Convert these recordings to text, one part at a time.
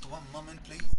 Just one moment, please.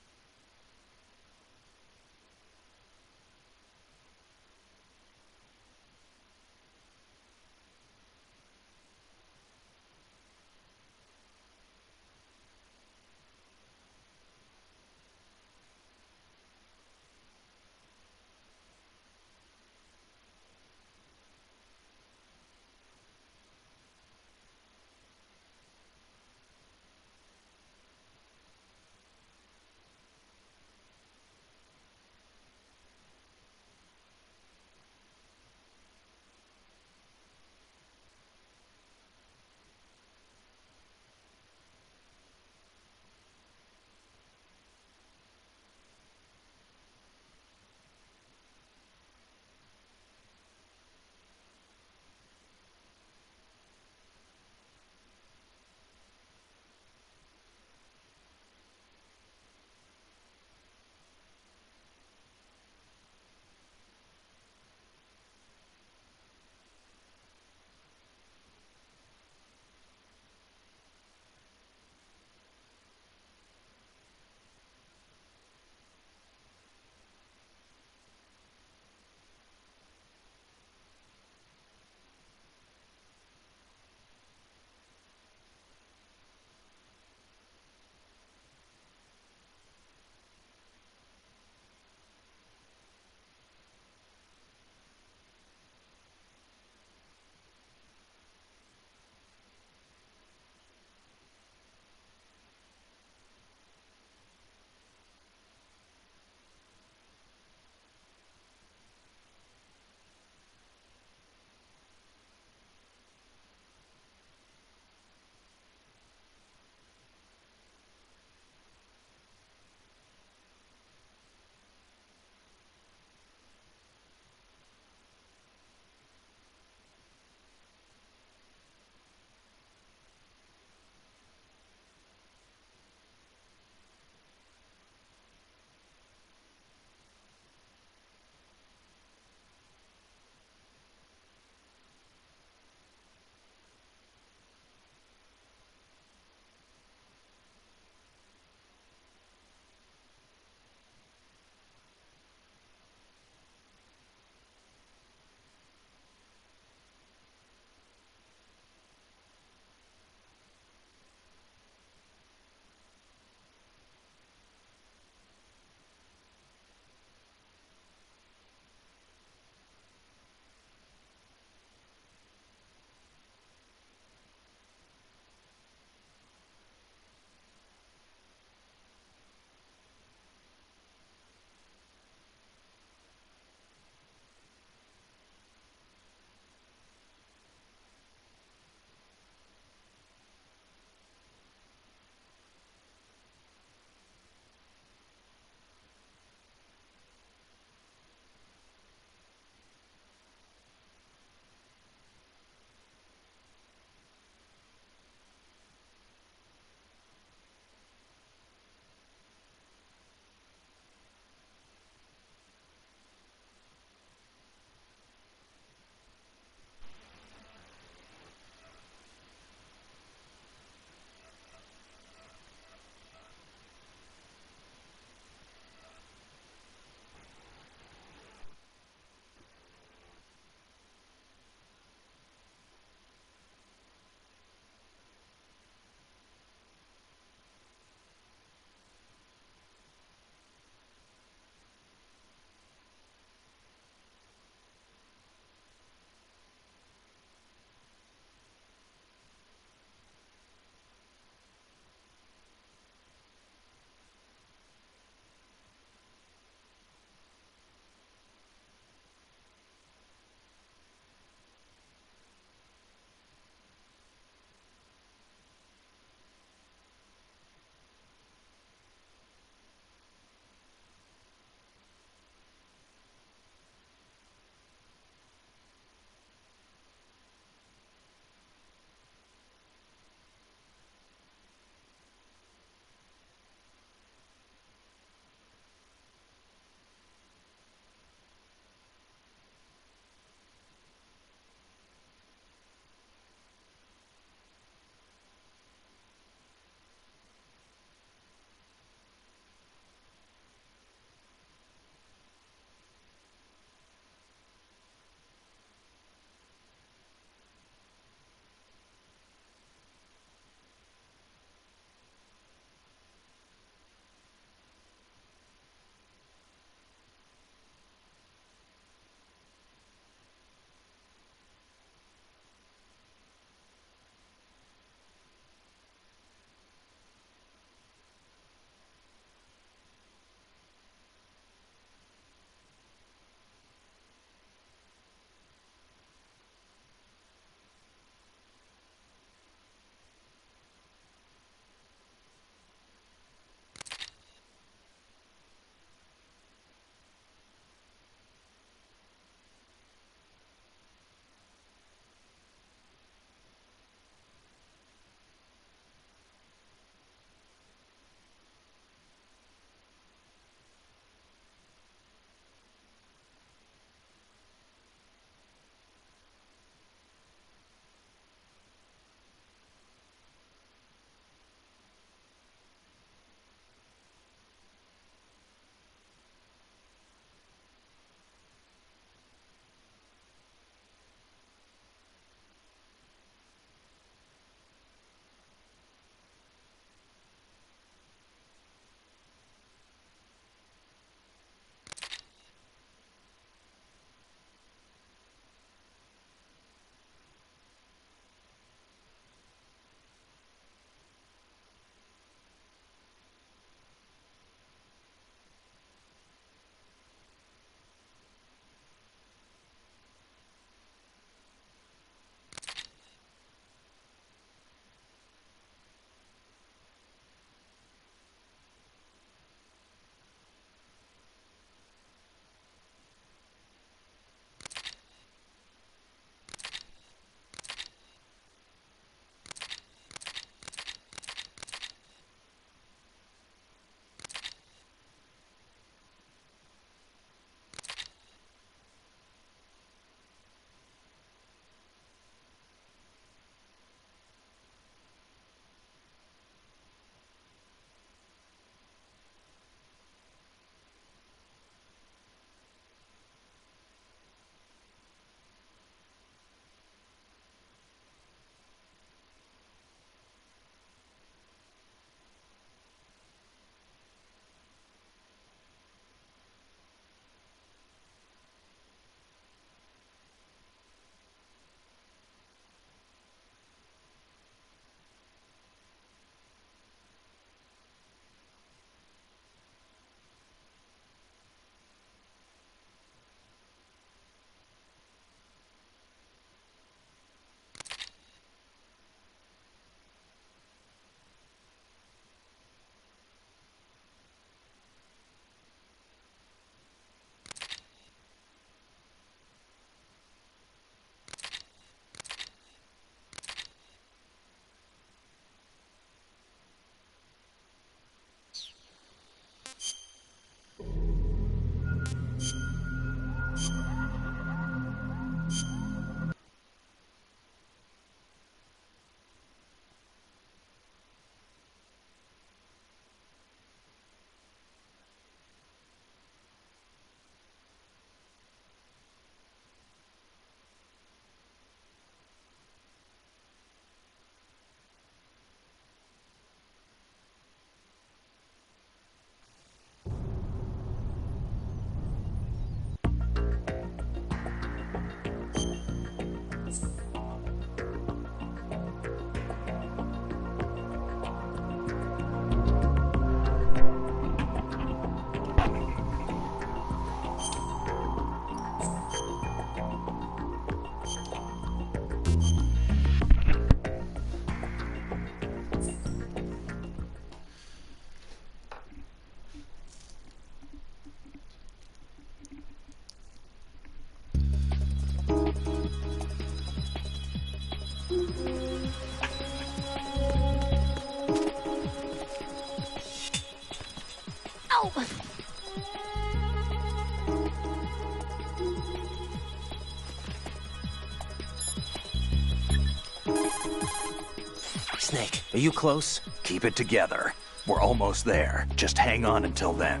Snake, are you close? Keep it together. We're almost there. Just hang on until then.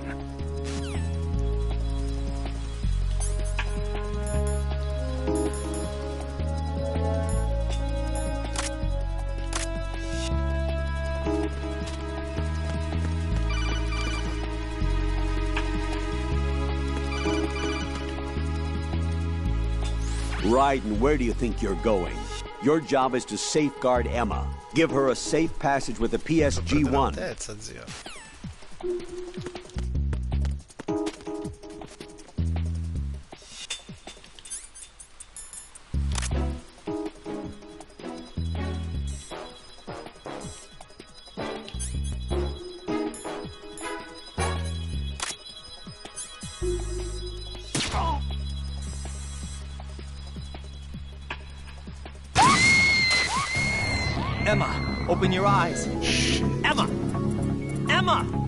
Right, and where do you think you're going? Your job is to safeguard Emma. Give her a safe passage with the PSG-1. Fortezza, zio. Emma, open your eyes. Emma! Emma!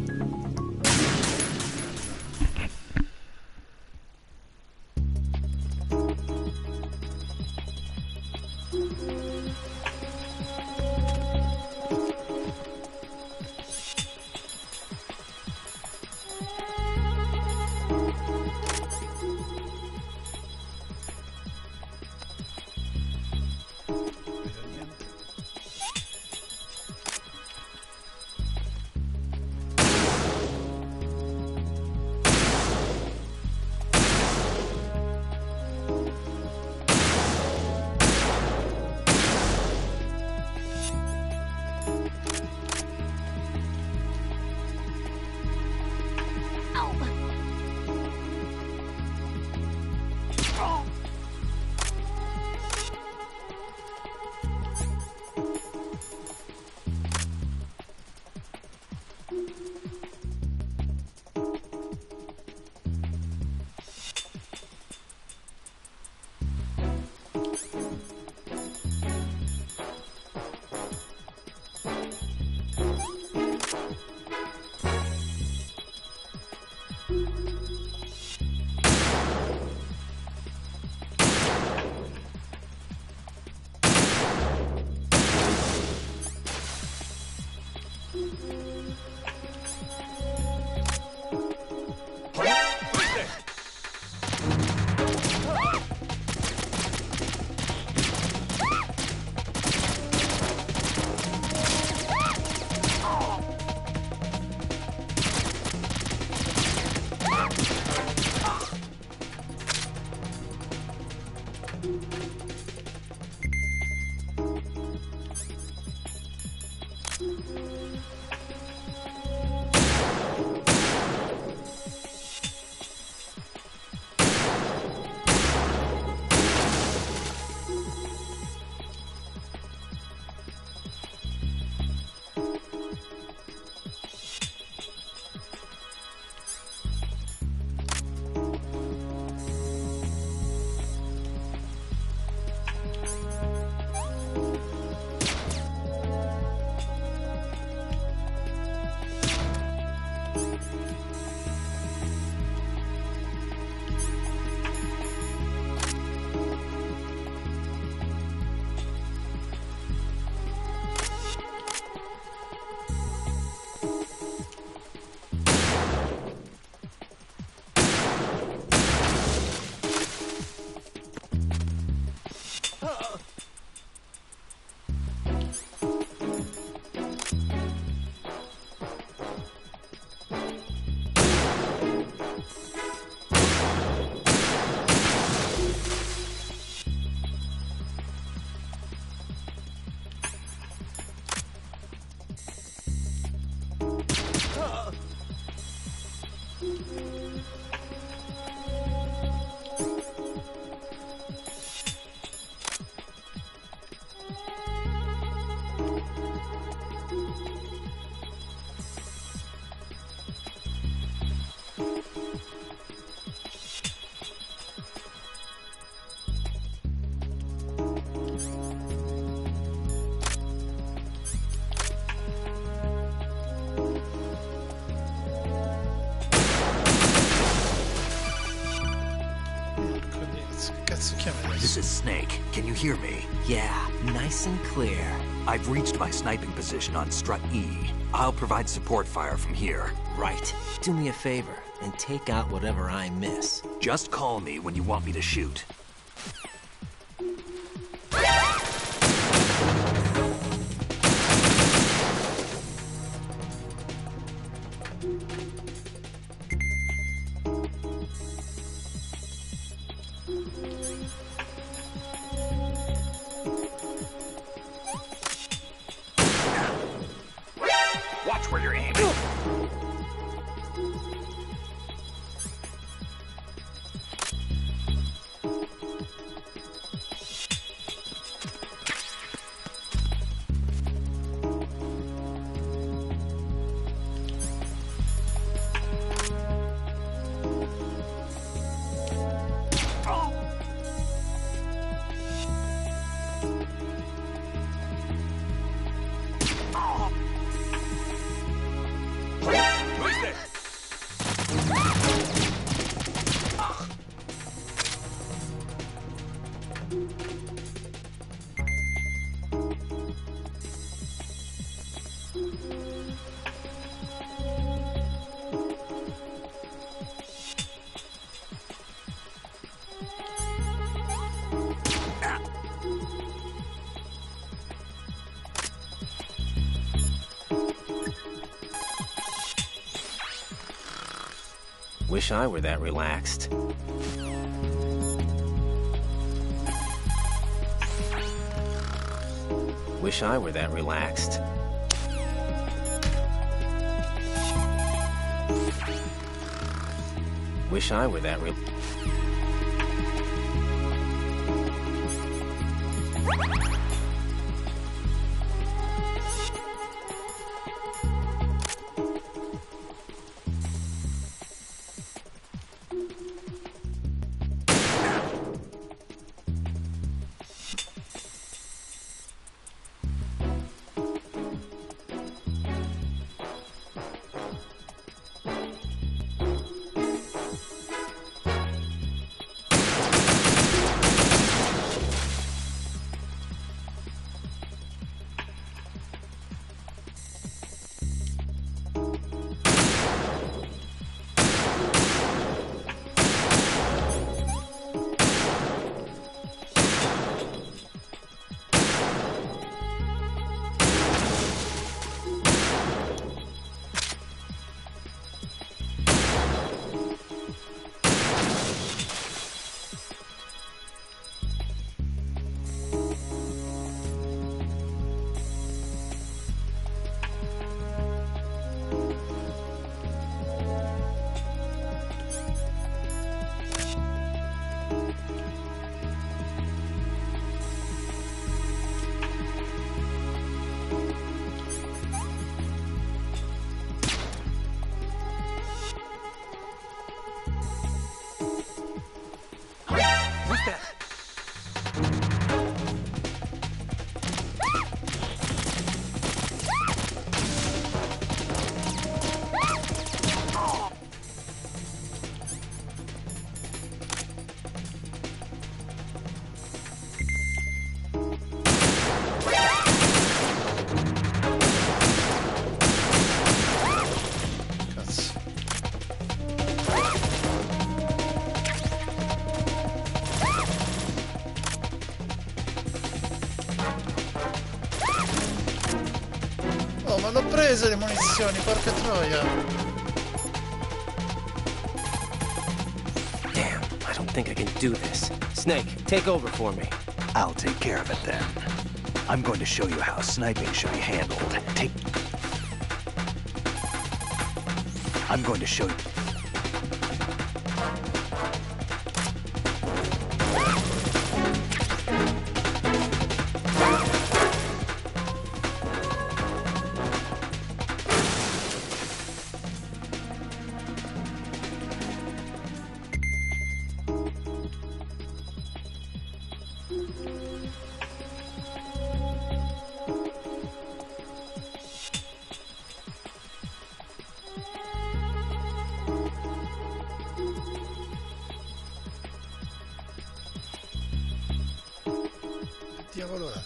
This is Snake. Can you hear me? Yeah, nice and clear. I've reached my sniping position on strut E. I'll provide support fire from here. Right. Do me a favor and take out whatever I miss. Just call me when you want me to shoot. Watch where you're aiming. Wish I were that relaxed. Wish I were that relaxed. Wish I were that Oh, ma l'ho prese le munizioni, porca troia! Damn, I don't think I can do this. Snake, take over for me. I'll take care of it then. I'm going to show you how sniping should be handled. I'm going to show you... Diavolo è?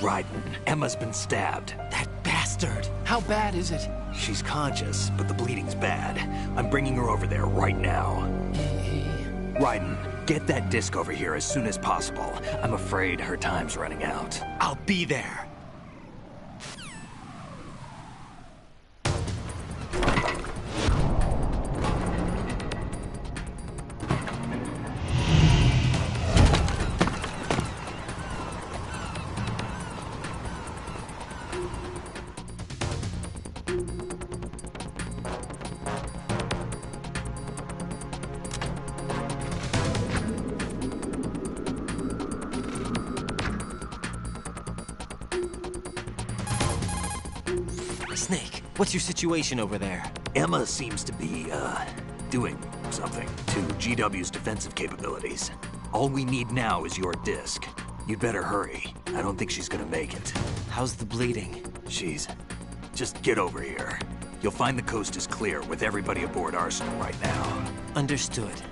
Ryden, Emma's been stabbed. That bastard! How bad is it? She's conscious, but the bleeding's bad. I'm bringing her over there right now. Ryden, get that disc over here as soon as possible. I'm afraid her time's running out. I'll be there. Snake, what's your situation over there? Emma seems to be, doing something to GW's defensive capabilities. All we need now is your disc. You'd better hurry. I don't think she's gonna make it. How's the bleeding? Just get over here. You'll find the coast is clear with everybody aboard Arsenal right now. Understood.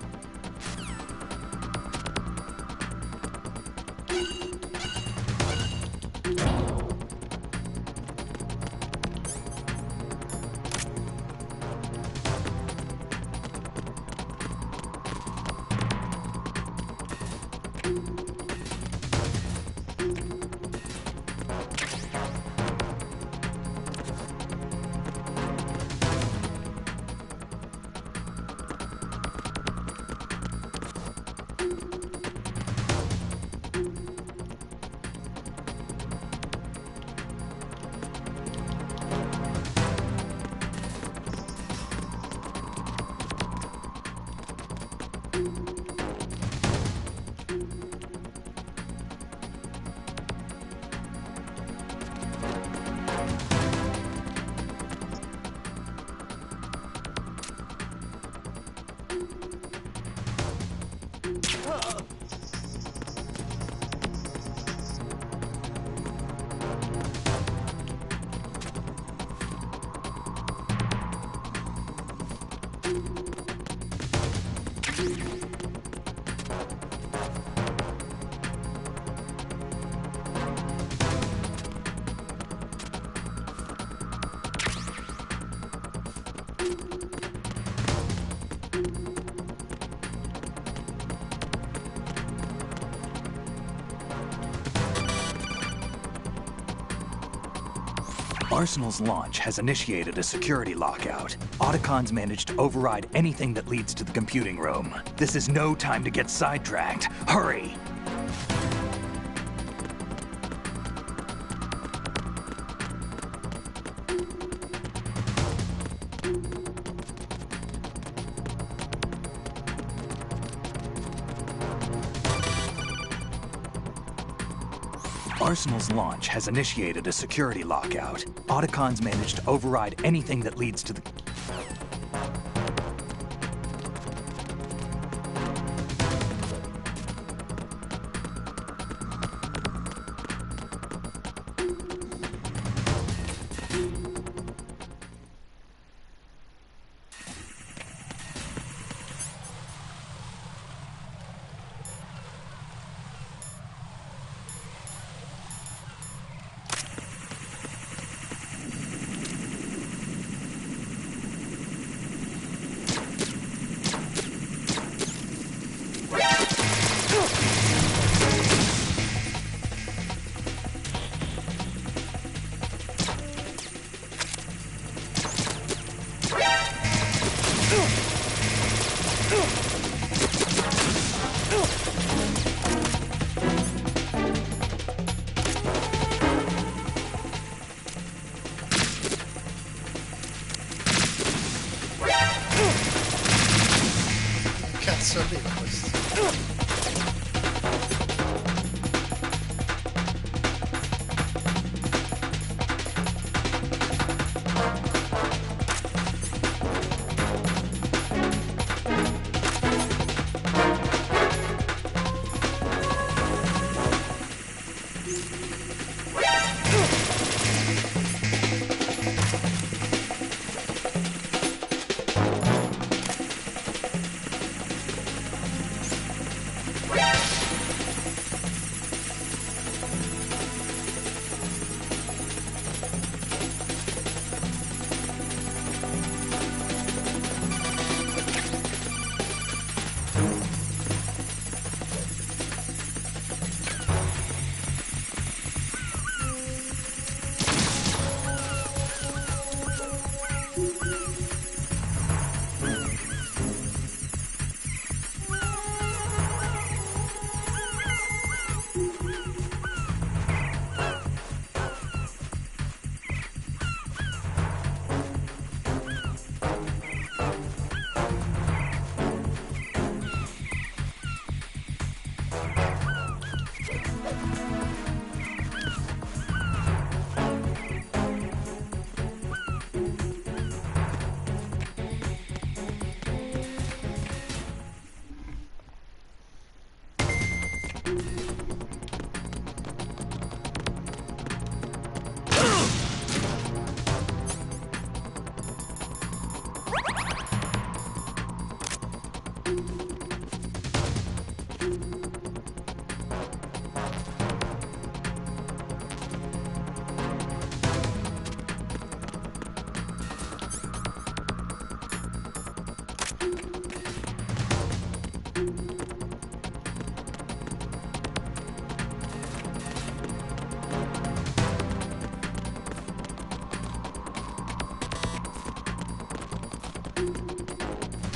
Arsenal's launch has initiated a security lockout. Otacons managed to override anything that leads to the computing room. This is no time to get sidetracked. Hurry! Arsenal's launch has initiated a security lockout. Otacons managed to override anything that leads to the... Cazzo arriva questo?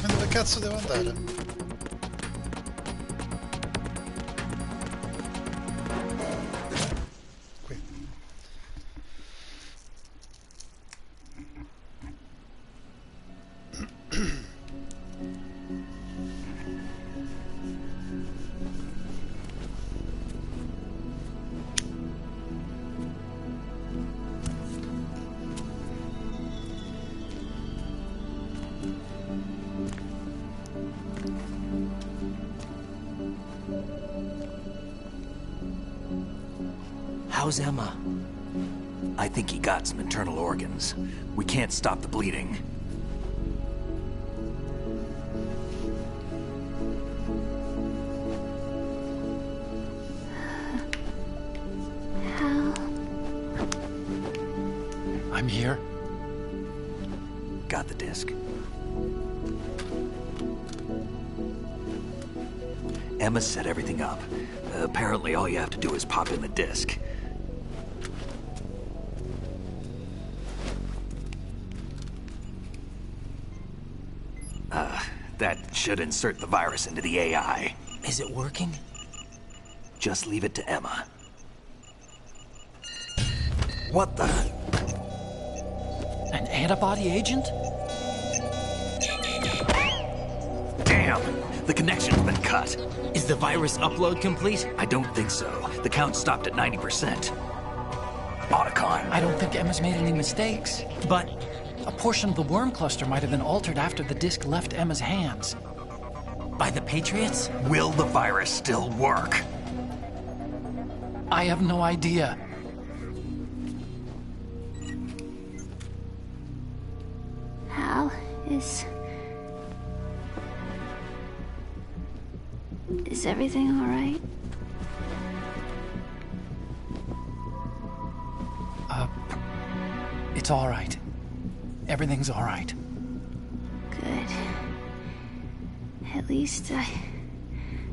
Ma dove cazzo devo andare? Qui. How's Emma? I think he got some internal organs. We can't stop the bleeding. I'm here. Got the disc. Emma set everything up. Apparently all you have to do is pop in the disc. That should insert the virus into the AI. Is it working? Just leave it to Emma. What the? An antibody agent? Damn! Damn! The connection's been cut. Is the virus upload complete? I don't think so. The count stopped at 90%. Otacon. I don't think Emma's made any mistakes. But A portion of the worm cluster might have been altered after the disk left Emma's hands. by the Patriots? Will the virus still work? I have no idea. Hal, is everything all right? It's all right. Everything's all right. Good. At least I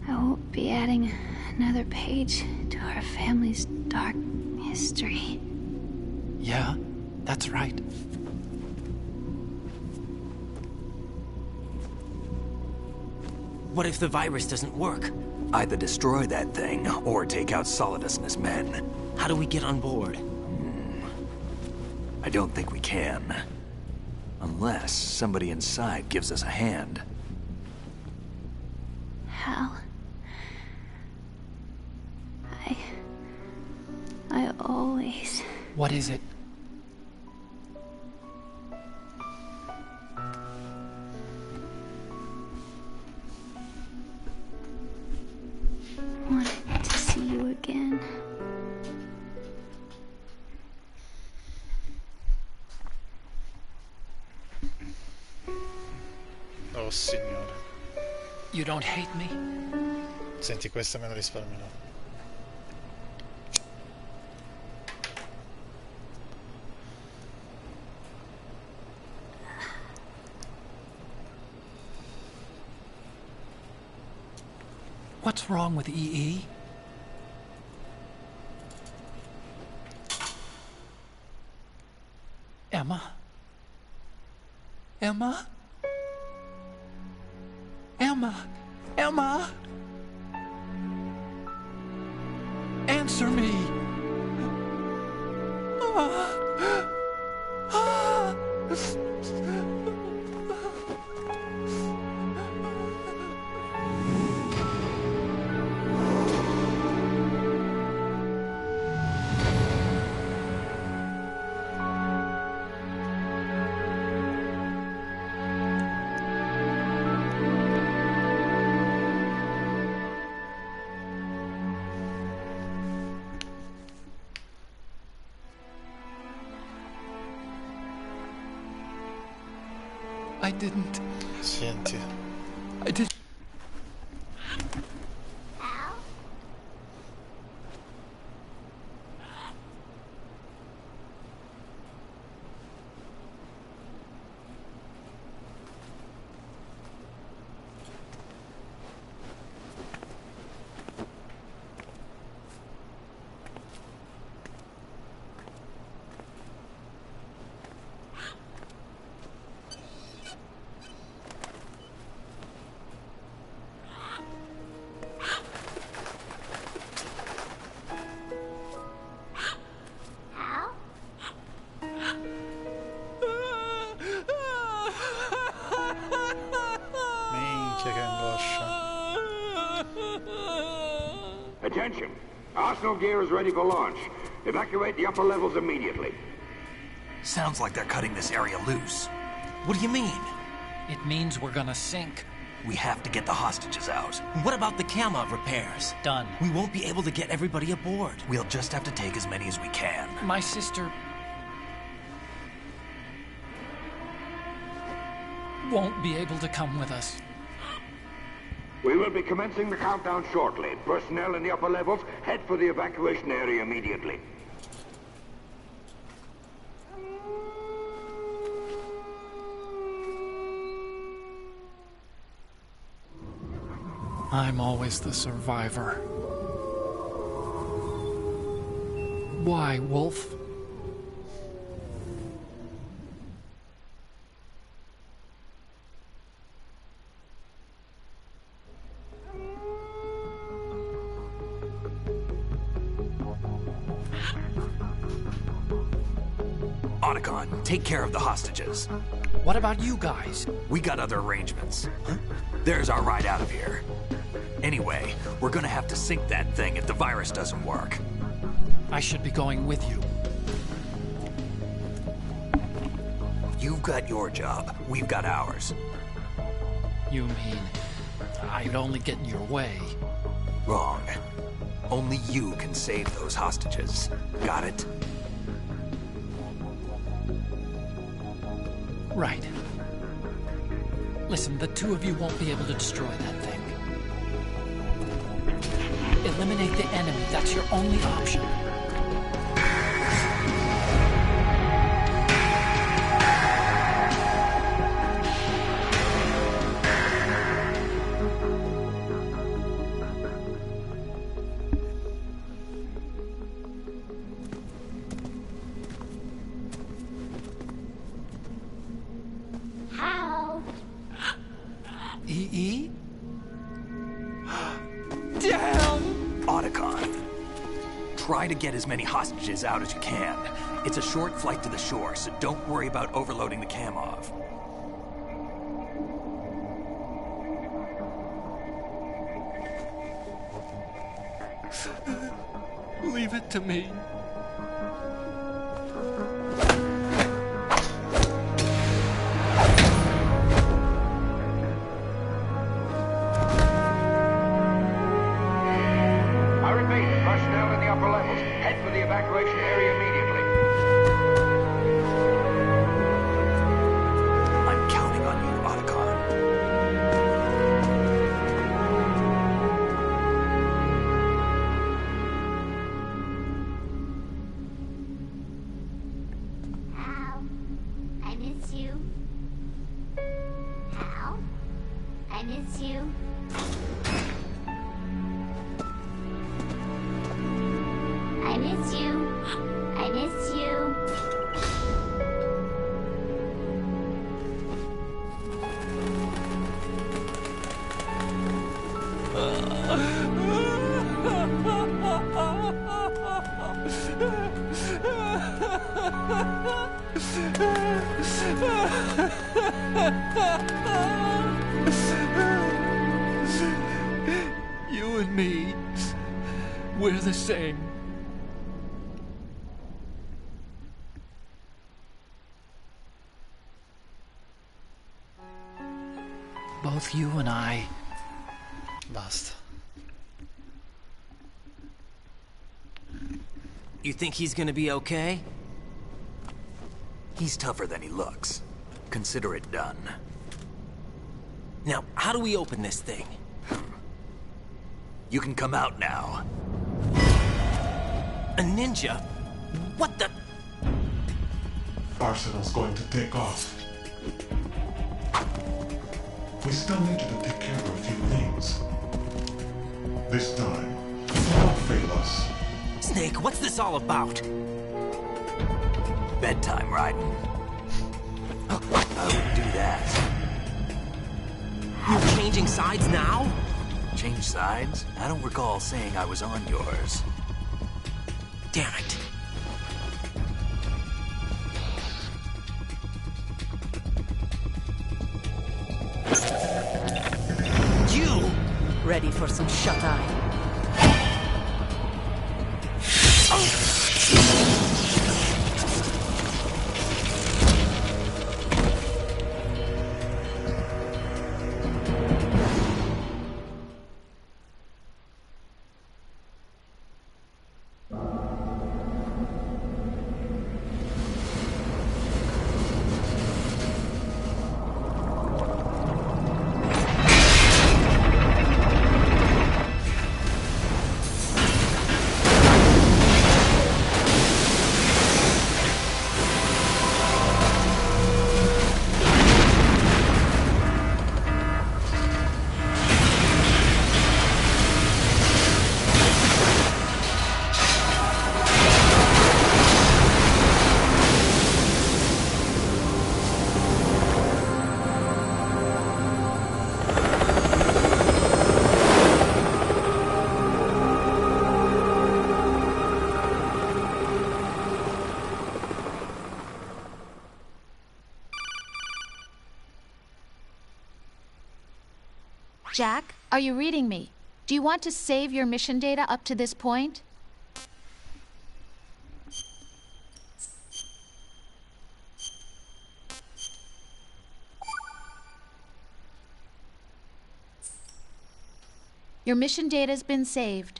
won't be adding another page to our family's dark history. Yeah, that's right. What if the virus doesn't work? Either destroy that thing, or take out Solidus and his men. How do we get on board? I don't think we can. Unless somebody inside gives us a hand. Hal, I always... What is it? wanted to see you again. Oh signore. You don't hate me? Senti, questa me la risparmierò. What's wrong with EE? Emma? Emma? Emma? Emma? Answer me! I didn't. Senti. I did. Minchia che angoscia. Attention! Arsenal gear is ready for launch. Evacuate the upper levels immediately. Sounds like they're cutting this area loose. What do you mean? It means we're gonna sink. We have to get the hostages out. What about the camera repairs? Done. We won't be able to get everybody aboard. We'll just have to take as many as we can. My sister won't be able to come with us. We will be commencing the countdown shortly. Personnel in the upper levels, head for the evacuation area immediately. I'm always the survivor. Why, Wolf? Otacon, take care of the hostages. What about you guys? We got other arrangements. Huh? There's our ride out of here. Anyway, we're gonna have to sink that thing if the virus doesn't work. I should be going with you. You've got your job, we've got ours. You mean I'd only get in your way? Wrong. Only you can save those hostages. Got it? Right. Listen, the two of you won't be able to destroy that thing. Eliminate the enemy. That's your only option. E? Damn! Otacon. Try to get as many hostages out as you can. It's a short flight to the shore, so don't worry about overloading the Kamov. Leave it to me. You and me, we're the same. Both you and I. Basta. You think he's gonna be okay? He's tougher than he looks. Consider it done. Now, how do we open this thing? You can come out now. A ninja? What the? Arsenal's going to take off. We still need you to take care of a few things. This time, don't fail us. Snake, what's this all about? Bedtime, Raiden. I wouldn't do that. You're changing sides now? Change sides? I don't recall saying I was on yours. Damn it. You! Ready for some shut-eye? Jack, are you reading me? Do you want to save your mission data up to this point? Your mission data's been saved.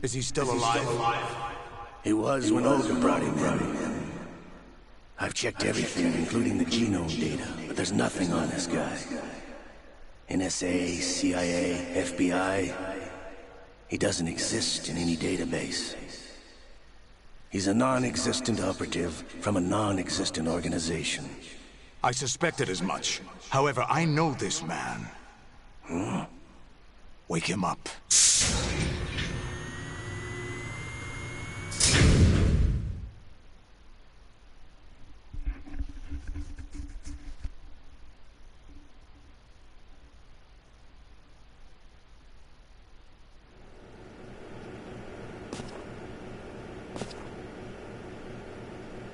Is he still alive? He was when Olga brought him in. I've checked everything, including the genome data, but there's nothing on this guy. NSA, CIA, FBI. He doesn't exist in any database. He's a non-existent operative from a non-existent organization. I suspected as much. However, I know this man. Wake him up.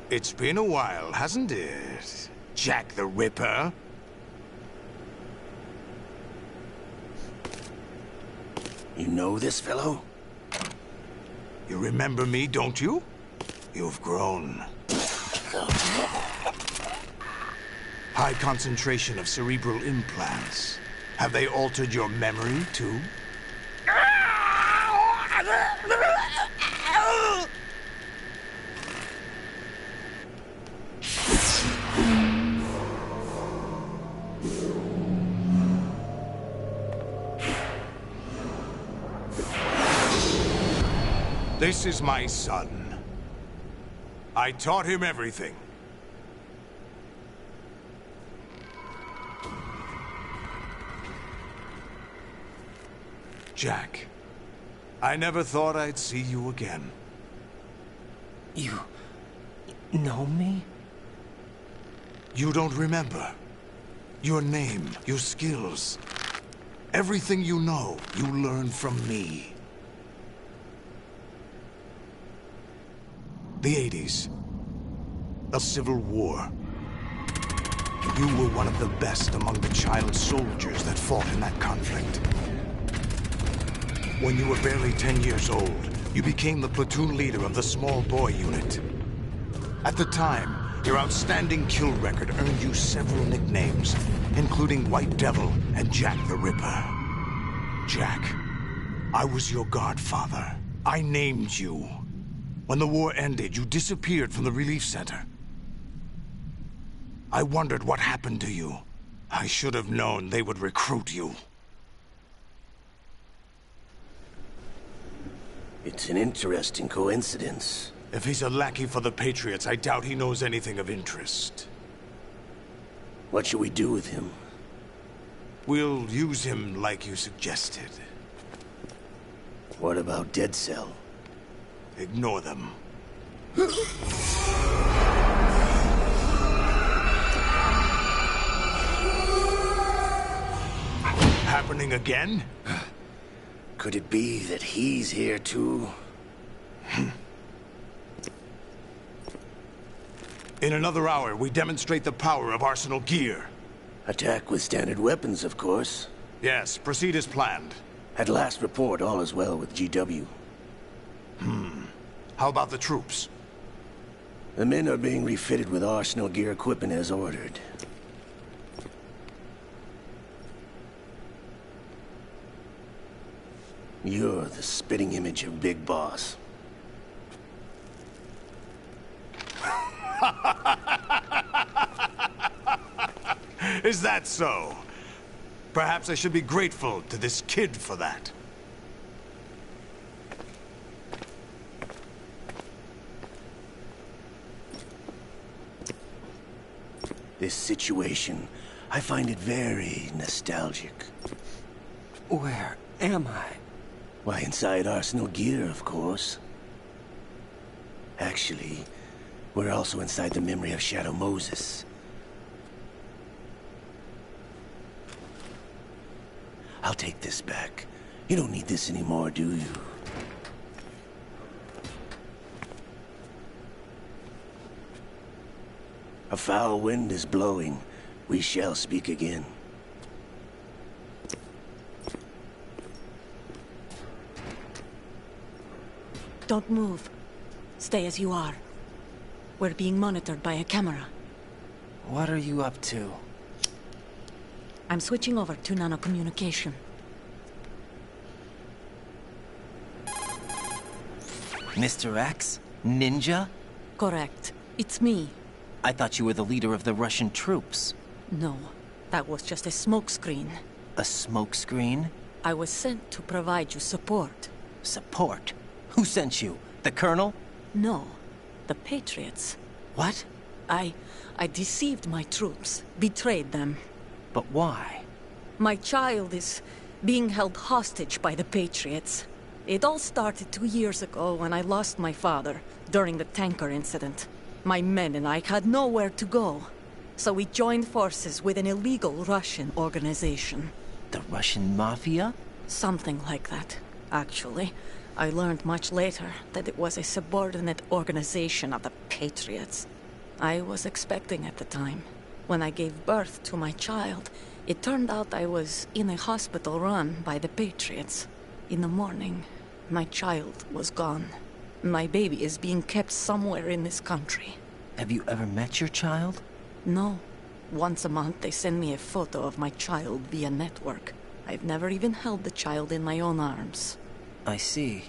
It's been a while, hasn't it? Jack the Ripper? You know this fellow? You remember me, don't you? You've grown. High concentration of cerebral implants. Have they altered your memory, too? This is my son. I taught him everything. Jack, I never thought I'd see you again. You know me? You don't remember. Your name, your skills. Everything you know, you learned from me. The 80s. A civil war. You were one of the best among the child soldiers that fought in that conflict. When you were barely 10 years old, you became the platoon leader of the small boy unit. At the time, your outstanding kill record earned you several nicknames, including White Devil and Jack the Ripper. Jack, I was your godfather. I named you. When the war ended, you disappeared from the relief center. I wondered what happened to you. I should have known they would recruit you. It's an interesting coincidence. If he's a lackey for the Patriots, I doubt he knows anything of interest. What should we do with him? We'll use him like you suggested. What about Dead Cell? Ignore them. Happening again? Could it be that he's here too? In another hour, we demonstrate the power of Arsenal gear. Attack with standard weapons, of course. Yes, proceed as planned. At last report, all is well with GW. How about the troops? The men are being refitted with Arsenal gear equipment as ordered. You're the spitting image of Big Boss. Is that so? Perhaps I should be grateful to this kid for that. This situation, I find it very nostalgic. Where am I? Why, inside Arsenal gear, of course. Actually, we're also inside the memory of Shadow Moses. I'll take this back. You don't need this anymore, do you? A foul wind is blowing. We shall speak again. Don't move. Stay as you are. We're being monitored by a camera. What are you up to? I'm switching over to nanocommunication. Mr. X? Ninja? Correct. It's me. I thought you were the leader of the Russian troops. No, that was just a smokescreen. A smokescreen? I was sent to provide you support. Support? Who sent you? The Colonel? No, the Patriots. What? I deceived my troops, betrayed them. But why? My child is being held hostage by the Patriots. It all started 2 years ago when I lost my father during the tanker incident. My men and I had nowhere to go, so we joined forces with an illegal Russian organization. The Russian Mafia? Something like that, actually. I learned much later that it was a subordinate organization of the Patriots. I was expecting at the time. When I gave birth to my child, it turned out I was in a hospital run by the Patriots. In the morning, my child was gone. My baby is being kept somewhere in this country. Have you ever met your child? No. Once a month they send me a photo of my child via network. I've never even held the child in my own arms. I see.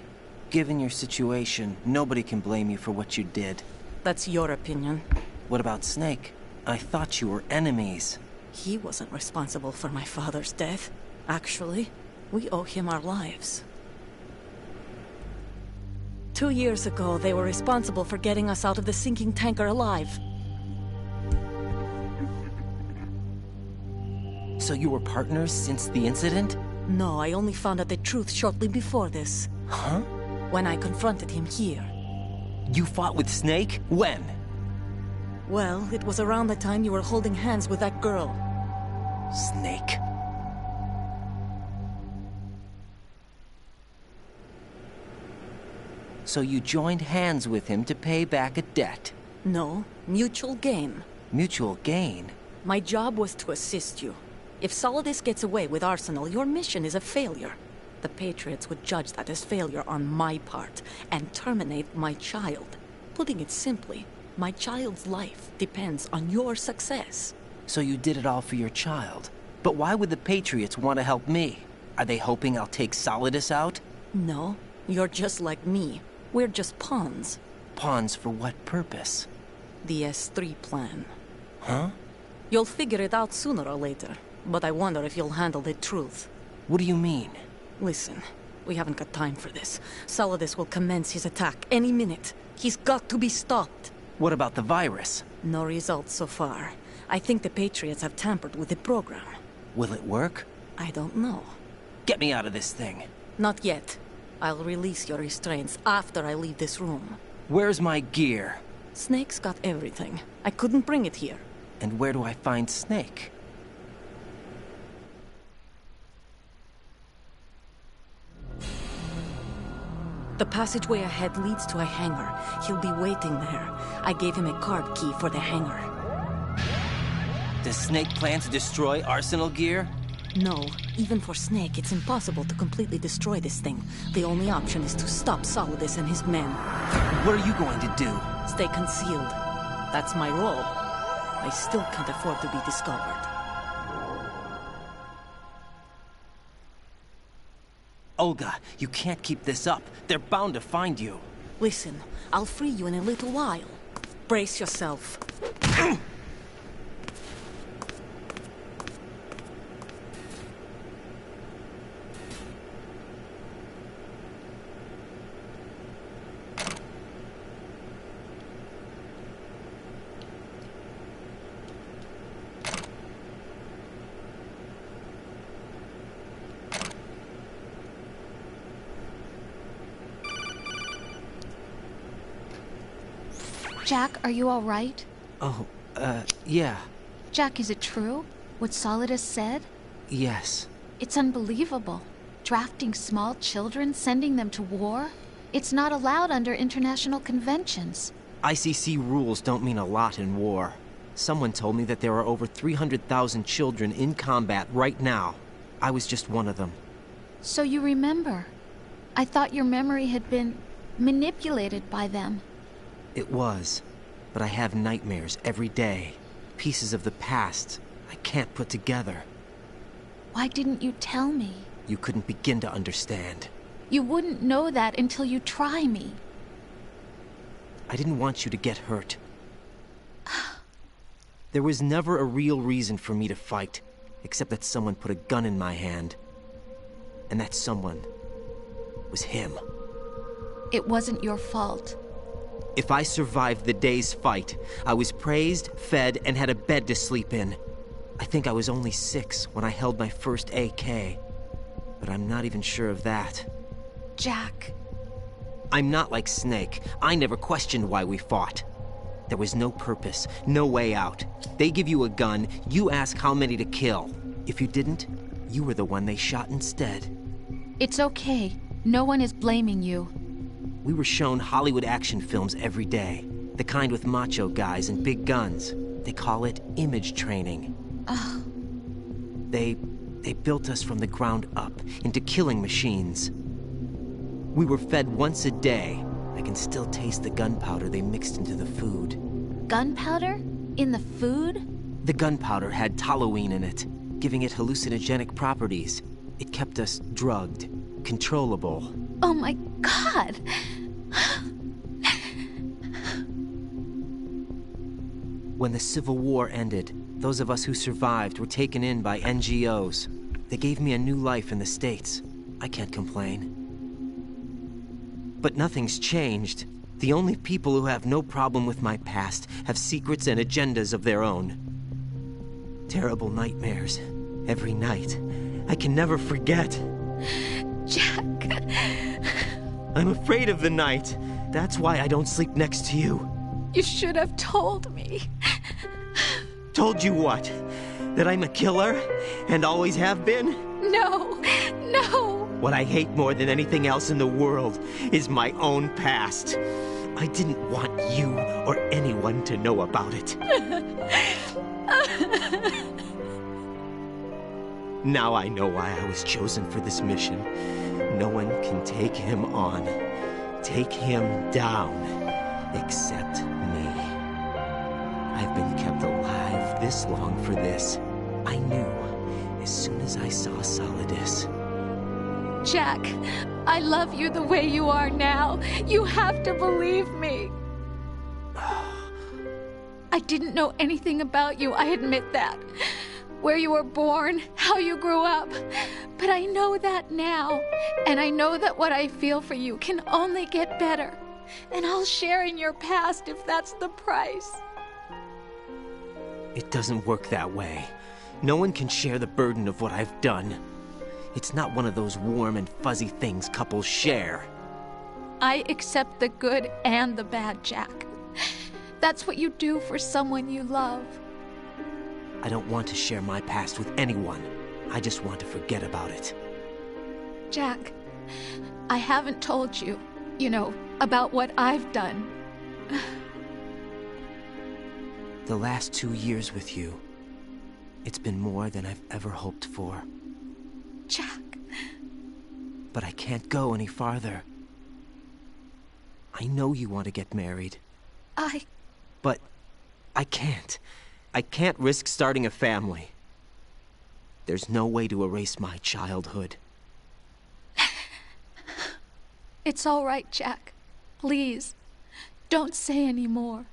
Given your situation, nobody can blame you for what you did. That's your opinion. What about Snake? I thought you were enemies. He wasn't responsible for my father's death. Actually, we owe him our lives. 2 years ago, they were responsible for getting us out of the sinking tanker alive. So you were partners since the incident? No, I only found out the truth shortly before this. Huh? When I confronted him here. You fought with Snake? When? Well, it was around the time you were holding hands with that girl. Snake. So you joined hands with him to pay back a debt? No, mutual gain. Mutual gain? My job was to assist you. If Solidus gets away with Arsenal, your mission is a failure. The Patriots would judge that as failure on my part, and terminate my child. Putting it simply, my child's life depends on your success. So you did it all for your child. But why would the Patriots want to help me? Are they hoping I'll take Solidus out? No, you're just like me. We're just pawns. Pawns for what purpose? The S3 plan. Huh? You'll figure it out sooner or later, but I wonder if you'll handle the truth. What do you mean? Listen, we haven't got time for this. Solidus will commence his attack any minute. He's got to be stopped. What about the virus? No results so far. I think the Patriots have tampered with the program. Will it work? I don't know. Get me out of this thing. Not yet. I'll release your restraints after I leave this room. Where's my gear? Snake's got everything. I couldn't bring it here. And where do I find Snake? The passageway ahead leads to a hangar. He'll be waiting there. I gave him a card key for the hangar. Does Snake plan to destroy Arsenal gear? No. Even for Snake, it's impossible to completely destroy this thing. The only option is to stop Solidus and his men. What are you going to do? Stay concealed. That's my role. I still can't afford to be discovered. Olga, you can't keep this up. They're bound to find you. Listen, I'll free you in a little while. Brace yourself. Jack, are you all right? Oh, yeah. Jack, is it true? What Solidus said? Yes. It's unbelievable. Drafting small children, sending them to war? It's not allowed under international conventions. ICC rules don't mean a lot in war. Someone told me that there are over 300,000 children in combat right now. I was just one of them. So you remember. I thought your memory had been manipulated by them. It was, but I have nightmares every day. Pieces of the past I can't put together. Why didn't you tell me? You couldn't begin to understand. You wouldn't know that until you try me. I didn't want you to get hurt. There was never a real reason for me to fight, except that someone put a gun in my hand. And that someone was him. It wasn't your fault. If I survived the day's fight, I was praised, fed, and had a bed to sleep in. I think I was only 6 when I held my first AK. But I'm not even sure of that. Jack. I'm not like Snake. I never questioned why we fought. There was no purpose, no way out. They give you a gun, you ask how many to kill. If you didn't, you were the one they shot instead. It's okay. No one is blaming you. We were shown Hollywood action films every day. The kind with macho guys and big guns. They call it image training. Ugh. They built us from the ground up into killing machines. We were fed once a day. I can still taste the gunpowder they mixed into the food. Gunpowder? In the food? The gunpowder had toluene in it, giving it hallucinogenic properties. It kept us drugged, controllable. Oh my God! When the Civil War ended, those of us who survived were taken in by NGOs. They gave me a new life in the States. I can't complain. But nothing's changed. The only people who have no problem with my past have secrets and agendas of their own. Terrible nightmares. Every night. I can never forget. Jack. I'm afraid of the night. That's why I don't sleep next to you. You should have told me. Told you what? That I'm a killer? And always have been? No. No. What I hate more than anything else in the world is my own past. I didn't want you or anyone to know about it. Now I know why I was chosen for this mission. No one can take him on, take him down, except me. I've been kept alive this long for this. I knew as soon as I saw Solidus. Jack, I love you the way you are now. You have to believe me. I didn't know anything about you, I admit that. Where you were born, how you grew up. But I know that now. And I know that what I feel for you can only get better. And I'll share in your past if that's the price. It doesn't work that way. No one can share the burden of what I've done. It's not one of those warm and fuzzy things couples share. I accept the good and the bad, Jack. That's what you do for someone you love. I don't want to share my past with anyone. I just want to forget about it. Jack, I haven't told you, about what I've done. The last 2 years with you, it's been more than I've ever hoped for. Jack. But I can't go any farther. I know you want to get married. But I can't. I can't risk starting a family. There's no way to erase my childhood. It's all right, Jack. Please, don't say any more.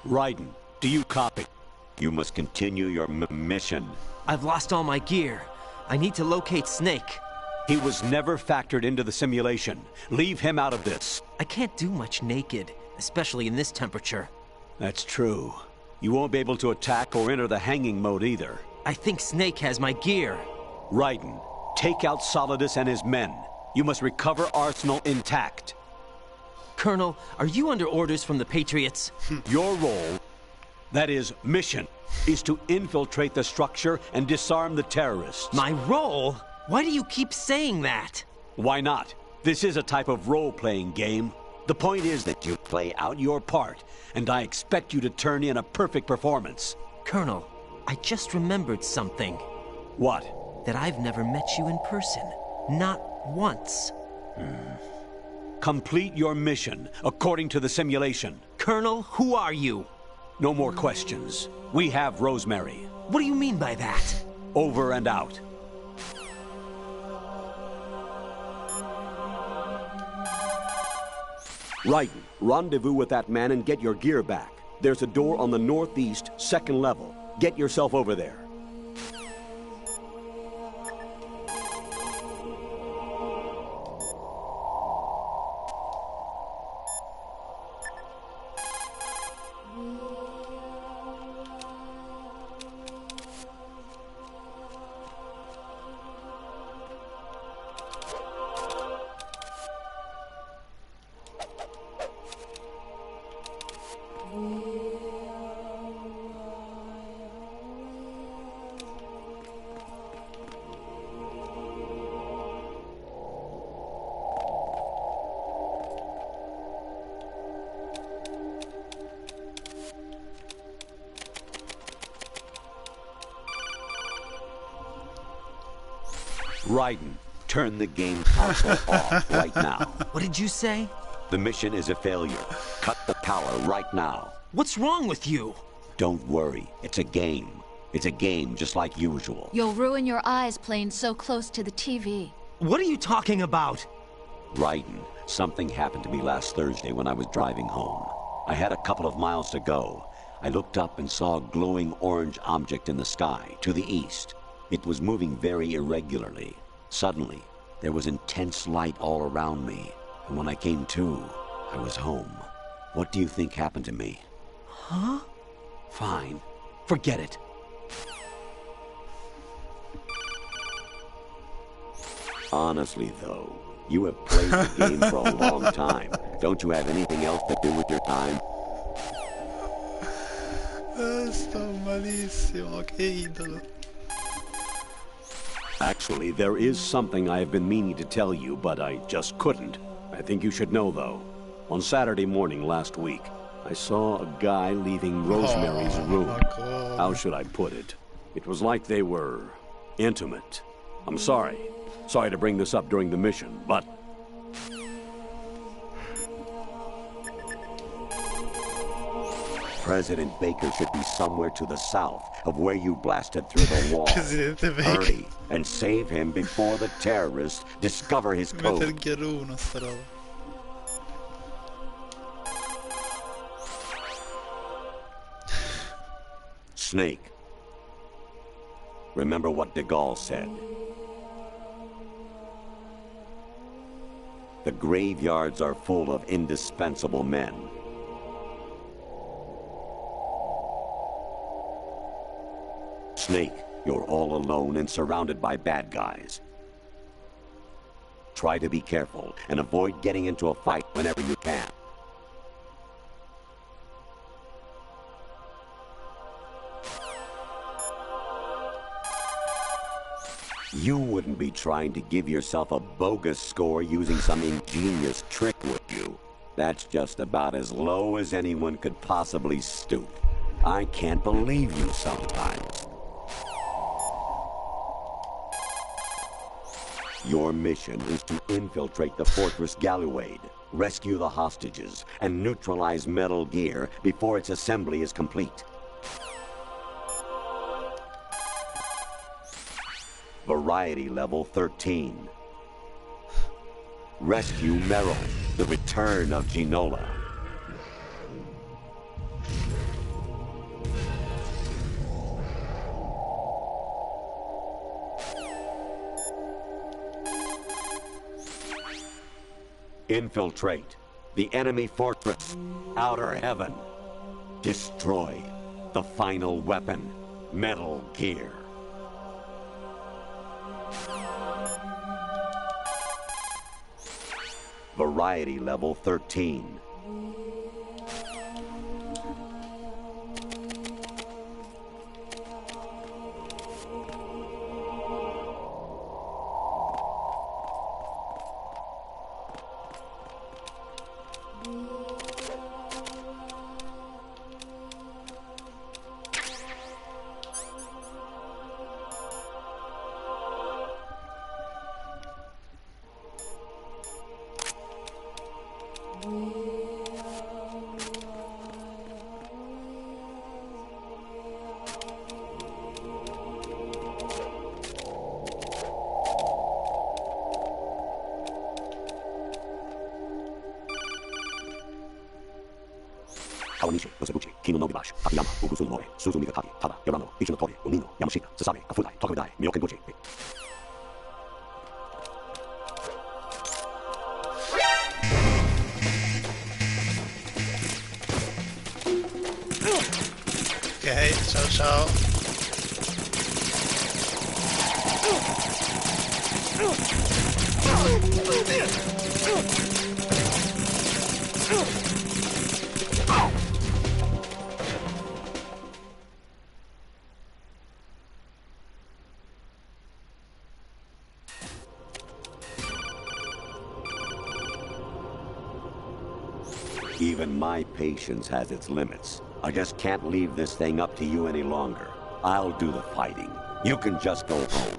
Raiden, do you copy? You must continue your mission. I've lost all my gear. I need to locate Snake. He was never factored into the simulation. Leave him out of this. I can't do much naked, especially in this temperature. That's true. You won't be able to attack or enter the hanging mode either. I think Snake has my gear. Raiden, take out Solidus and his men. You must recover Arsenal intact. Colonel, are you under orders from the Patriots? Your role, that is, mission, is to infiltrate the structure and disarm the terrorists. My role? Why do you keep saying that? Why not? This is a type of role-playing game. The point is that you play out your part, and I expect you to turn in a perfect performance. Colonel, I just remembered something. What? That I've never met you in person. Not once. Complete your mission, according to the simulation. Colonel, who are you? No more questions. We have Rosemary. What do you mean by that? Over and out. Raiden, rendezvous with that man and get your gear back. There's a door on the northeast, second level. Get yourself over there. Raiden, turn the game console off right now. What did you say? The mission is a failure. Cut the power right now. What's wrong with you? Don't worry. It's a game. It's a game just like usual. You'll ruin your eyes playing so close to the TV. What are you talking about? Raiden, something happened to me last Thursday when I was driving home. I had a couple of miles to go. I looked up and saw a glowing orange object in the sky to the east. It was moving very irregularly. Suddenly, there was intense light all around me, and when I came to, I was home. What do you think happened to me? Huh? Fine. Forget it. Honestly, though, you have played the game for a long time. Don't you have anything else to do with your time? Sto malissimo, che idolo. Actually, there is something I have been meaning to tell you, but I just couldn't. I think you should know, though. On Saturday morning last week, I saw a guy leaving Rosemary's room. How should I put it? It was like they were intimate. I'm sorry. Sorry to bring this up during the mission, but... President Baker should be somewhere to the south of where you blasted through the wall. Hurry and save him before the terrorists discover his code. Snake. Remember what de Gaulle said. The graveyards are full of indispensable men. Snake, you're all alone and surrounded by bad guys. Try to be careful and avoid getting into a fight whenever you can. You wouldn't be trying to give yourself a bogus score using some ingenious trick, would you? That's just about as low as anyone could possibly stoop. I can't believe you sometimes. Your mission is to infiltrate the Fortress Galluade, rescue the hostages, and neutralize Metal Gear before its assembly is complete. Variety level 13. Rescue Meryl, the return of Ginola. Infiltrate the enemy fortress, outer heaven. Destroy the final weapon, Metal Gear. Variety level 13. Kawanishi, Yosebuchi, Kino no Gibash, Akiyama, Ugusu no More, Suzu Migataki, Tada, Yorano, Ichi no Tori, Unino, Yamashita, Sasabe, Afudai, Tokudai, Myokenguchi. Ok, ciao ciao. Even my patience has its limits. I just can't leave this thing up to you any longer. I'll do the fighting. You can just go home.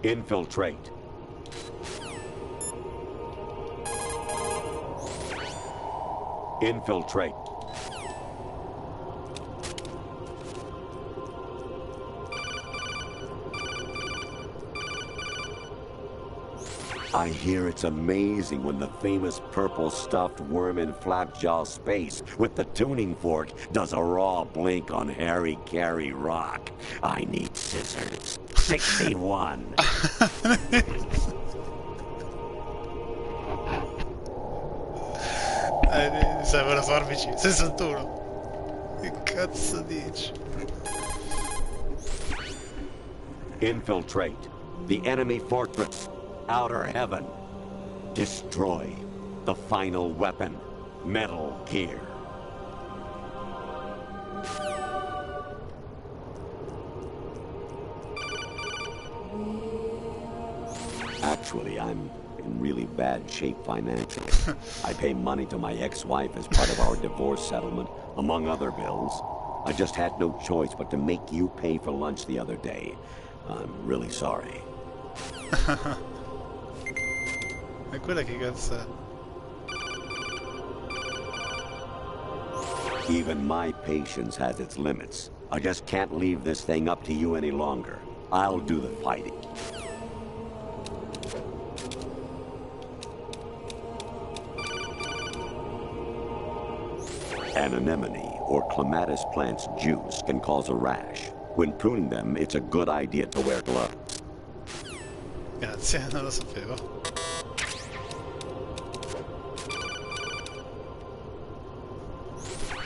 Infiltrate. Infiltrate. I hear it's amazing when the famous purple stuffed worm in Flapjaw space with the tuning fork does a raw blink on Harry Carey rock. I need scissors. 61. Serve la forbici. 61. Che cazzo dici? Infiltrate the enemy fortress, outer heaven. Destroy the final weapon, Metal Gear. Actually, I'm in really bad shape financially. I pay money to my ex-wife as part of our divorce settlement, among other bills. I just had no choice but to make you pay for lunch the other day. I'm really sorry. E quella che cazzo è? Even my patience has its limits. I just can't leave this thing up to you any longer. I'll do the fighting. An anemone or clematis plant's juice can cause a rash. When pruning them, it's a good idea to wear gloves. Grazie, non lo sapevo.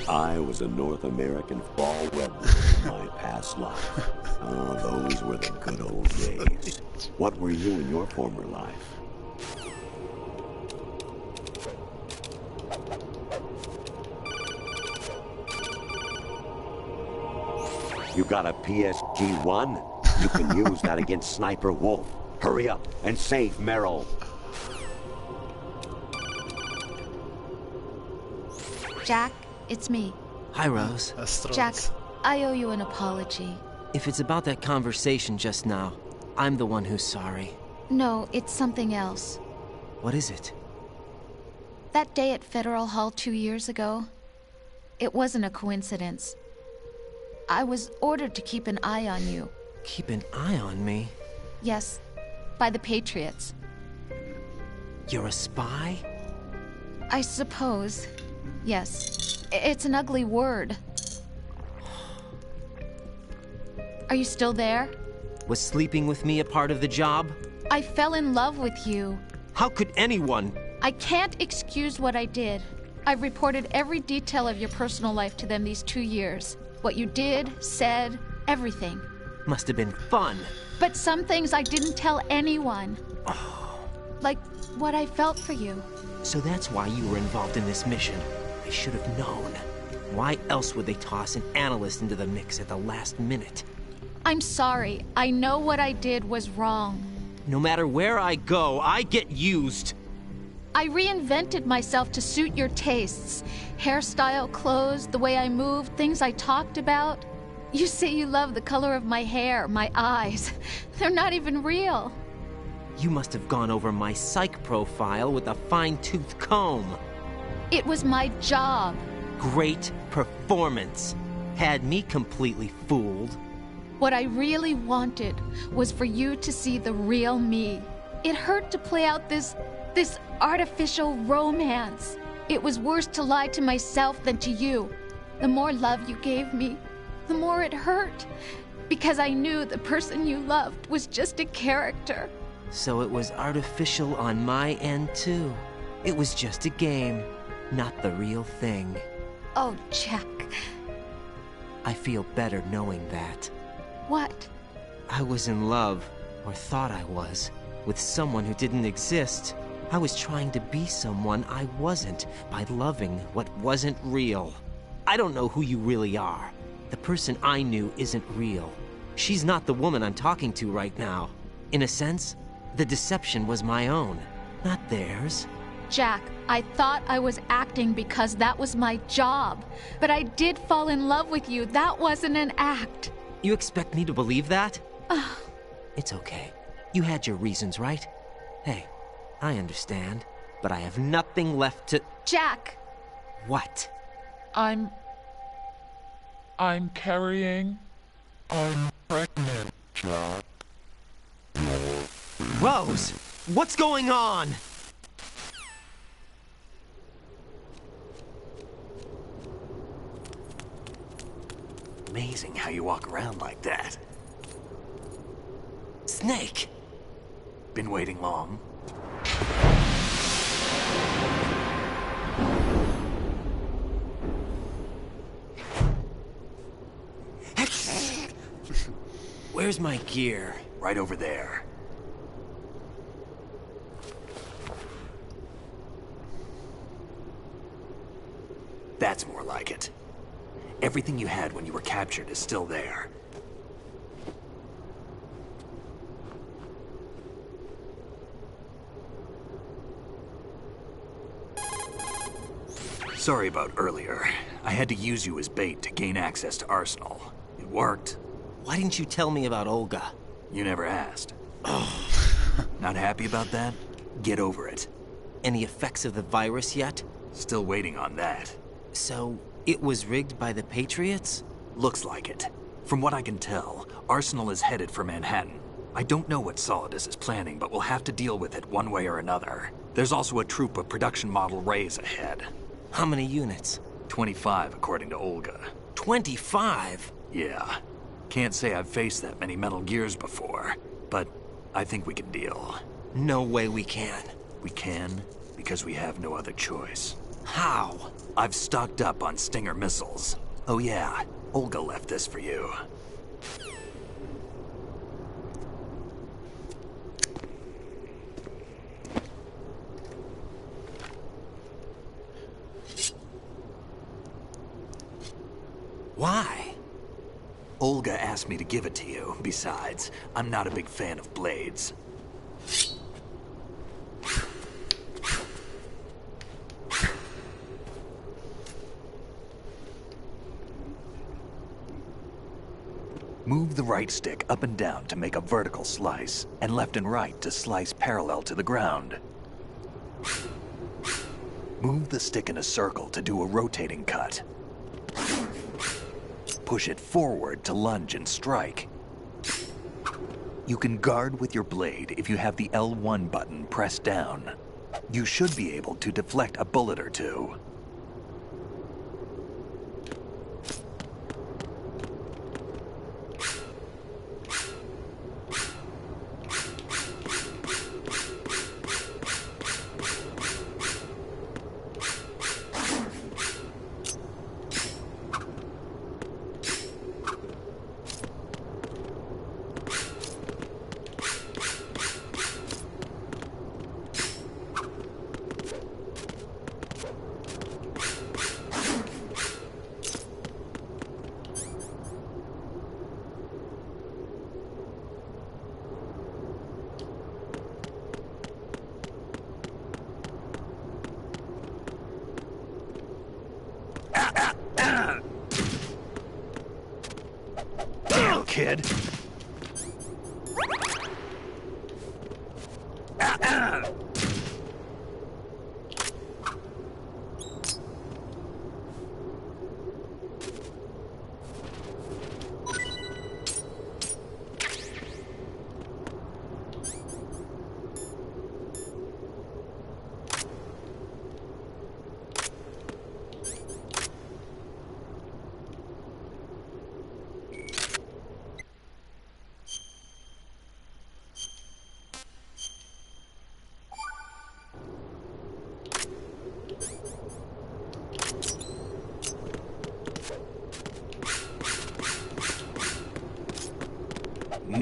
I was a North American fall weather in my past life. Oh, those were the good old days. What were you in your former life? You got a PSG-1? You can use that against Sniper Wolf. Hurry up and save Meryl. Jack, it's me. Hi, Rose. Jack, I owe you an apology. If it's about that conversation just now, I'm the one who's sorry. No, it's something else. What is it? That day at Federal Hall 2 years ago, it wasn't a coincidence. I was ordered to keep an eye on you. Keep an eye on me? Yes, by the Patriots. You're a spy? I suppose. Yes. It's an ugly word. Are you still there? Was sleeping with me a part of the job? I fell in love with you. How could anyone? I can't excuse what I did. I've reported every detail of your personal life to them these 2 years. What you did, said, everything. Must have been fun. But some things I didn't tell anyone. Like what I felt for you. So that's why you were involved in this mission. I should have known. Why else would they toss an analyst into the mix at the last minute? I'm sorry. I know what I did was wrong. No matter where I go, I get used. I reinvented myself to suit your tastes. Hairstyle, clothes, the way I moved, things I talked about. You say you love the color of my hair, my eyes. They're not even real. You must have gone over my psych profile with a fine-tooth comb. It was my job. Great performance. Had me completely fooled. What I really wanted was for you to see the real me. It hurt to play out this artificial romance. It was worse to lie to myself than to you. The more love you gave me, the more it hurt. Because I knew the person you loved was just a character. So it was artificial on my end, too. It was just a game, not the real thing. Oh, Jack. I feel better knowing that. What? I was in love, or thought I was, with someone who didn't exist. I was trying to be someone I wasn't by loving what wasn't real. I don't know who you really are. The person I knew isn't real. She's not the woman I'm talking to right now. In a sense, the deception was my own, not theirs. Jack, I thought I was acting because that was my job. But I did fall in love with you. That wasn't an act. You expect me to believe that? It's okay. You had your reasons, right? Hey, I understand, but I have nothing left to... Jack! What? I'm carrying... I'm pregnant, Jack. Rose! What's going on? Amazing how you walk around like that. Snake! Been waiting long? Where's my gear? Right over there. That's more like it. Everything you had when you were captured is still there. Sorry about earlier. I had to use you as bait to gain access to Arsenal. It worked. Why didn't you tell me about Olga? You never asked. Not happy about that? Get over it. Any effects of the virus yet? Still waiting on that. So, it was rigged by the Patriots? Looks like it. From what I can tell, Arsenal is headed for Manhattan. I don't know what Solidus is planning, but we'll have to deal with it one way or another. There's also a troop of production model Rays ahead. How many units? 25, according to Olga. 25? Yeah. Can't say I've faced that many Metal Gears before, but I think we can deal. No way we can. We can, because we have no other choice. How? I've stocked up on Stinger missiles. Oh yeah, Olga left this for you. Why? Olga asked me to give it to you. Besides, I'm not a big fan of blades. Move the right stick up and down to make a vertical slice, and left and right to slice parallel to the ground. Move the stick in a circle to do a rotating cut. Push it forward to lunge and strike. You can guard with your blade if you have the L1 button pressed down. You should be able to deflect a bullet or two. kid.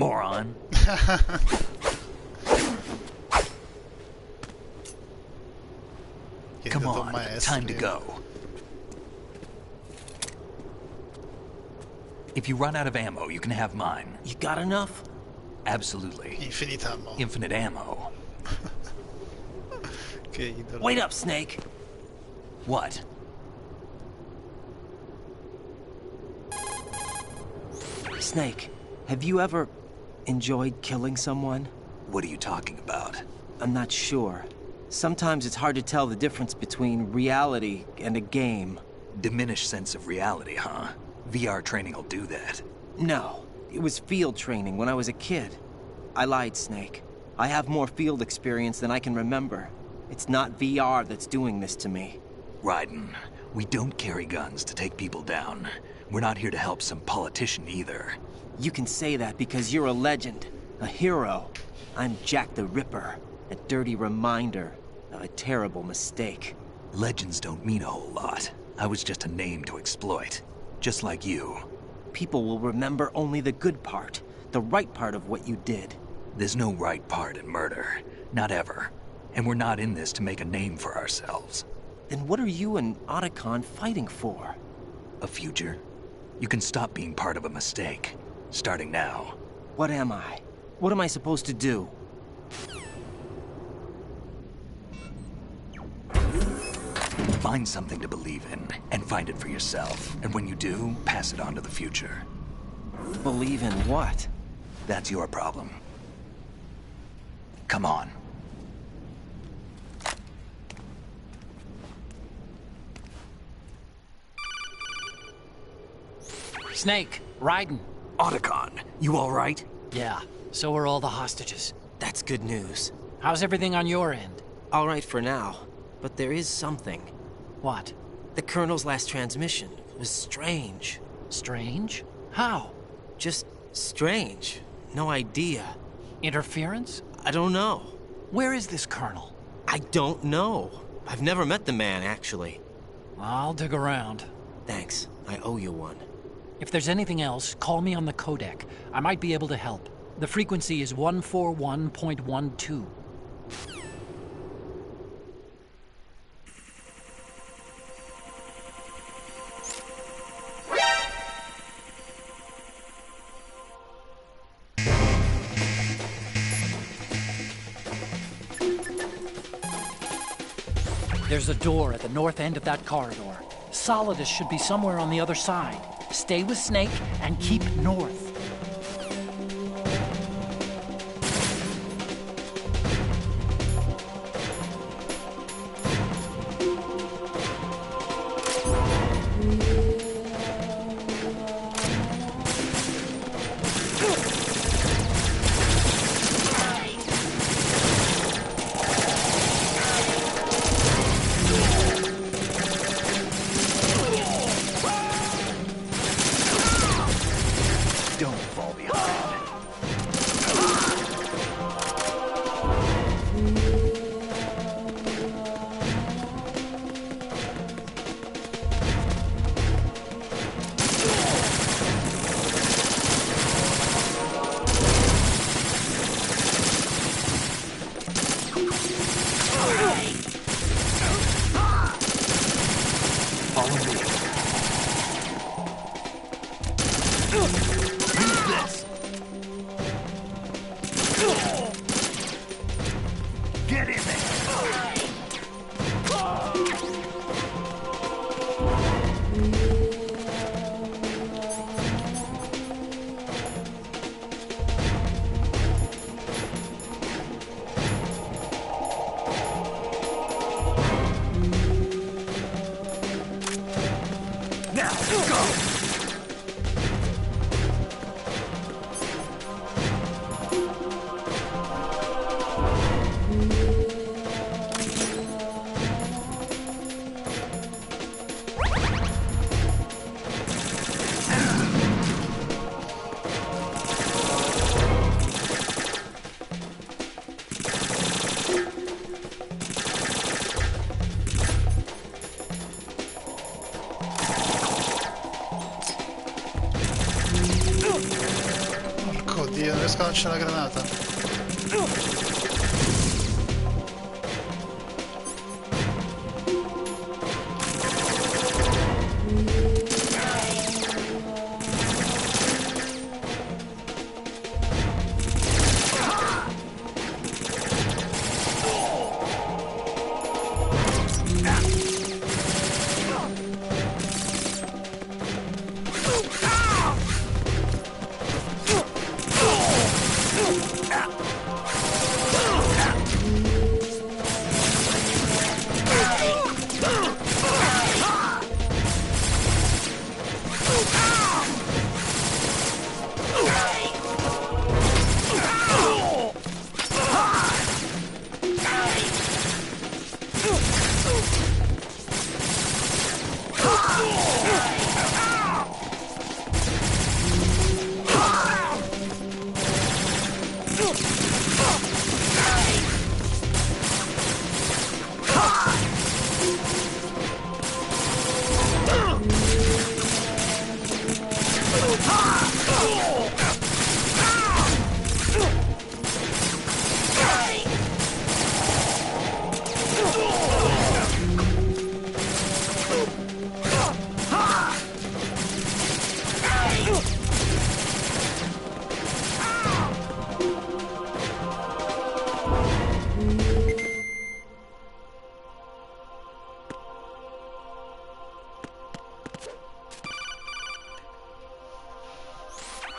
Moron. Come on, time to go. If you run out of ammo, you can have mine. You got enough? Infinite Absolutely. ammo. Infinite ammo. Che idolo. Wait up, Snake. What? Snake, have you ever enjoyed killing someone? What are you talking about? I'm not sure. Sometimes it's hard to tell the difference between reality and a game. Diminished sense of reality, huh? VR training will do that. No, it was field training when I was a kid. I lied, Snake. I have more field experience than I can remember. It's not VR that's doing this to me. Raiden, we don't carry guns to take people down. We're not here to help some politician either. You can say that because you're a legend, a hero. I'm Jack the Ripper, a dirty reminder of a terrible mistake. Legends don't mean a whole lot. I was just a name to exploit, just like you. People will remember only the good part, the right part of what you did. There's no right part in murder, not ever. And we're not in this to make a name for ourselves. Then what are you and Otacon fighting for? A future. You can stop being part of a mistake, starting now. What am I? What am I supposed to do? Find something to believe in, and find it for yourself. And when you do, pass it on to the future. Believe in what? That's your problem. Come on. Snake, Raiden. Otacon, you all right? Yeah, so are all the hostages. That's good news. How's everything on your end? All right for now, but there is something. What? The Colonel's last transmission was strange. Strange? How? Just strange. No idea. Interference? I don't know. Where is this Colonel? I don't know. I've never met the man, actually. I'll dig around. Thanks. I owe you one. If there's anything else, call me on the codec. I might be able to help. The frequency is 141.12. There's a door at the north end of that corridor. Solidus should be somewhere on the other side. Stay with Snake and keep north. Now, go! Porco Dio, non riesco a lanciare la granata.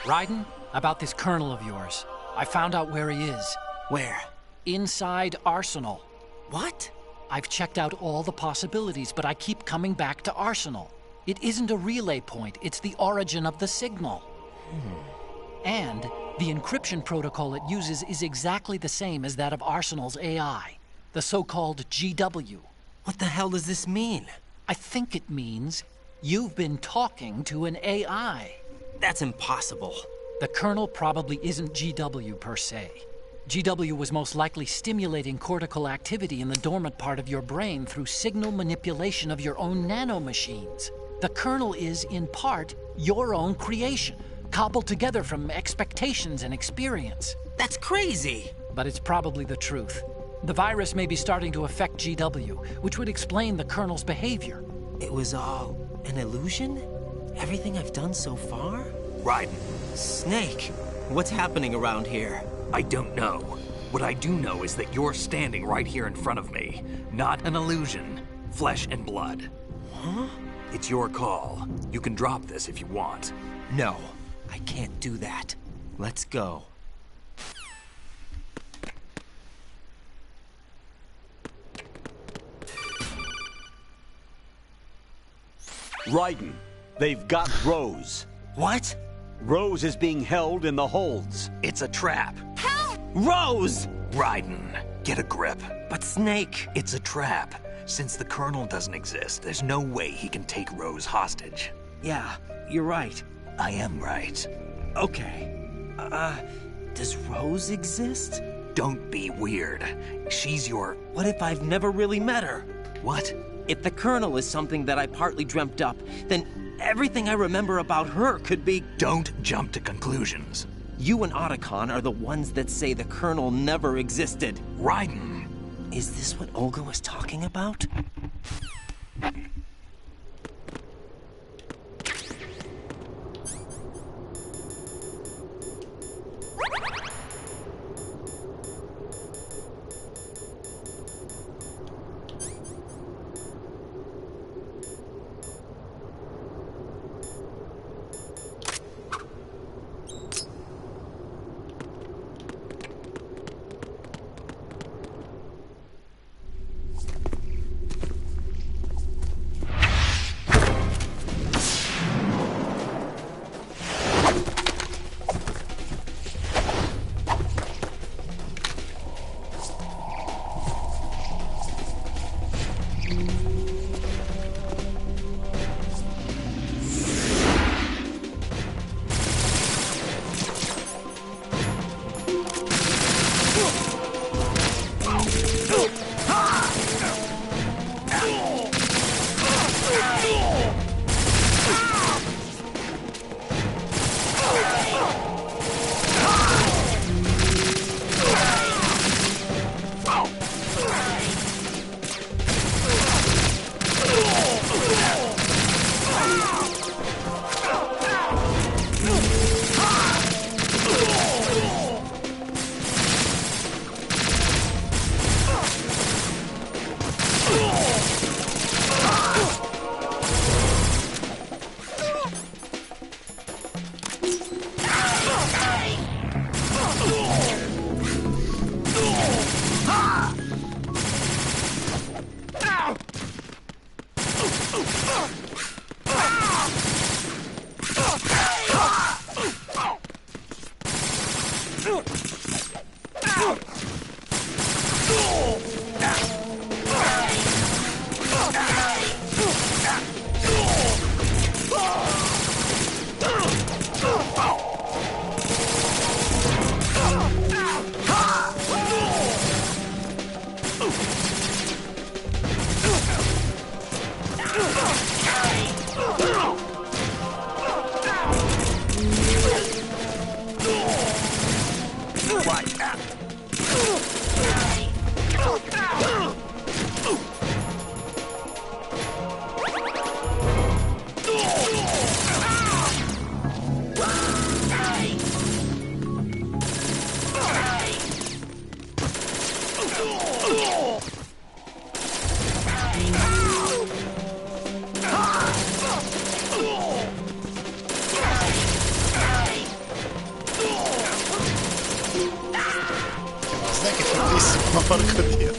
Raiden, about this colonel of yours. I found out where he is. Where? Inside Arsenal. What? I've checked out all the possibilities, but I keep coming back to Arsenal. It isn't a relay point, it's the origin of the signal. And the encryption protocol it uses is exactly the same as that of Arsenal's AI, the so-called GW. What the hell does this mean? I think it means you've been talking to an AI. That's impossible. The kernel probably isn't GW per se. GW was most likely stimulating cortical activity in the dormant part of your brain through signal manipulation of your own nanomachines. The kernel is, in part, your own creation, cobbled together from expectations and experience. That's crazy! But it's probably the truth. The virus may be starting to affect GW, which would explain the kernel's behavior. It was all an illusion? Everything I've done so far? Raiden. Snake, what's happening around here? I don't know. What I do know is that you're standing right here in front of me. Not an illusion. Flesh and blood. Huh? It's your call. You can drop this if you want. No, I can't do that. Let's go. Raiden, they've got Rose. What? Rose is being held in the holds. It's a trap. Help! Rose! Raiden, get a grip. But Snake... It's a trap. Since the Colonel doesn't exist, there's no way he can take Rose hostage. Yeah, you're right. I am right. Okay. Does Rose exist? Don't be weird. She's your... What if I've never really met her? What? If the Colonel is something that I partly dreamt up, then everything I remember about her could be... Don't jump to conclusions. You and Otacon are the ones that say the Colonel never existed. Raiden! Is this what Olga was talking about? Porco Dio.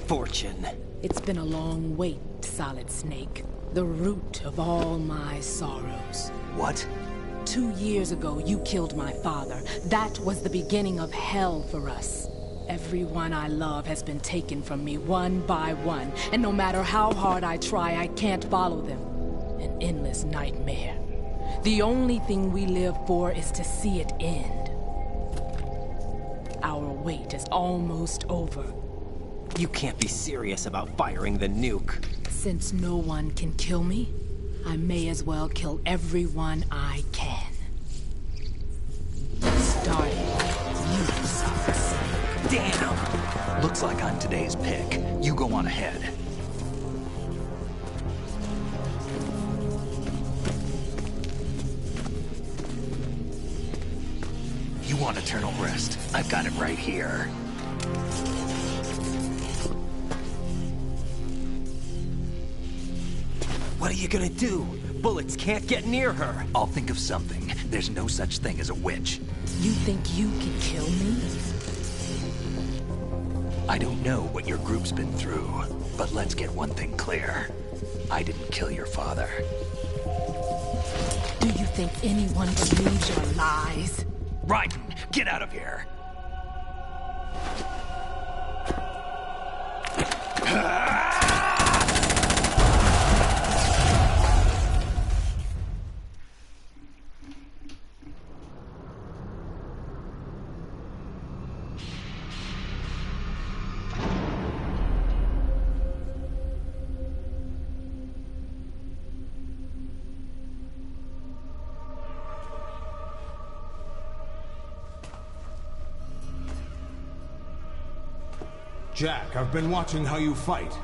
Fortune. It's been a long wait, Solid Snake. The root of all my sorrows. What? 2 years ago, you killed my father. That was the beginning of hell for us. Everyone I love has been taken from me one by one, and no matter how hard I try, I can't follow them. An endless nightmare. The only thing we live for is to see it end. Our wait is almost over. You can't be serious about firing the nuke. Since no one can kill me, I may as well kill everyone I can. Starting with you, Solid Snake. Damn! Looks like I'm today's pick. You go on ahead. You want eternal rest? I've got it right here. What are you gonna do? Bullets can't get near her. I'll think of something. There's no such thing as a witch. You think you can kill me? I don't know what your group's been through, but let's get one thing clear. I didn't kill your father. Do you think anyone believes your lies? Raiden, get out of here! Jack, I've been watching how you fight.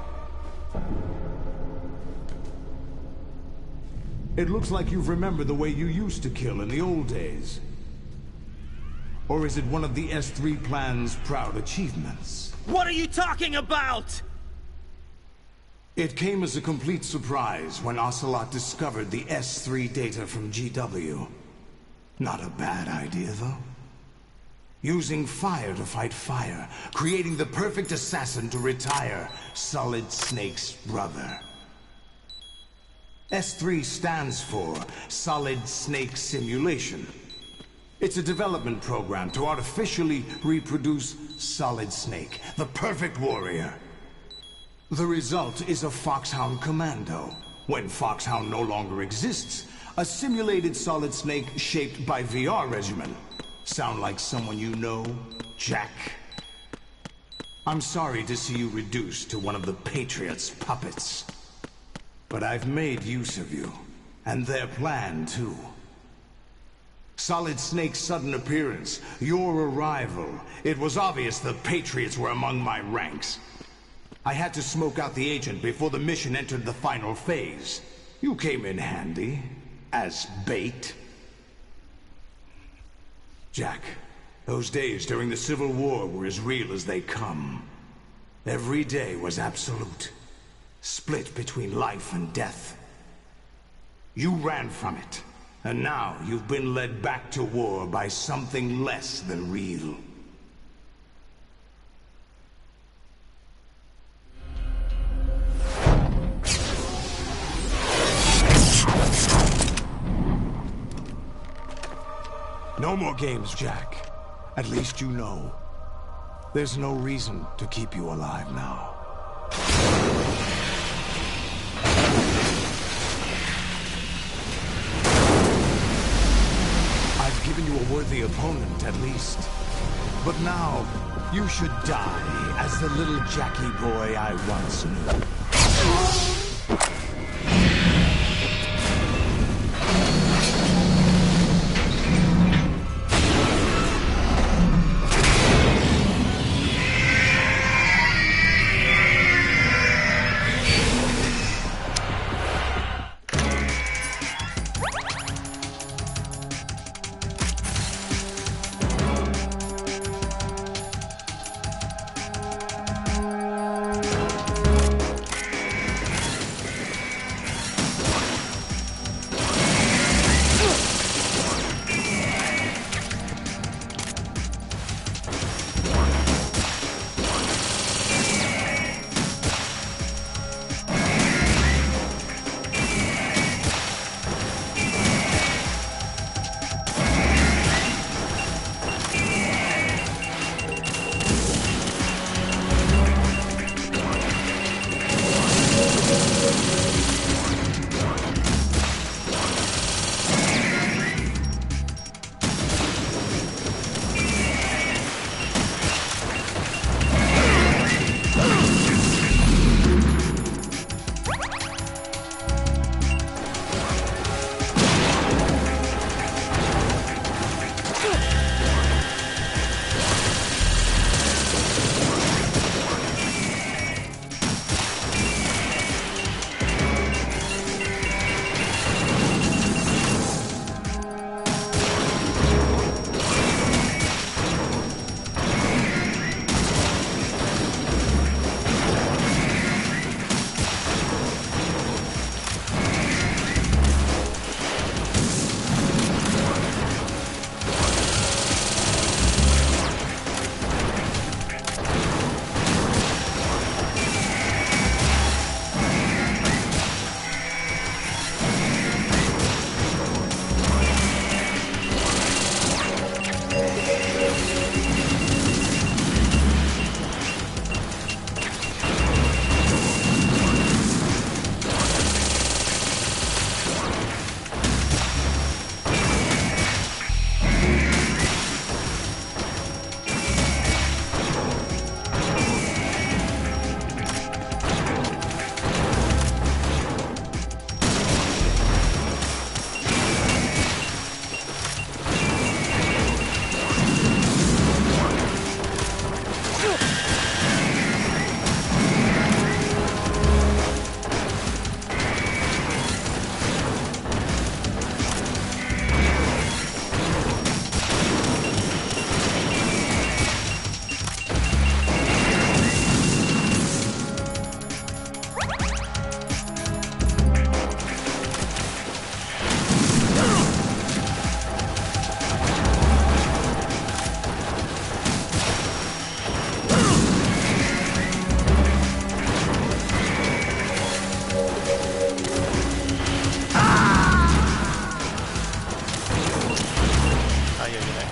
It looks like you've remembered the way you used to kill in the old days. Or is it one of the S3 plan's proud achievements? What are you talking about? It came as a complete surprise when Ocelot discovered the S3 data from GW. Not a bad idea, though. Using fire to fight fire, creating the perfect assassin to retire Solid Snake's brother. S3 stands for Solid Snake Simulation. It's a development program to artificially reproduce Solid Snake, the perfect warrior. The result is a Foxhound Commando. When Foxhound no longer exists, a simulated Solid Snake shaped by VR regimen. Sound like someone you know, Jack? I'm sorry to see you reduced to one of the Patriots' puppets. But I've made use of you, and their plan too. Solid Snake's sudden appearance, your arrival, it was obvious the Patriots were among my ranks. I had to smoke out the agent before the mission entered the final phase. You came in handy, as bait. Jack, those days during the Civil War were as real as they come. Every day was absolute, split between life and death. You ran from it, and now you've been led back to war by something less than real. No more games, Jack. At least you know. There's no reason to keep you alive now. I've given you a worthy opponent, at least. But now, you should die as the little Jackie boy I once knew.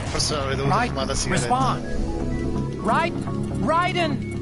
Forse non avevo dovuto fumare la sigaretta. Respond. Raiden!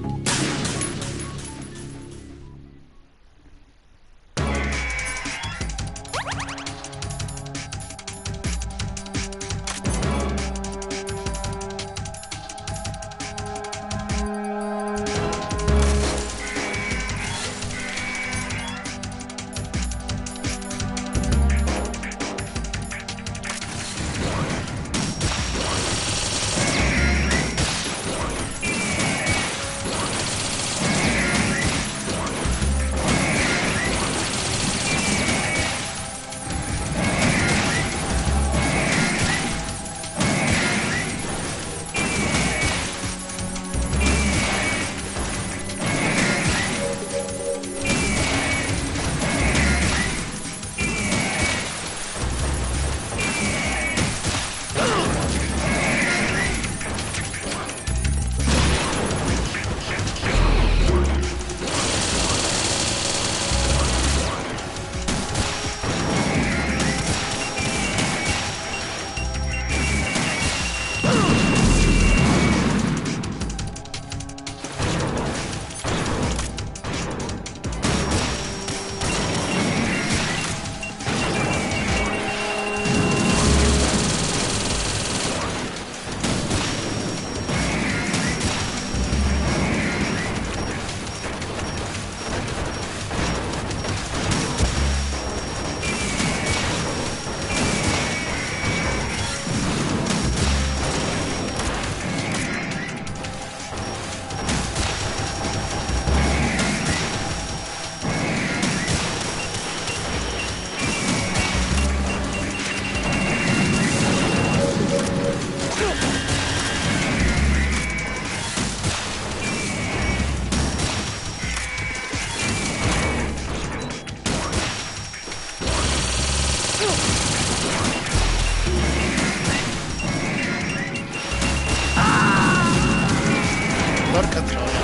Porca troia.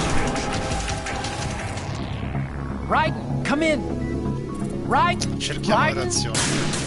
Raiden, come in. Raiden. Cerchiamo la reazione.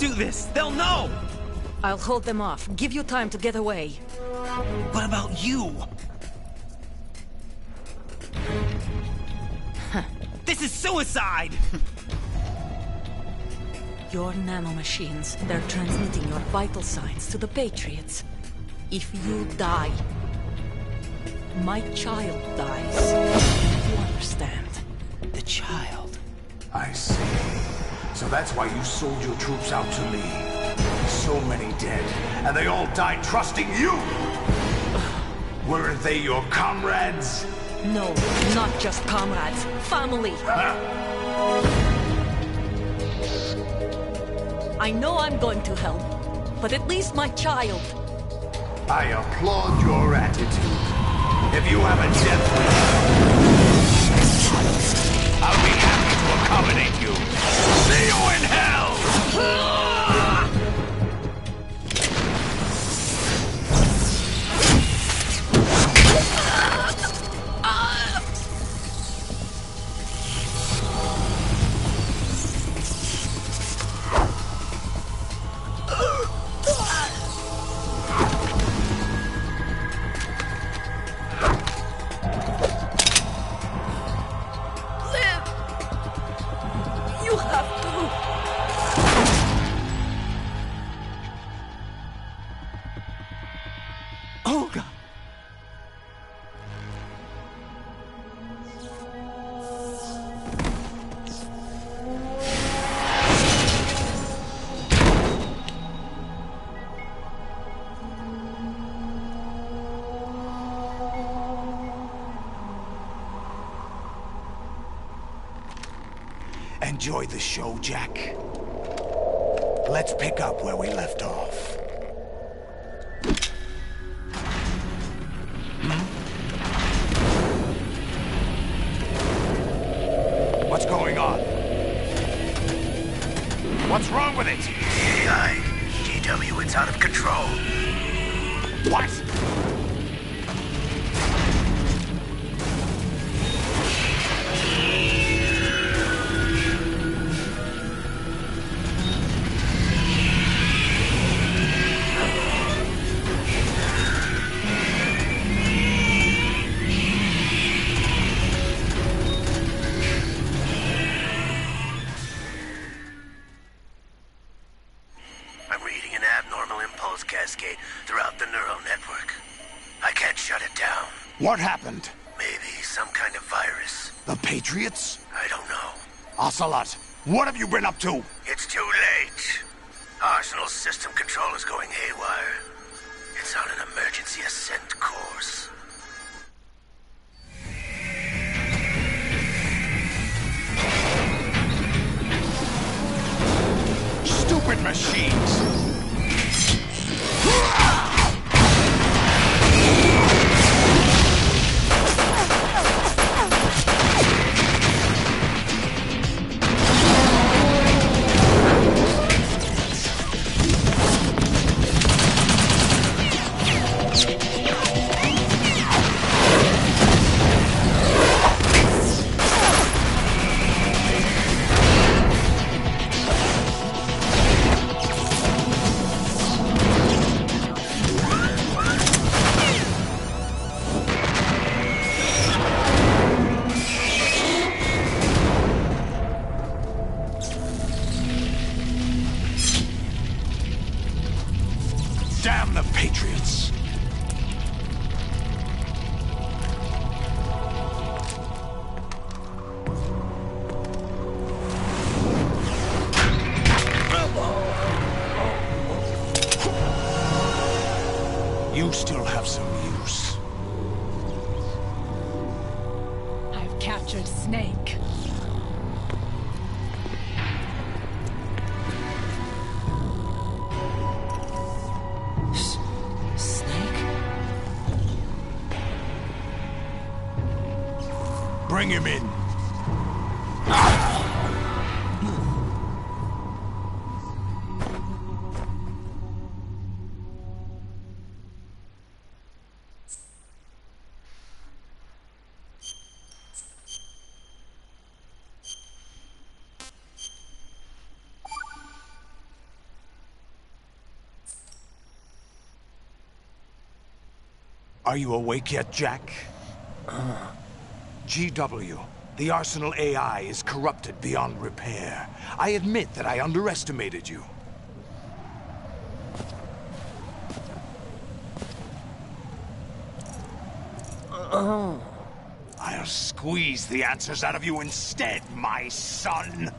do this! They'll know! I'll hold them off. Give you time to get away. What about you? This is suicide! Your nanomachines, they're transmitting your vital signs to the Patriots. If you die, my child dies. You understand? The child. I see. So that's why you sold your troops out to me. So many dead, and they all died trusting you! Weren't they your comrades? No, not just comrades. Family. I know I'm going to hell, but at least my child. I applaud your attitude. If you have a death wish, I'll be happy to accommodate you. See you in hell! Enjoy the show, Jack. Let's pick up where we left off. What's going on? What's wrong with it? AI, GW, it's out of control. What? What happened? Maybe some kind of virus. The Patriots? I don't know. Ocelot, what have you been up to? It's too late. Arsenal's system control is going haywire. It's on an emergency ascent course. Stupid machines! Damn the Patriots! You still have some use. I've captured Snake. Bring him in. Are you awake yet, Jack? GW, the Arsenal AI is corrupted beyond repair. I admit that I underestimated you. I'll squeeze the answers out of you instead, my son!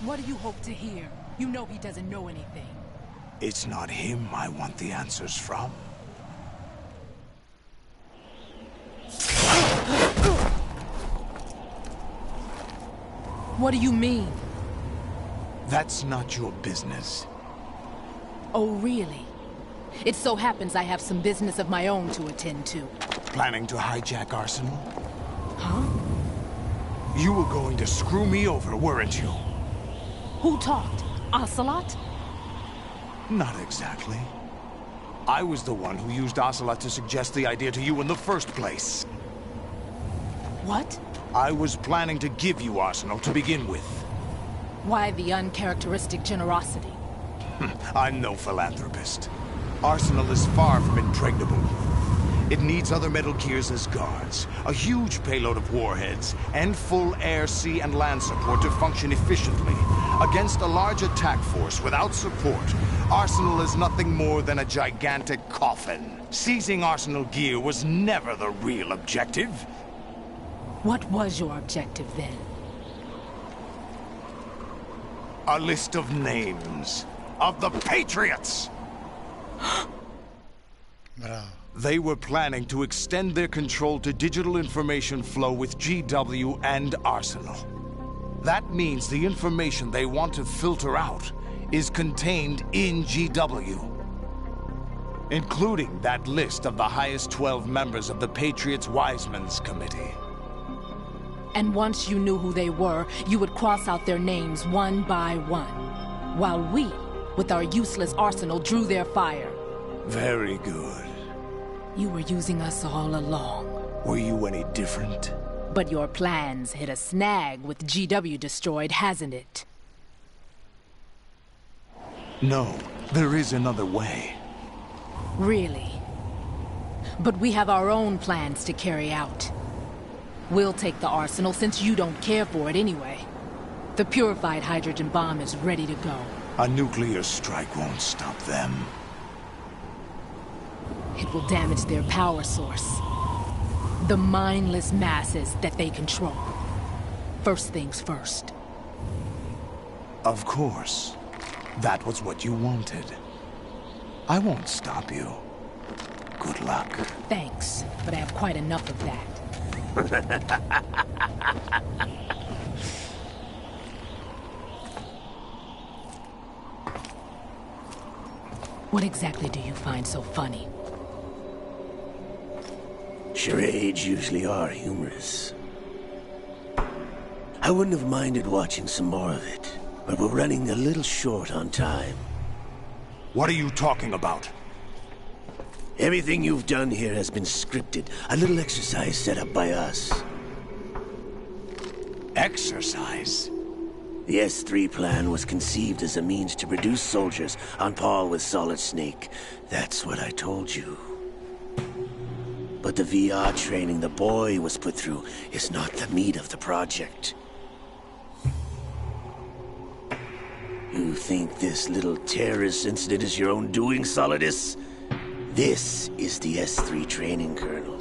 What do you hope to hear? You know he doesn't know anything. It's not him I want the answers from. What do you mean? That's not your business. Oh, really? It so happens I have some business of my own to attend to. Planning to hijack Arsenal? Huh? You were going to screw me over, weren't you? Who talked? Ocelot? Not exactly. I was the one who used Ocelot to suggest the idea to you in the first place. What? I was planning to give you Arsenal to begin with. Why the uncharacteristic generosity? I'm no philanthropist. Arsenal is far from impregnable. It needs other Metal Gears as guards, a huge payload of warheads, and full air, sea, and land support to function efficiently. Against a large attack force without support, Arsenal is nothing more than a gigantic coffin. Seizing Arsenal gear was never the real objective. What was your objective then? A list of names of the Patriots! Bravo. They were planning to extend their control to digital information flow with GW and Arsenal. That means the information they want to filter out is contained in GW, including that list of the highest 12 members of the Patriots' Wiseman's Committee. And once you knew who they were, you would cross out their names one by one, while we, with our useless arsenal, drew their fire. Very good. You were using us all along. Were you any different? But your plans hit a snag with GW destroyed, hasn't it? No, there is another way. Really? But we have our own plans to carry out. We'll take the arsenal since you don't care for it anyway. The purified hydrogen bomb is ready to go. A nuclear strike won't stop them. It will damage their power source. The mindless masses that they control. First things first. Of course. That was what you wanted. I won't stop you. Good luck. Thanks, but I have quite enough of that. What exactly do you find so funny? Charades usually are humorous. I wouldn't have minded watching some more of it, but we're running a little short on time. What are you talking about? Everything you've done here has been scripted. A little exercise set up by us. Exercise? The S3 plan was conceived as a means to produce soldiers on par with Solid Snake. That's what I told you. But the VR training the boy was put through is not the meat of the project. You think this little terrorist incident is your own doing, Solidus? This is the S3 training kernel.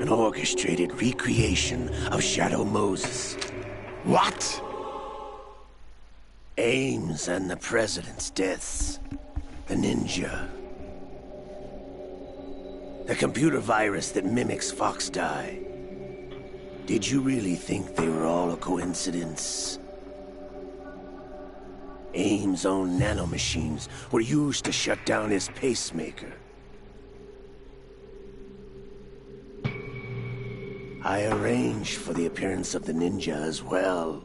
An orchestrated recreation of Shadow Moses. What? Ames and the President's deaths. The ninja. The computer virus that mimics Fox Die. Did you really think they were all a coincidence? Ames' own nanomachines were used to shut down his pacemaker. I arranged for the appearance of the ninja as well.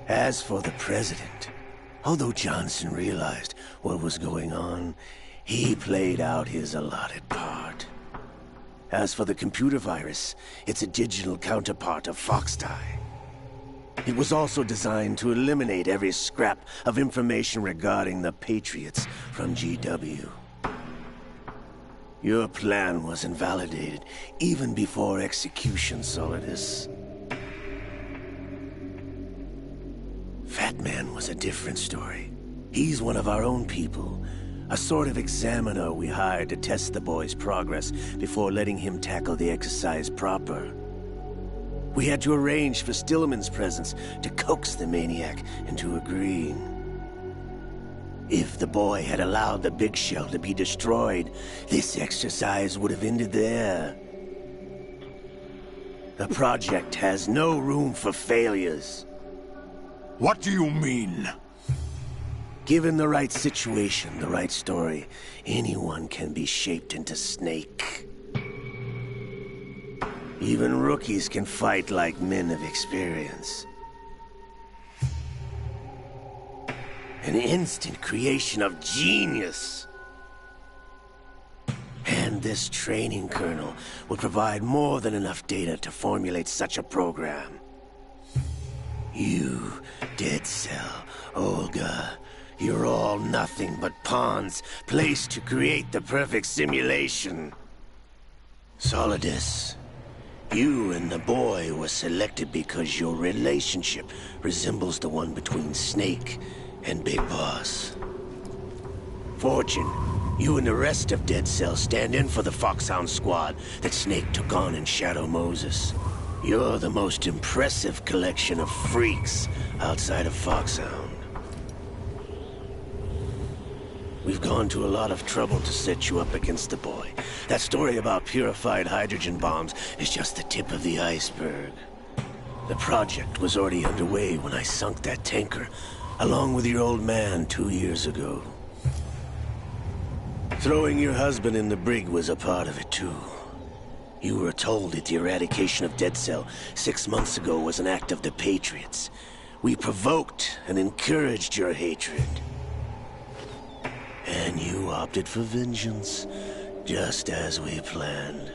As for the President, Although Johnson realized what was going on, he played out his allotted part. As for the computer virus, it's a digital counterpart of Foxtie. It was also designed to eliminate every scrap of information regarding the Patriots from GW. Your plan was invalidated even before execution, Solidus. Fat Man was a different story. He's one of our own people, a sort of examiner we hired to test the boy's progress before letting him tackle the exercise proper. We had to arrange for Stillman's presence to coax the maniac into agreeing. If the boy had allowed the big shell to be destroyed, this exercise would have ended there. The project has no room for failures. What do you mean? Given the right situation, the right story, anyone can be shaped into Snake. Even rookies can fight like men of experience. An instant creation of genius. And this training kernel would provide more than enough data to formulate such a program. You, Dead Cell, Olga, you're all nothing but pawns placed to create the perfect simulation. Solidus, you and the boy were selected because your relationship resembles the one between Snake and Big Boss. Fortune, you and the rest of Dead Cell stand in for the Foxhound squad that Snake took on in Shadow Moses. You're the most impressive collection of freaks outside of Foxhound. We've gone to a lot of trouble to set you up against the boy. That story about purified hydrogen bombs is just the tip of the iceberg. The project was already underway when I sunk that tanker, along with your old man 2 years ago. Throwing your husband in the brig was a part of it too. You were told that the eradication of Dead Cell 6 months ago was an act of the Patriots. We provoked and encouraged your hatred. And you opted for vengeance, just as we planned.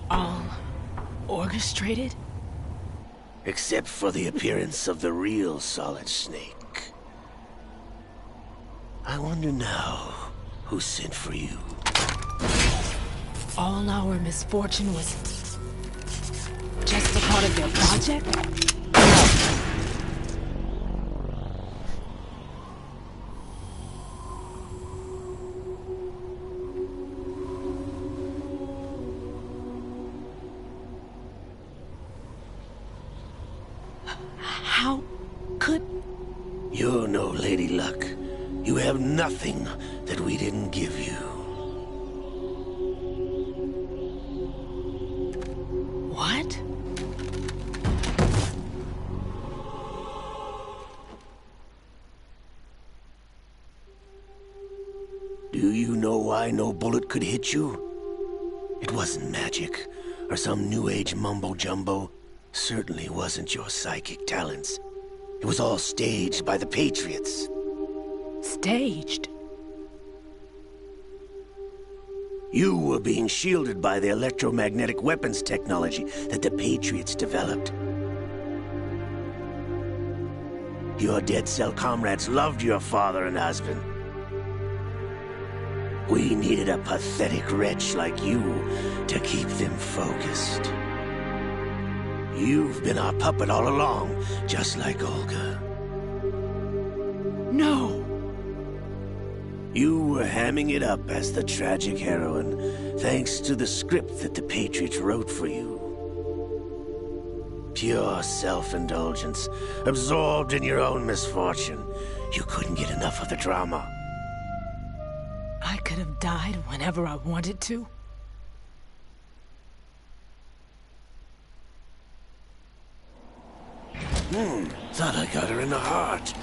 All orchestrated? Except for the appearance of the real Solid Snake. I wonder now who sent for you. All our misfortune was just a part of their project? How could... You're no Lady Luck. You have nothing that we didn't give you. What? Do you know why no bullet could hit you? It wasn't magic, or some new age mumbo-jumbo. Certainly wasn't your psychic talents. It was all staged by the Patriots. Staged? You were being shielded by the electromagnetic weapons technology that the Patriots developed. Your Dead Cell comrades loved your father and husband. We needed a pathetic wretch like you to keep them focused. You've been our puppet all along, just like Olga. No! You were hamming it up as the tragic heroine, thanks to the script that the Patriots wrote for you. Pure self-indulgence, absorbed in your own misfortune. You couldn't get enough of the drama. I could have died whenever I wanted to. Thought I got her in the heart.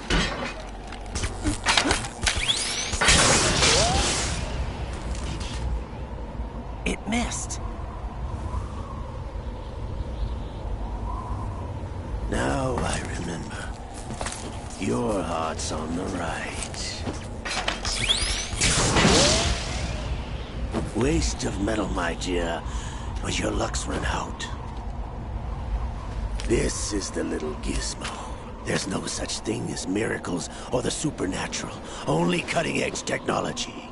It missed. Now I remember. Your heart's on the right. Waste of metal, my dear, but your luck's run out. This is the little gizmo. There's no such thing as miracles or the supernatural. Only cutting-edge technology.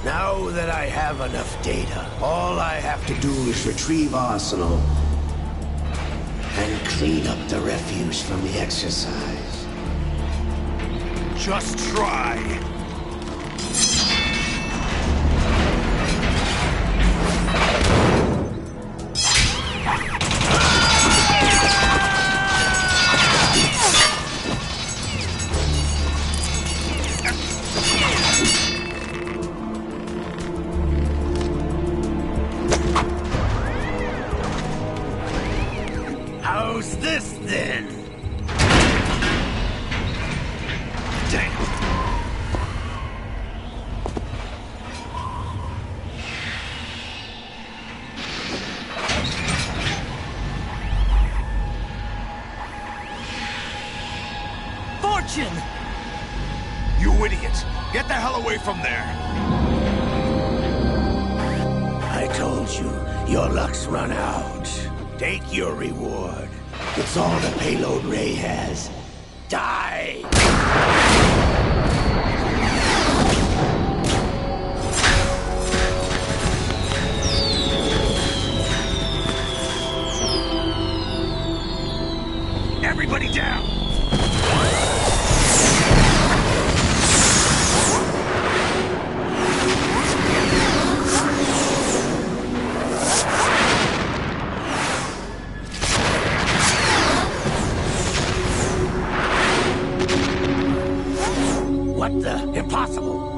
Now that I have enough data, all I have to do is retrieve Arsenal and clean up the refuse from the exercise. Just try. How's this then? Damn. Fortune! You idiot! Get the hell away from there! I told you, your luck's run out. Take your reward. It's all the payload Ray has. Die! Everybody down! What the? Impossible!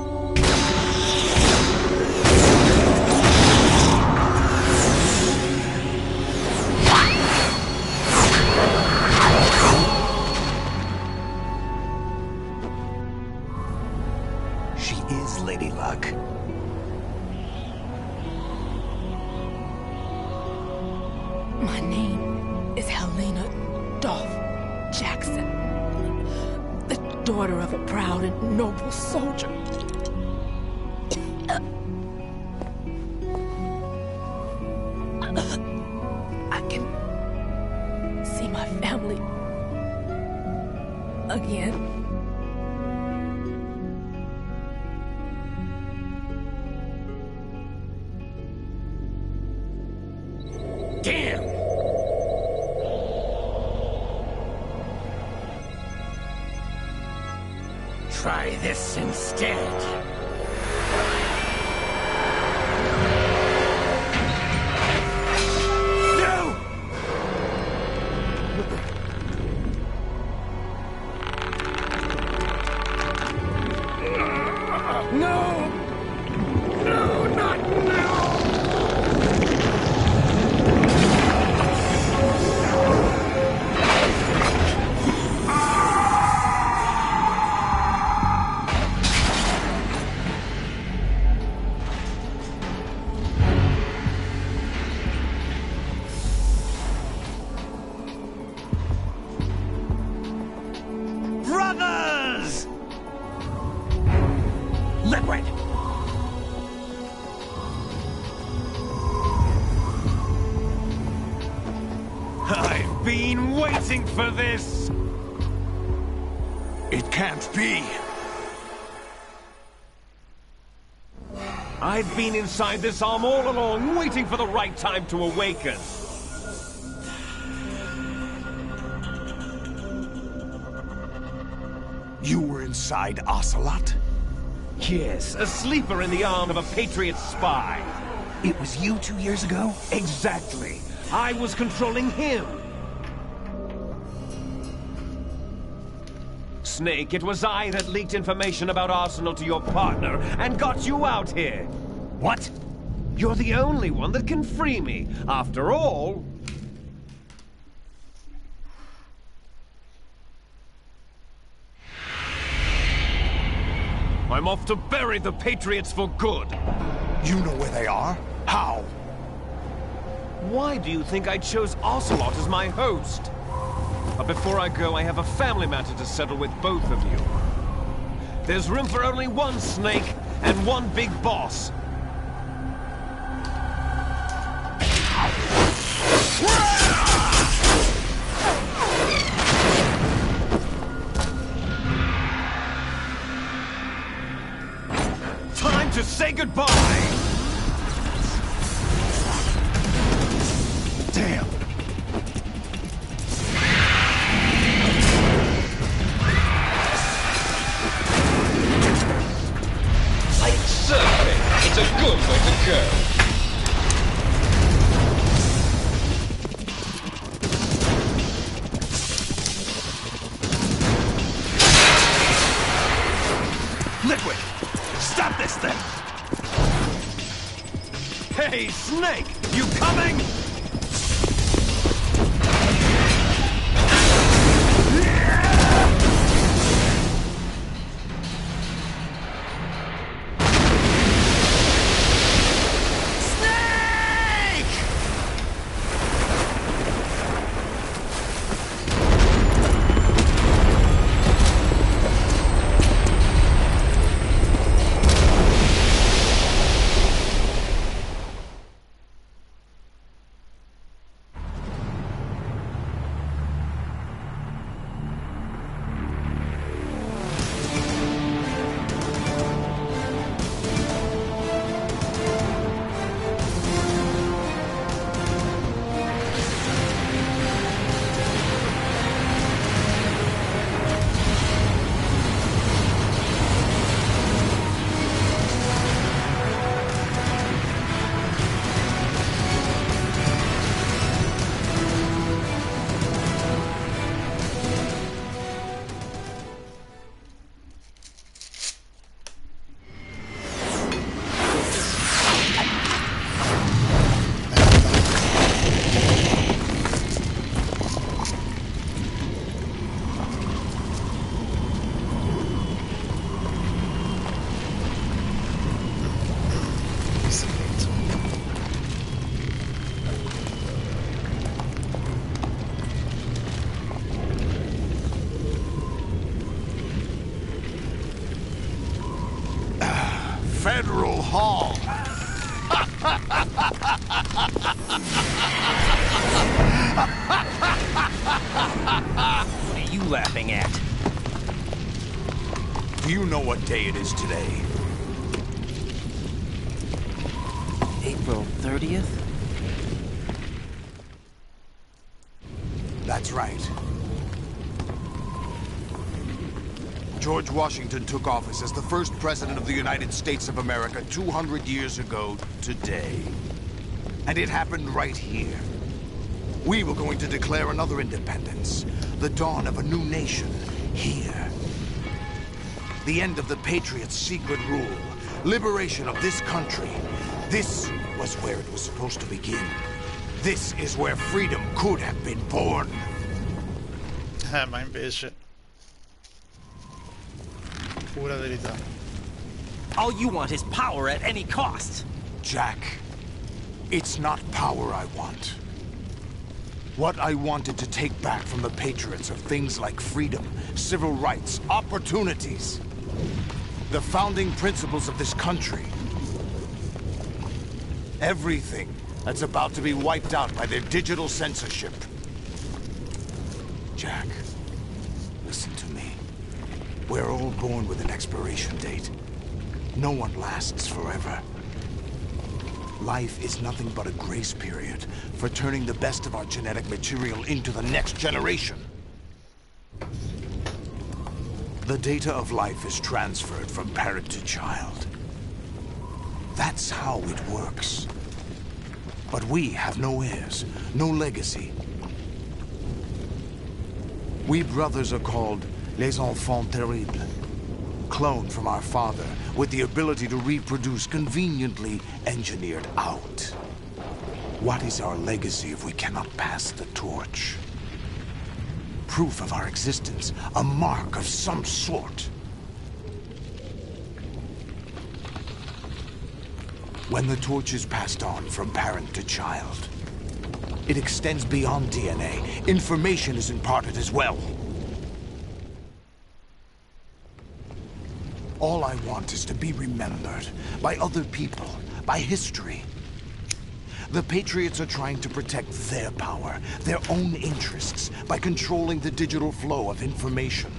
She is Lady Luck. My name is Helena Dolph Jackson, the daughter of a proud and noble soldier. I can see my family again. Damn! Try this instead. No! No! No, not now! Brothers! Liquid! I've been waiting for this! It can't be! I've been inside this arm all along, waiting for the right time to awaken. You were inside Ocelot? Yes, a sleeper in the arm of a Patriot spy. It was you 2 years ago? Exactly. I was controlling him. Snake, it was I that leaked information about Arsenal to your partner and got you out here. What? You're the only one that can free me. After all... I'm off to bury the Patriots for good. You know where they are? How? Why do you think I chose Ocelot as my host? But before I go, I have a family matter to settle with both of you. There's room for only one Snake and one big boss. Time to say goodbye! Damn! Certainly, it's a good way to go. Liquid! Stop this thing! Hey, Snake! You coming? Federal Hall. What are you laughing at? Do you know what day it is today? April 30th? That's right. George Washington took office as the first president of the United States of America 200 years ago today. And it happened right here. We were going to declare another independence, the dawn of a new nation, here. The end of the Patriots' secret rule, liberation of this country. This was where it was supposed to begin. This is where freedom could have been born. Ma invece... Pura verità. All you want is power at any cost. Jack, it's not power I want. What I wanted to take back from the Patriots are things like freedom, civil rights, opportunities. The founding principles of this country. Everything that's about to be wiped out by their digital censorship. Jack, listen to me. We're all born with an expiration date. No one lasts forever. Life is nothing but a grace period for turning the best of our genetic material into the next generation. The data of life is transferred from parent to child. That's how it works. But we have no heirs, no legacy. We brothers are called les enfants terribles, cloned from our father with the ability to reproduce conveniently engineered out. What is our legacy if we cannot pass the torch? Proof of our existence, a mark of some sort. When the torch is passed on from parent to child, it extends beyond DNA. Information is imparted as well. All I want is to be remembered by other people, by history. The Patriots are trying to protect their power, their own interests, by controlling the digital flow of information.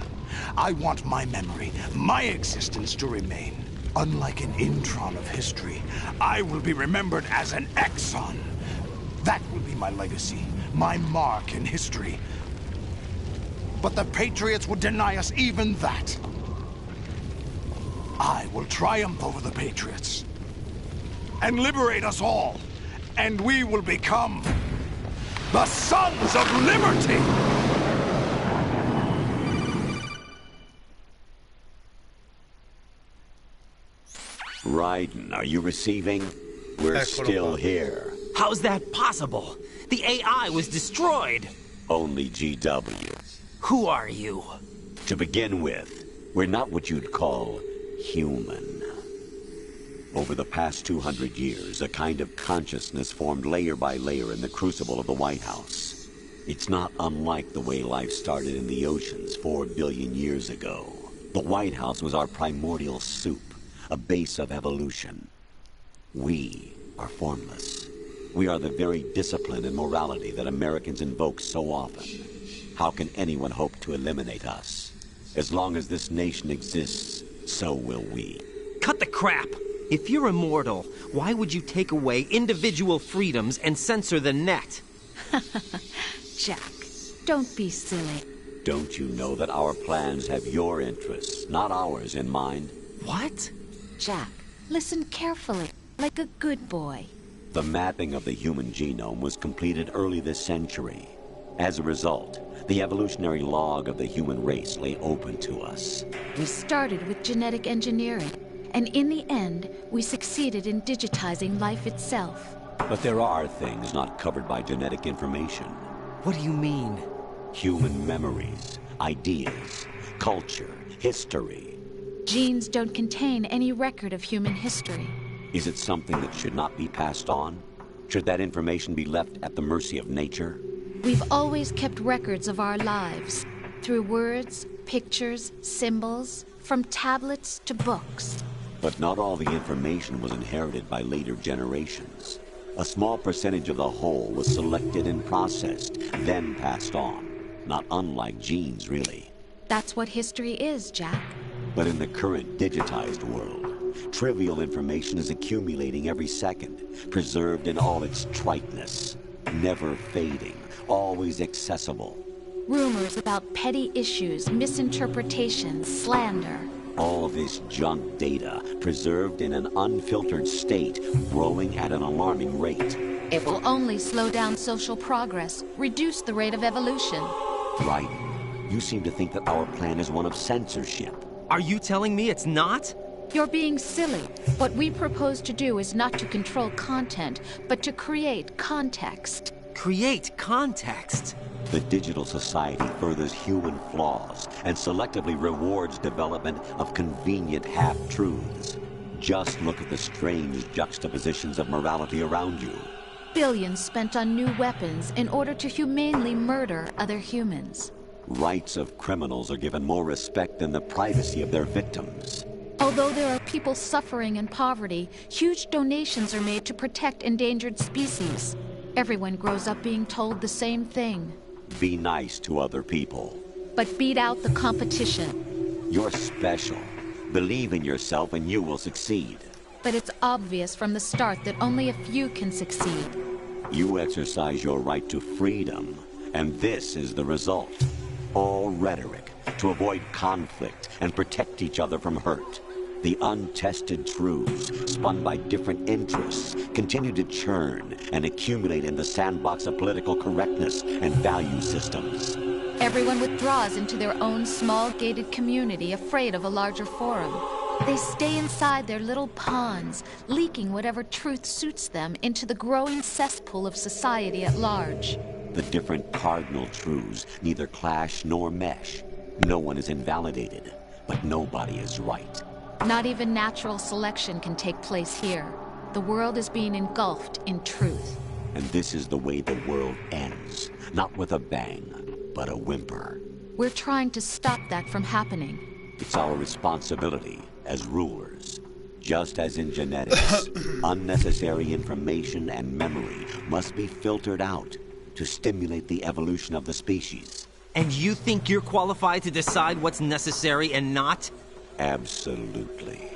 I want my memory, my existence to remain. Unlike an intron of history, I will be remembered as an exon. That will be my legacy, my mark in history. But the Patriots would deny us even that. I will triumph over the Patriots and liberate us all, and we will become the Sons of Liberty! Raiden, are you receiving? We're still here. How's that possible? The AI was destroyed. Only GW. Who are you? To begin with, we're not what you'd call human. Over the past 200 years, a kind of consciousness formed layer by layer in the crucible of the White House. It's not unlike the way life started in the oceans 4 billion years ago. The White House was our primordial soup, a base of evolution. We are formless. We are the very discipline and morality that Americans invoke so often. How can anyone hope to eliminate us? As long as this nation exists, so will we. Cut the crap! If you're immortal, why would you take away individual freedoms and censor the net? Jack, don't be silly. Don't you know that our plans have your interests, not ours, in mind? What? Jack, listen carefully, like a good boy. The mapping of the human genome was completed early this century. As a result, the evolutionary log of the human race lay open to us. We started with genetic engineering, and in the end, we succeeded in digitizing life itself. But there are things not covered by genetic information. What do you mean? Human memories, ideas, culture, history. Genes don't contain any record of human history. Is it something that should not be passed on? Should that information be left at the mercy of nature? We've always kept records of our lives, through words, pictures, symbols, from tablets to books. But not all the information was inherited by later generations. A small percentage of the whole was selected and processed, then passed on. Not unlike genes, really. That's what history is, Jack. But in the current digitized world, trivial information is accumulating every second, preserved in all its triteness, never fading, always accessible. Rumors about petty issues, misinterpretations, slander. All this junk data, preserved in an unfiltered state, growing at an alarming rate. It will only slow down social progress, reduce the rate of evolution. Right. You seem to think that our plan is one of censorship. Are you telling me it's not? You're being silly. What we propose to do is not to control content, but to create context. Create context? The digital society furthers human flaws and selectively rewards development of convenient half-truths. Just look at the strange juxtapositions of morality around you. Billions spent on new weapons in order to humanely murder other humans. Rights of criminals are given more respect than the privacy of their victims. Although there are people suffering in poverty, huge donations are made to protect endangered species. Everyone grows up being told the same thing. Be nice to other people. But beat out the competition. You're special. Believe in yourself and you will succeed. But it's obvious from the start that only a few can succeed. You exercise your right to freedom, and this is the result. All rhetoric to avoid conflict and protect each other from hurt. The untested truths, spun by different interests, continue to churn and accumulate in the sandbox of political correctness and value systems. Everyone withdraws into their own small gated community, afraid of a larger forum. They stay inside their little ponds, leaking whatever truth suits them into the growing cesspool of society at large. The different cardinal truths neither clash nor mesh. No one is invalidated, but nobody is right. Not even natural selection can take place here. The world is being engulfed in truth. And this is the way the world ends. Not with a bang, but a whimper. We're trying to stop that from happening. It's our responsibility as rulers. Just as in genetics, unnecessary information and memory must be filtered out to stimulate the evolution of the species. And you think you're qualified to decide what's necessary and not? Absolutely.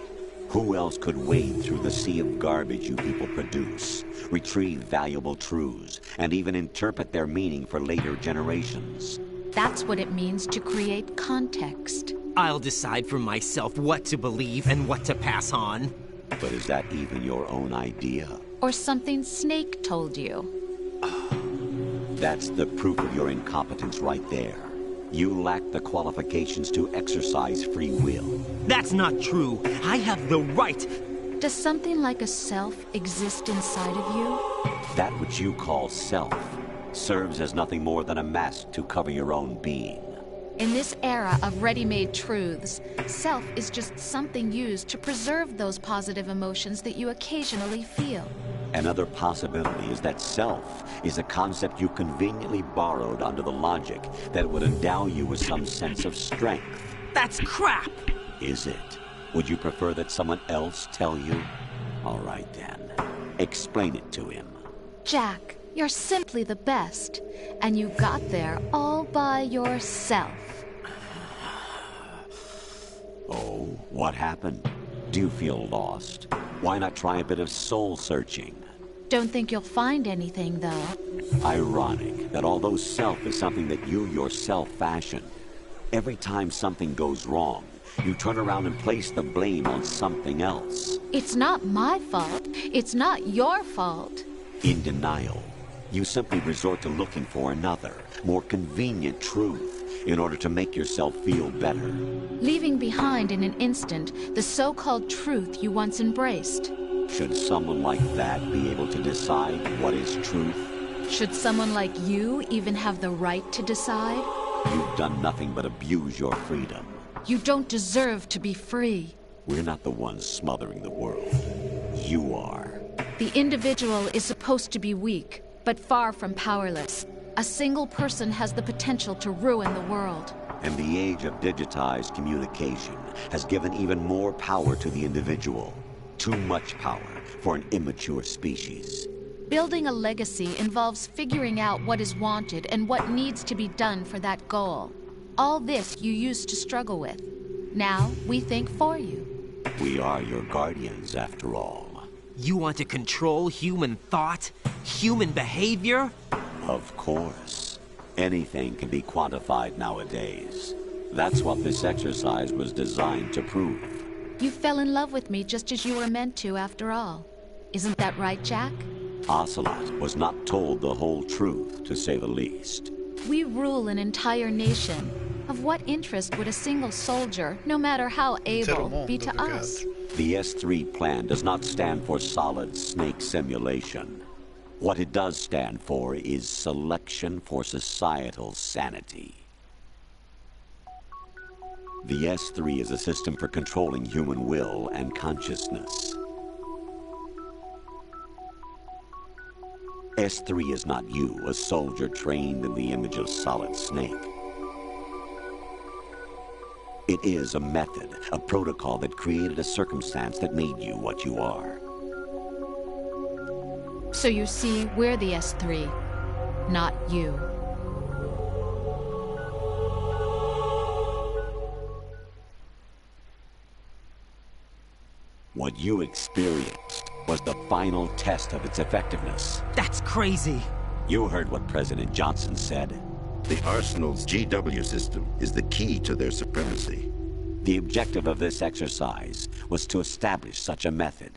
Who else could wade through the sea of garbage you people produce, retrieve valuable truths, and even interpret their meaning for later generations? That's what it means to create context. I'll decide for myself what to believe and what to pass on. But is that even your own idea? Or something Snake told you? That's the proof of your incompetence right there. You lack the qualifications to exercise free will. That's not true. I have the right. Does something like a self exist inside of you? That which you call self serves as nothing more than a mask to cover your own being. In this era of ready-made truths, self is just something used to preserve those positive emotions that you occasionally feel. Another possibility is that self is a concept you conveniently borrowed under the logic that would endow you with some sense of strength. That's crap! Is it? Would you prefer that someone else tell you? All right then. Explain it to him. Jack, you're simply the best. And you got there all by yourself. Oh, what happened? Do you feel lost? Why not try a bit of soul-searching? Don't think you'll find anything, though. Ironic that although self is something that you yourself fashioned, every time something goes wrong, you turn around and place the blame on something else. It's not my fault. It's not your fault. In denial, you simply resort to looking for another, more convenient truth in order to make yourself feel better. Leaving behind in an instant the so-called truth you once embraced. Should someone like that be able to decide what is truth? Should someone like you even have the right to decide? You've done nothing but abuse your freedom. You don't deserve to be free. We're not the ones smothering the world. You are. The individual is supposed to be weak, but far from powerless. A single person has the potential to ruin the world. And the age of digitized communication has given even more power to the individual. Too much power for an immature species. Building a legacy involves figuring out what is wanted and what needs to be done for that goal. All this you used to struggle with. Now we think for you. We are your guardians, after all. You want to control human thought? Human behavior? Of course. Anything can be quantified nowadays. That's what this exercise was designed to prove. You fell in love with me just as you were meant to, after all. Isn't that right, Jack? Ocelot was not told the whole truth, to say the least. We rule an entire nation. Of what interest would a single soldier, no matter how able, be to us? The S3 plan does not stand for solid snake simulation. What it does stand for is selection for societal sanity. The S3 is a system for controlling human will and consciousness. S3 is not you, a soldier trained in the image of Solid Snake. It is a method, a protocol that created a circumstance that made you what you are. So you see, we're the S3, not you. What you experienced was the final test of its effectiveness. That's crazy. You heard what President Johnson said. The Arsenal's GW system is the key to their supremacy. The objective of this exercise was to establish such a method.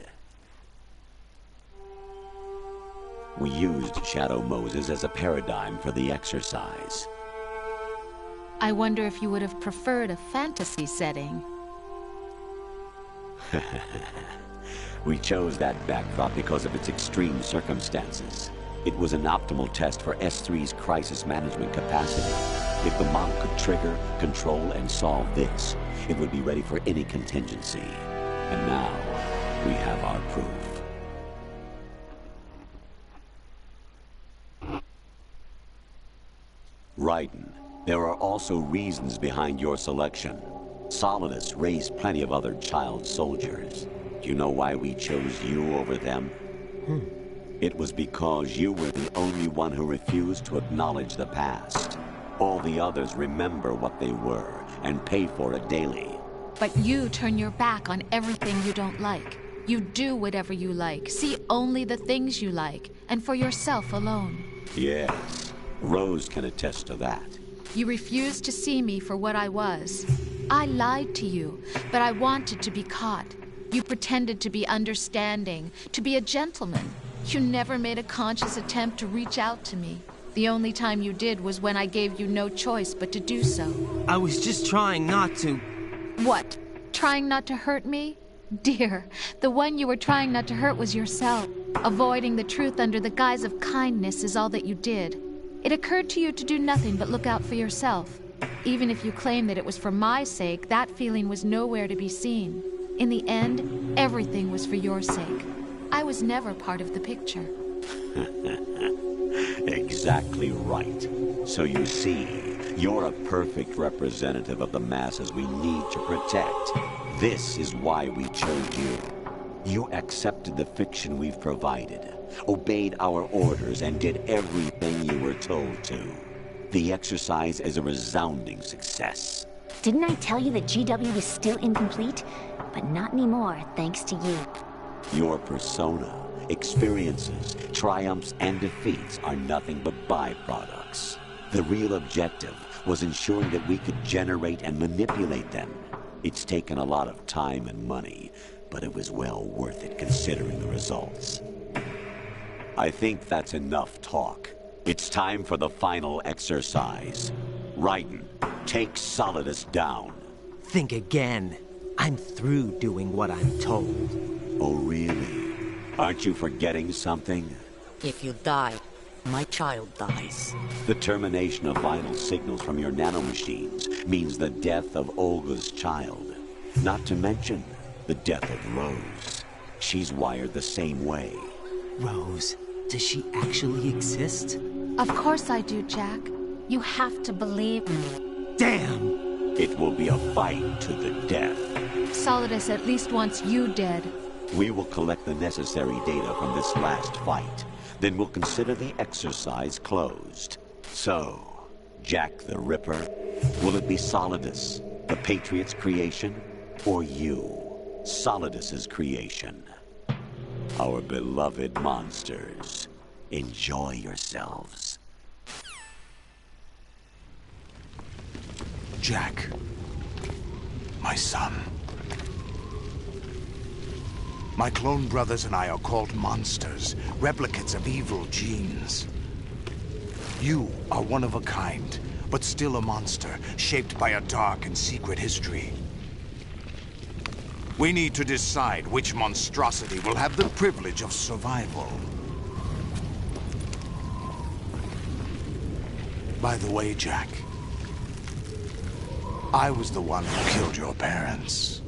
We used Shadow Moses as a paradigm for the exercise. I wonder if you would have preferred a fantasy setting. We chose that backdrop because of its extreme circumstances. It was an optimal test for S3's crisis management capacity. If the model could trigger, control, and solve this, it would be ready for any contingency. And now, we have our proof. Raiden, there are also reasons behind your selection. Solidus raised plenty of other child soldiers. Do you know why we chose you over them? It was because you were the only one who refused to acknowledge the past. All the others remember what they were and pay for it daily. But you turn your back on everything you don't like. You do whatever you like, see only the things you like, and for yourself alone. Yes, Rose can attest to that. You refused to see me for what I was. I lied to you, but I wanted to be caught. You pretended to be understanding, to be a gentleman. You never made a conscious attempt to reach out to me. The only time you did was when I gave you no choice but to do so. I was just trying not to... What? Trying not to hurt me? Dear, the one you were trying not to hurt was yourself. Avoiding the truth under the guise of kindness is all that you did. It occurred to you to do nothing but look out for yourself. Even if you claim that it was for my sake, that feeling was nowhere to be seen. In the end, everything was for your sake. I was never part of the picture. Exactly right. So you see, you're a perfect representative of the masses we need to protect. This is why we chose you. You accepted the fiction we've provided, obeyed our orders, and did everything you were told to. The exercise is a resounding success. Didn't I tell you that GW is still incomplete? But not anymore, thanks to you. Your persona, experiences, triumphs, and defeats are nothing but byproducts. The real objective was ensuring that we could generate and manipulate them. It's taken a lot of time and money, but it was well worth it considering the results. I think that's enough talk. It's time for the final exercise. Raiden, take Solidus down. Think again. I'm through doing what I'm told. Oh, really? Aren't you forgetting something? If you die, my child dies. The termination of vital signals from your nanomachines means the death of Olga's child. Not to mention the death of Rose. She's wired the same way. Rose, does she actually exist? Of course I do, Jack. You have to believe me. Damn! It will be a fight to the death. Solidus at least wants you dead. We will collect the necessary data from this last fight. Then we'll consider the exercise closed. So, Jack the Ripper, will it be Solidus, the Patriot's creation, or you, Solidus's creation? Our beloved monsters, enjoy yourselves. Jack, my son. My clone brothers and I are called monsters, replicates of evil genes. You are one of a kind, but still a monster, shaped by a dark and secret history. We need to decide which monstrosity will have the privilege of survival. By the way, Jack, I was the one who killed your parents.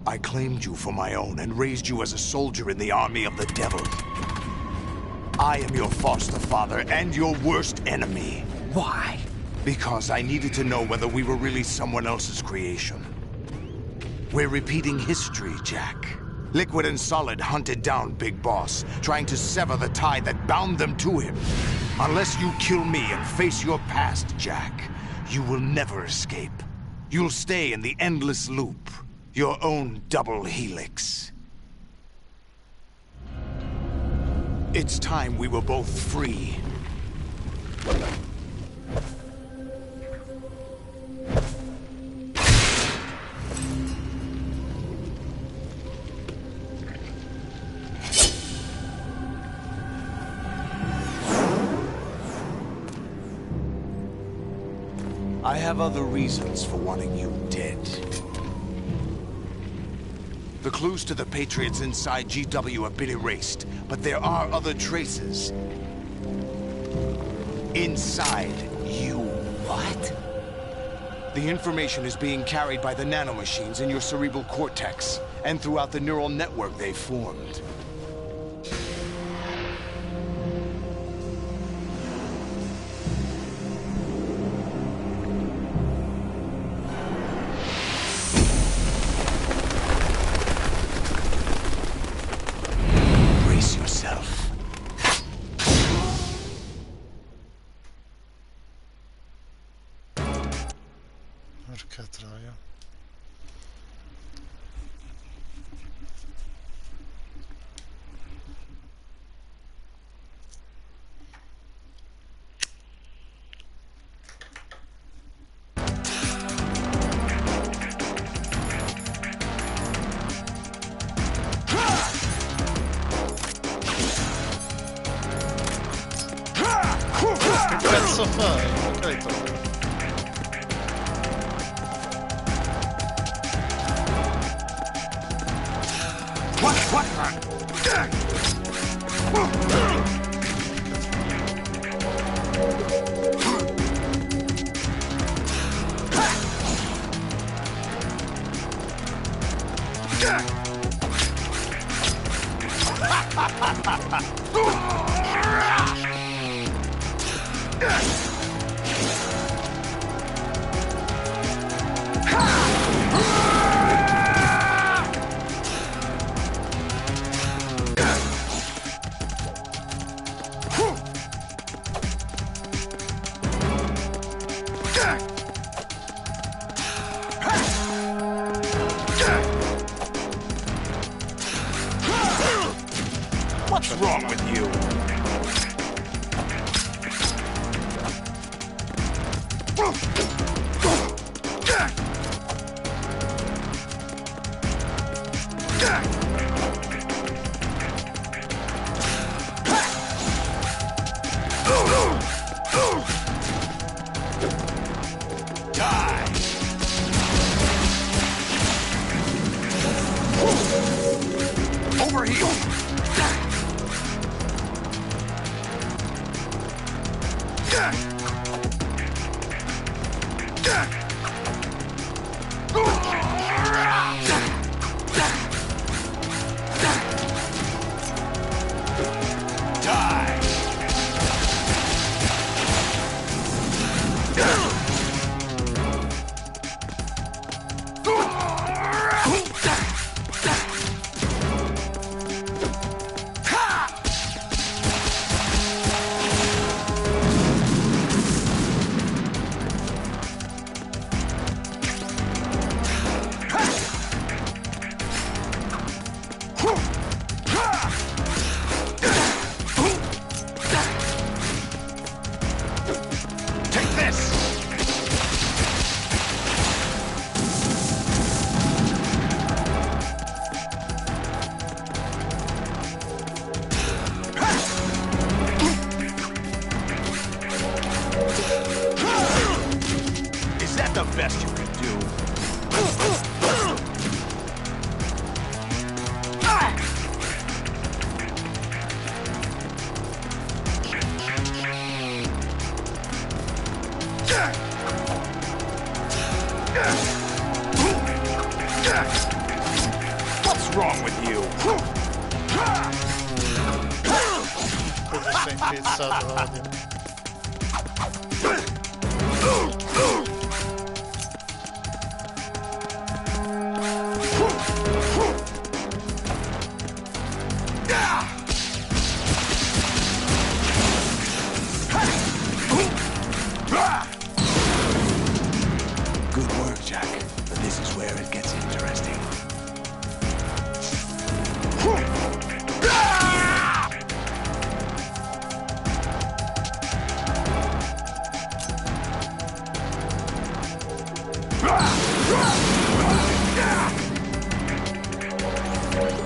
I claimed you for my own and raised you as a soldier in the army of the devil. I am your foster father and your worst enemy. Why? Because I needed to know whether we were really someone else's creation. We're repeating history, Jack. Liquid and Solid hunted down Big Boss, trying to sever the tie that bound them to him. Unless you kill me and face your past, Jack, you will never escape. You'll stay in the endless loop, your own double helix. It's time we were both free. I have other reasons for wanting you dead. The clues to the Patriots inside GW have been erased, but there are other traces. Inside you. What? The information is being carried by the nanomachines in your cerebral cortex, and throughout the neural network they've formed. Porca troia. Che cazzo fai? Non credo. What's wrong with you? Over here! The best you can do. What's wrong with you? Come sei incazzato, odio. Good work, Jack. where it gets interesting.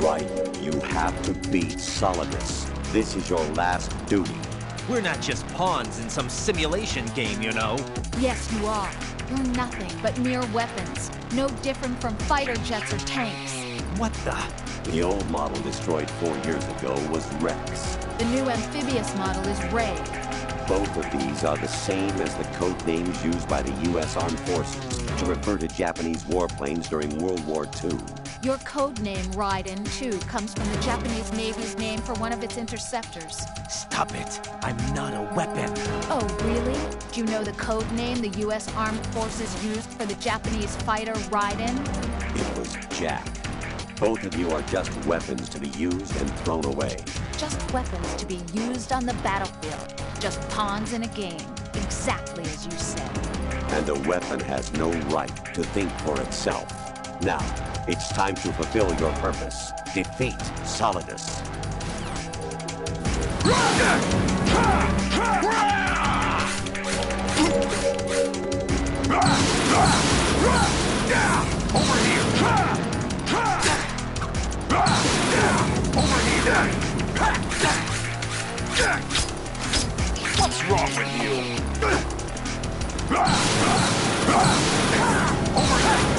Right, you have to beat Solidus. This is your last duty. We're not just pawns in some simulation game, you know. Yes, you are. You're nothing but mere weapons. No different from fighter jets or tanks. What the? The old model destroyed 4 years ago was Rex. The new amphibious model is Ray. Both of these are the same as the code names used by the U.S. Armed Forces to refer to Japanese warplanes during World War II. Your code name, Raiden, too, comes from the Japanese Navy's name for one of its interceptors. Stop it. I'm not a weapon. Oh, really? Do you know the code name the U.S. Armed Forces used for the Japanese fighter Raiden? It was Jack. Both of you are just weapons to be used and thrown away. Just weapons to be used on the battlefield. Just pawns in a game. Exactly as you said. And a weapon has no right to think for itself. Now, it's time to fulfill your purpose. Defeat Solidus. Over here! Over here! What's wrong with you? Over here! Over here!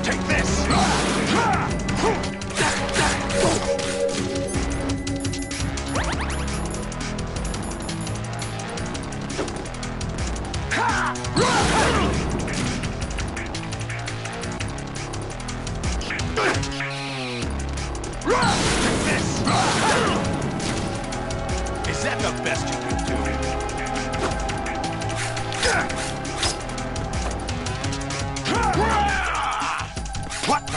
Take this! Is that the best you can do? What the?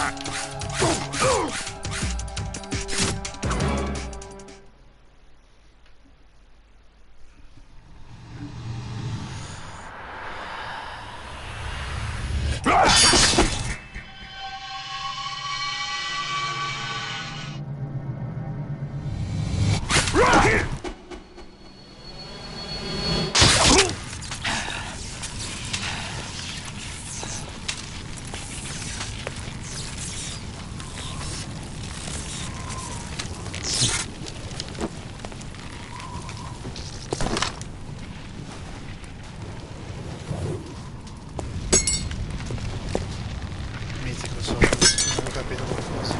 Mitico solo, non ho capito qualcosa.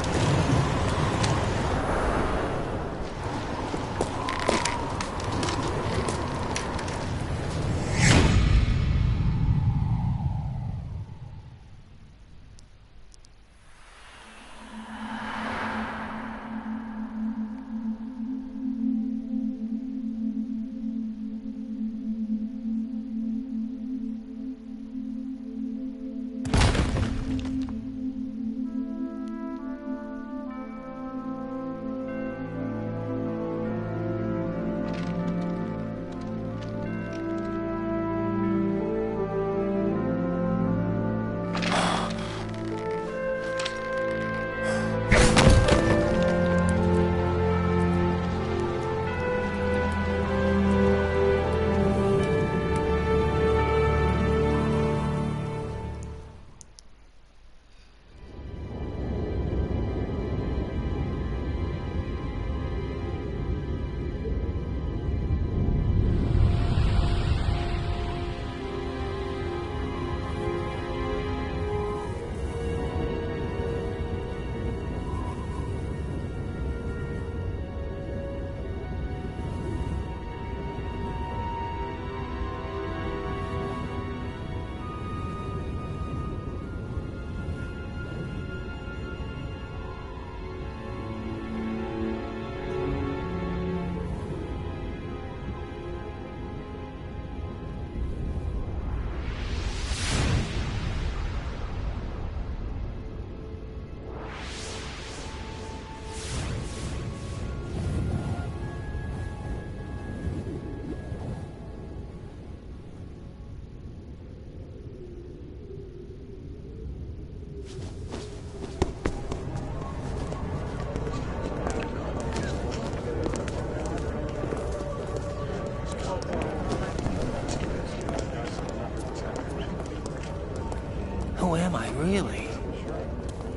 Who am I, really?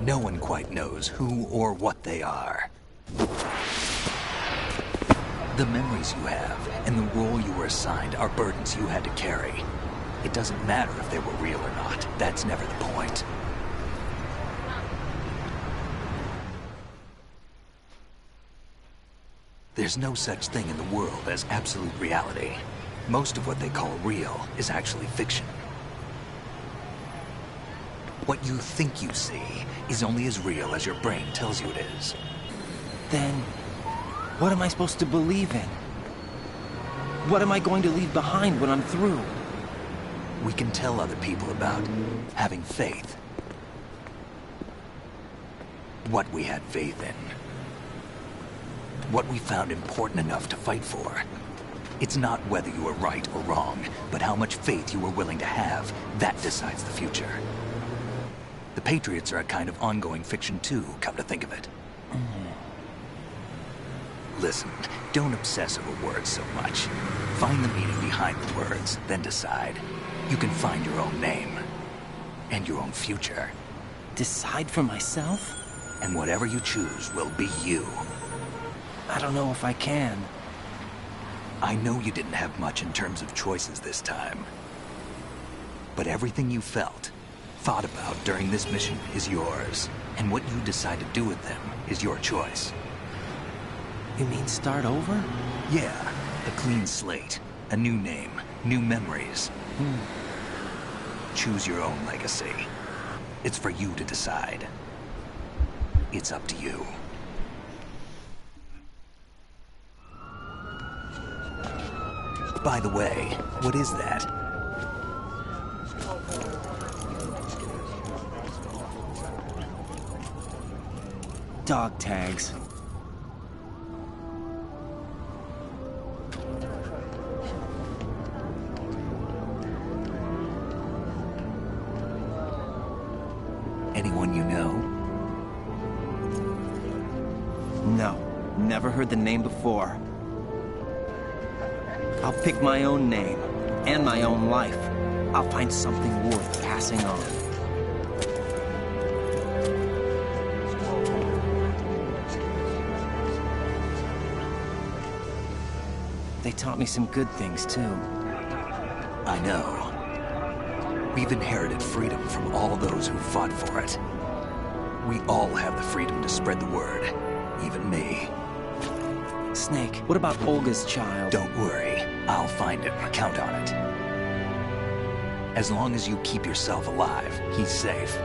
No one quite knows who or what they are. The memories you have and the role you were assigned are burdens you had to carry. It doesn't matter if they were real or not. That's never the point. There's no such thing in the world as absolute reality. Most of what they call real is actually fiction. What you think you see is only as real as your brain tells you it is. Then, what am I supposed to believe in? What am I going to leave behind when I'm through? We can tell other people about having faith. What we had faith in. What we found important enough to fight for. It's not whether you were right or wrong, but how much faith you were willing to have. That decides the future. The Patriots are a kind of ongoing fiction too, come to think of it. Listen, don't obsess over words so much. Find the meaning behind the words, then decide. You can find your own name. And your own future. Decide for myself? And whatever you choose will be you. I don't know if I can. I know you didn't have much in terms of choices this time. But everything you felt, thought about during this mission is yours. And what you decide to do with them is your choice. You mean start over? Yeah, a clean slate, a new name, new memories. Choose your own legacy. It's for you to decide. It's up to you. By the way, what is that? Dog tags. Anyone you know? No, never heard the name before. I'll pick my own name, and my own life. I'll find something worth passing on. They taught me some good things, too. I know. We've inherited freedom from all those who fought for it. We all have the freedom to spread the word, even me. Snake, what about Olga's child? Don't worry, I'll find him, count on it. As long as you keep yourself alive, he's safe.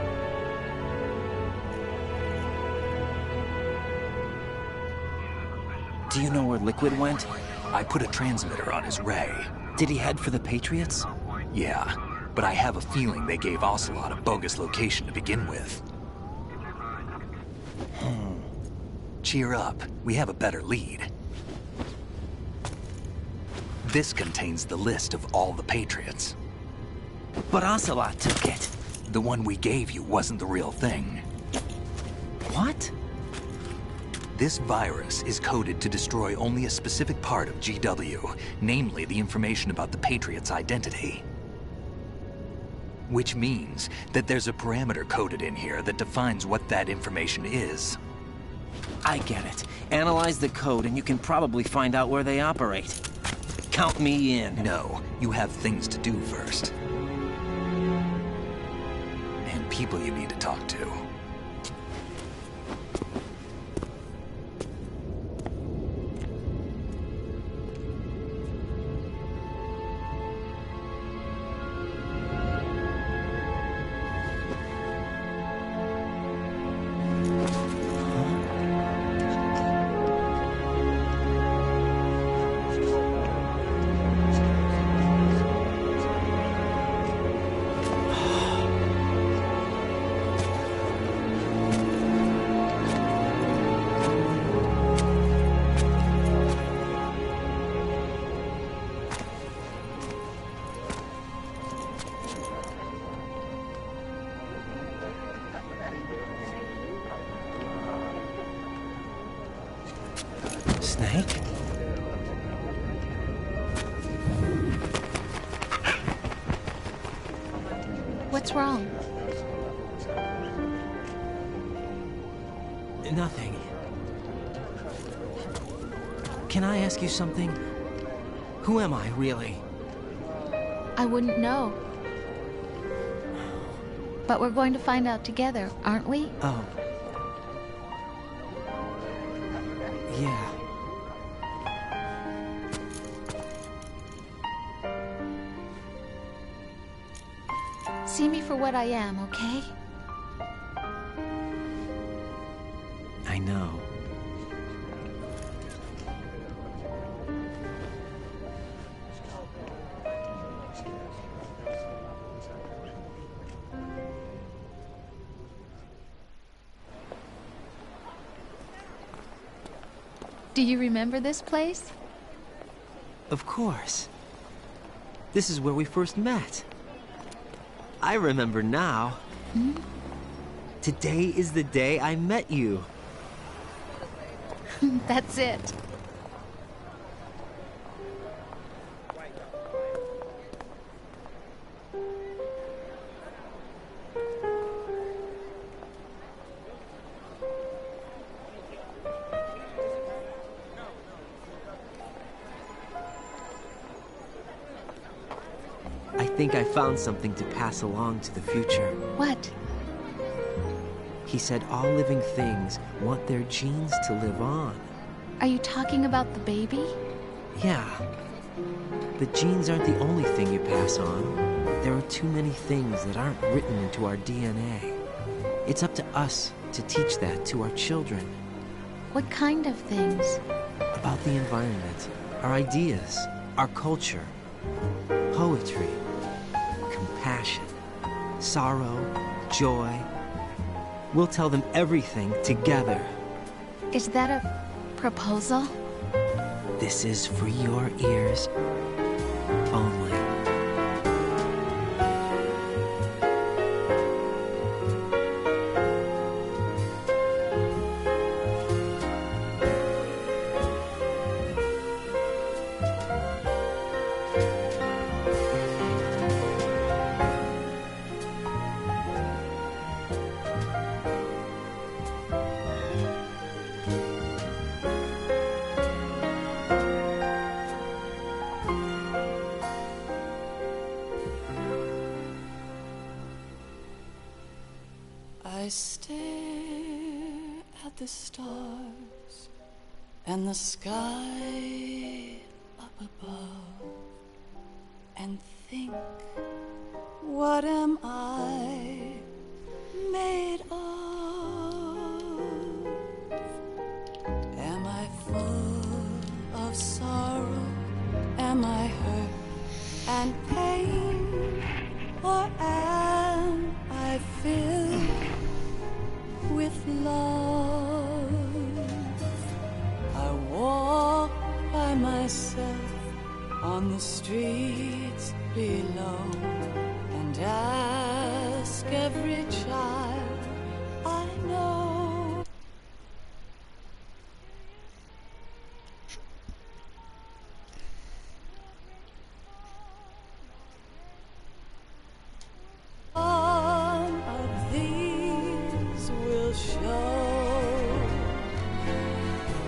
Do you know where Liquid went? I put a transmitter on his ray. Did he head for the Patriots? Yeah, but I have a feeling they gave Ocelot a bogus location to begin with. Cheer up, we have a better lead. This contains the list of all the Patriots. But Ocelot took it. The one we gave you wasn't the real thing. What? This virus is coded to destroy only a specific part of GW, namely the information about the Patriots' identity. Which means that there's a parameter coded in here that defines what that information is. I get it. Analyze the code and you can probably find out where they operate. Count me in. No, you have things to do first. And people you need to talk to. Snake? What's wrong? Nothing. Can I ask you something? Who am I, really? I wouldn't know. But we're going to find out together, aren't we? Oh. Yeah. See me for what I am, okay? I know. Do you remember this place? Of course. This is where we first met. I remember now. Hmm? Today is the day I met you. That's it. I think I found something to pass along to the future. What? He said all living things want their genes to live on. Are you talking about the baby? Yeah. But genes aren't the only thing you pass on. There are too many things that aren't written into our DNA. It's up to us to teach that to our children. What kind of things? About the environment, our ideas, our culture, poetry, compassion, sorrow, joy. We'll tell them everything together. Is that a proposal? This is for your ears only. I stare at the stars and the sky up above and think, what am I made of? Am I full of sorrow? Am I hurt and pain? Or am I filled with love? I walk by myself on the streets below and ask every child I know. One of these will show.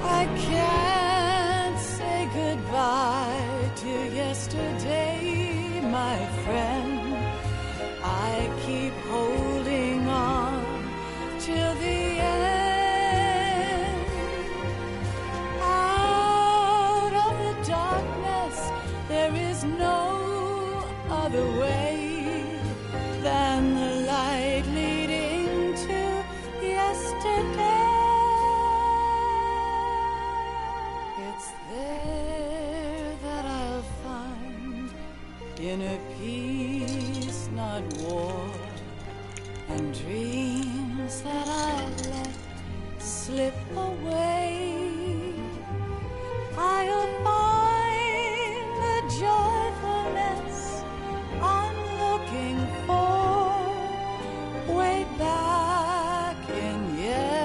I can't say goodbye to yesterday, my friend. I keep holding on till the end. Out of the darkness, there is no other way than the light leading to yesterday. It's there that I'll find inner peace, not war, and dreams that I let slip away. I'll find the joyfulness I'm looking for way back in yesterday.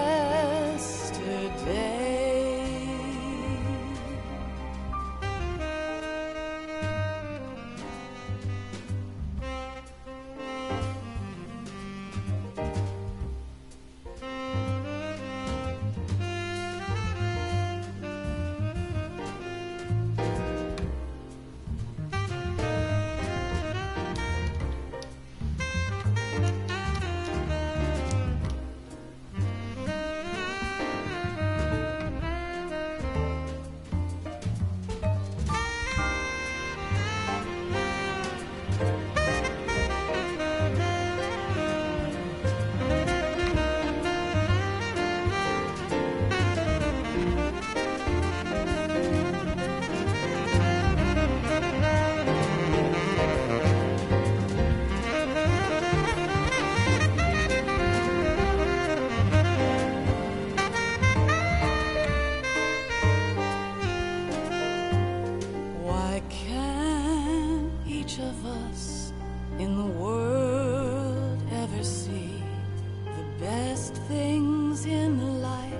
Most things in life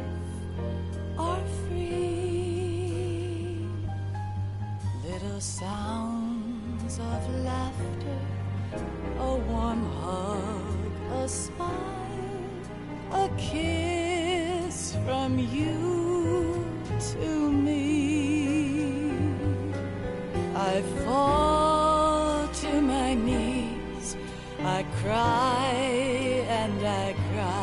are free. Little sounds of laughter, a warm hug, a smile, a kiss from you to me. I fall to my knees, I cry and I cry.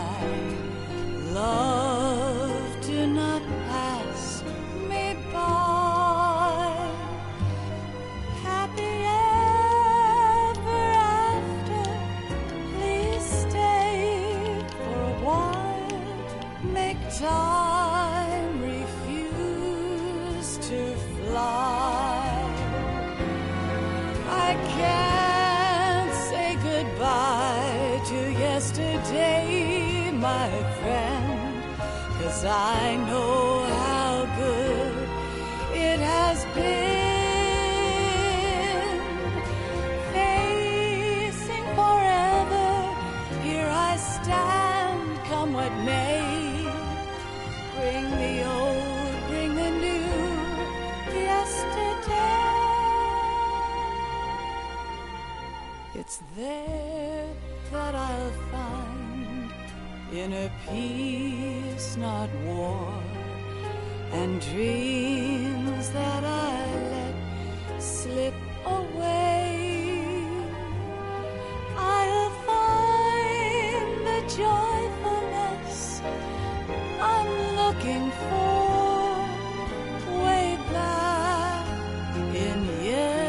Love, do not pass me by. Happy ever after, please stay for a while. Make time, refuse to fly. I can't say goodbye to yesterday, my friend, 'cause I know how good it has been. Facing forever, here I stand, come what may. Bring the old, bring the new, yesterday. It's there that I'll find inner peace, not war, and dreams that I let slip away. I'll find the joyfulness I'm looking for way back in yesterday.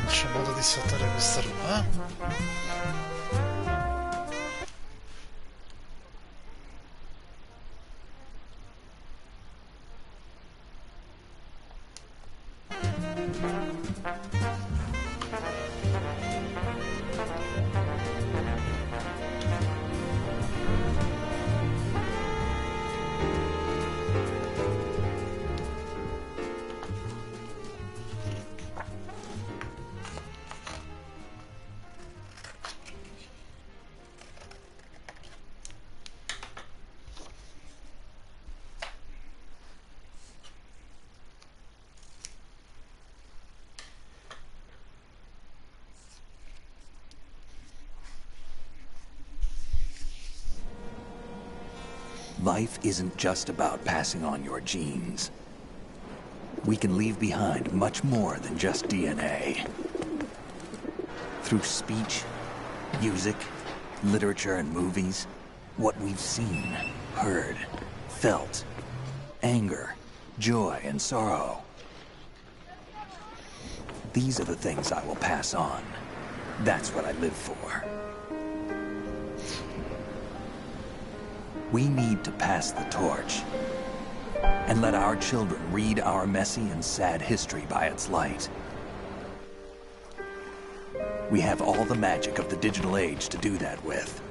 C'è modo di saltare questa roba? Life isn't just about passing on your genes. We can leave behind much more than just DNA. Through speech, music, literature, and movies, what we've seen, heard, felt, anger, joy, and sorrow. These are the things I will pass on. That's what I live for. We need to pass the torch and let our children read our messy and sad history by its light. We have all the magic of the digital age to do that with.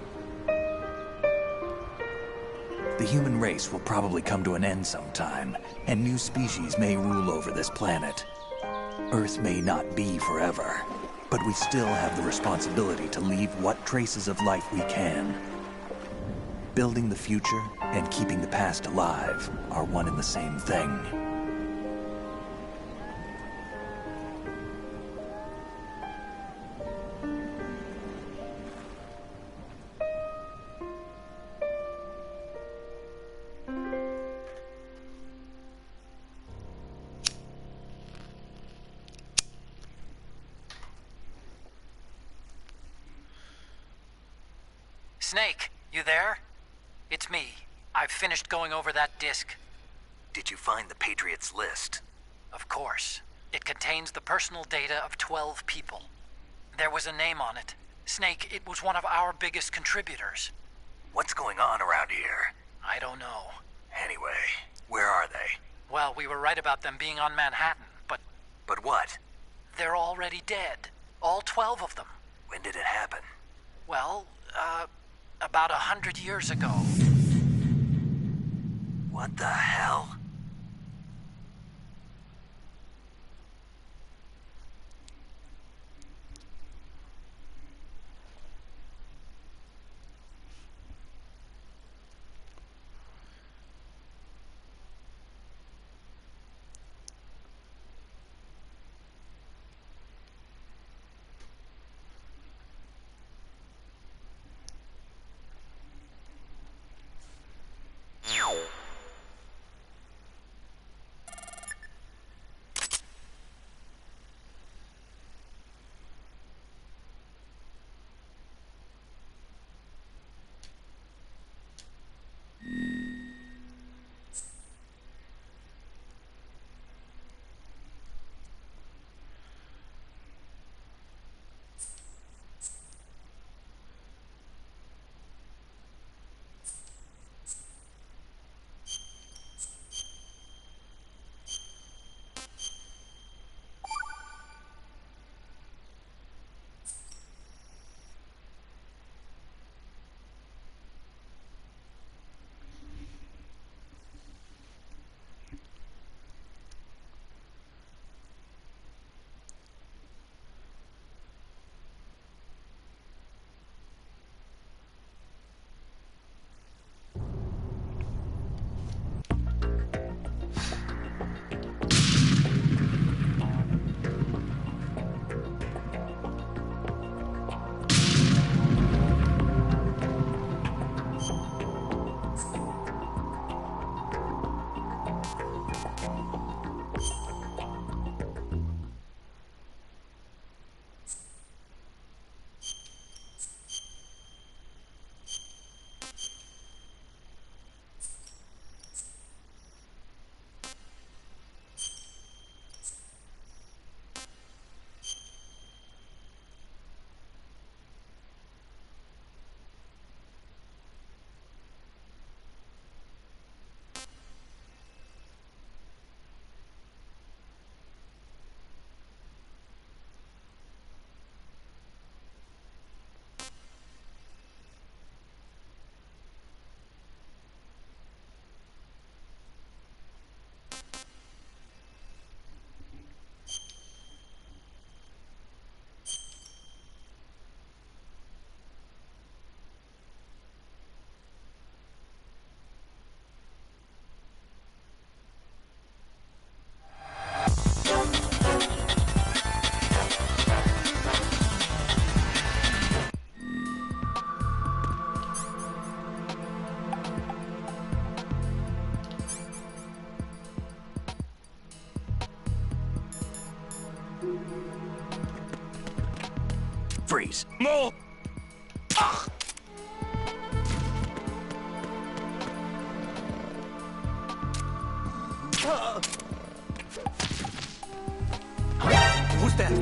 The human race will probably come to an end sometime, and new species may rule over this planet. Earth may not be forever, But we still have the responsibility to leave what traces of life we can. Building the future and keeping the past alive are one and the same thing. Snake, you there? It's me. I've finished going over that disc. Did you find the Patriots list? Of course. It contains the personal data of 12 people. There was a name on it. Snake, it was one of our biggest contributors. What's going on around here? I don't know. Anyway, where are they? Well, we were right about them being on Manhattan, but... But what? They're already dead. All 12 of them. When did it happen? Well, about 100 years ago. What the hell? Freeze. No! Ah! Who's that?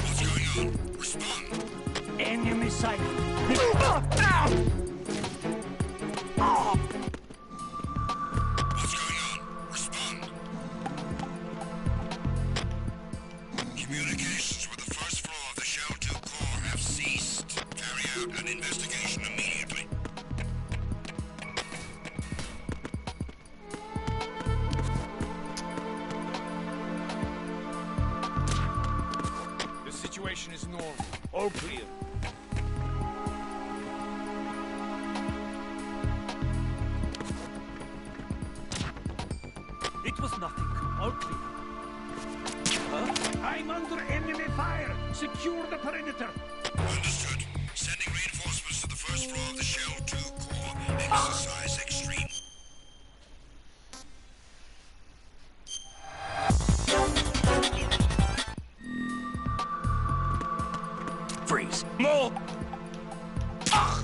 What's going on? Respond. Enemy sight. Communications with the first floor of the Shell 2 core have ceased. Carry out an investigation immediately. all. All clear. It was nothing. All clear. I'm under enemy fire. Secure the perimeter. Understood. Sending reinforcements to the first floor of the Shell 2 core. Exercise extreme. Freeze. More! Ah!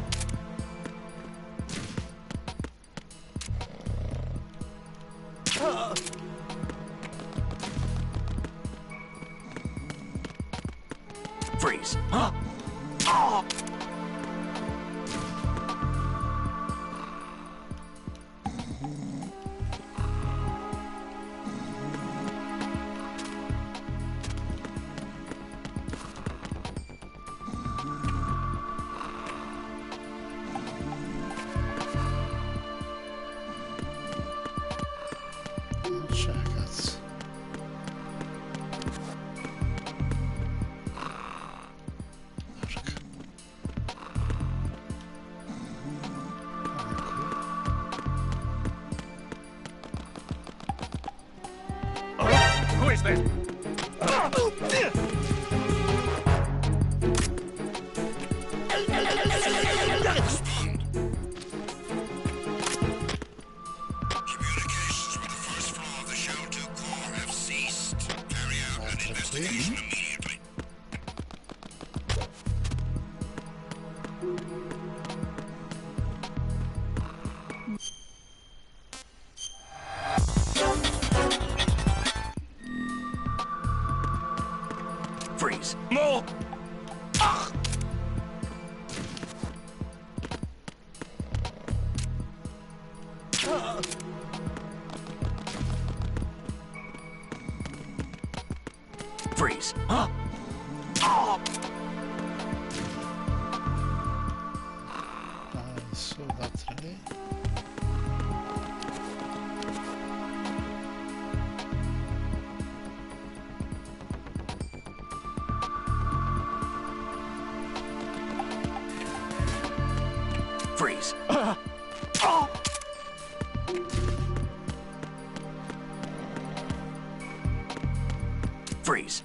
Freeze. Huh? Ah! Cazzo. Who is there? Communications with the first floor of the Shell 2 core have ceased. Carry out an investigation immediately. Freeze. More! Ah! Freeze. Huh? Ah! Adesso l'altra lì. Freeze. Freeze.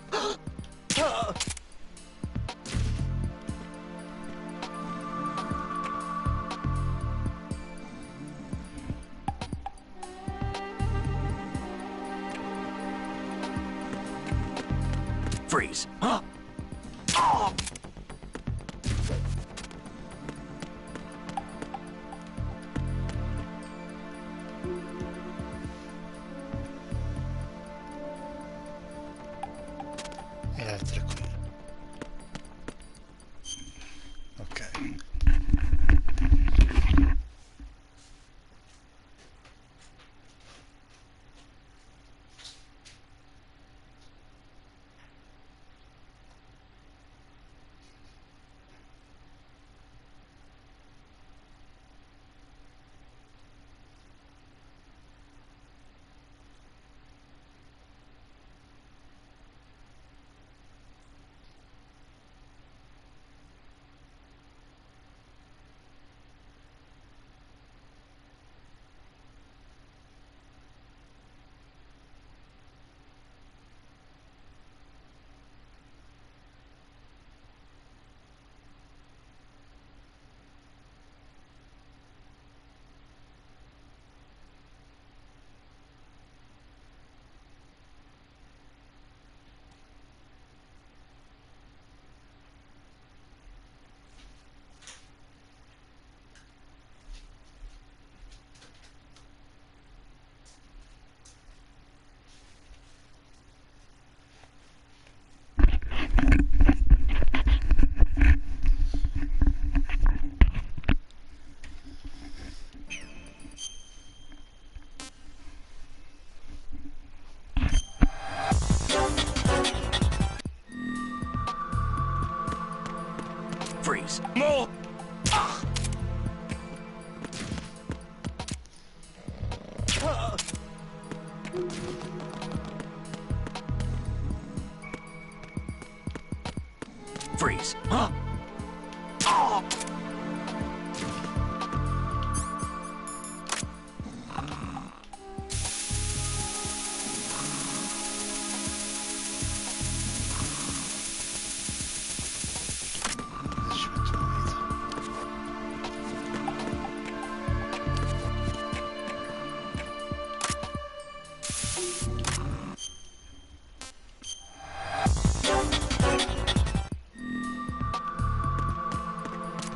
Freeze. E le altre qui. Ok. Freeze. More! Freeze. Huh? Oh!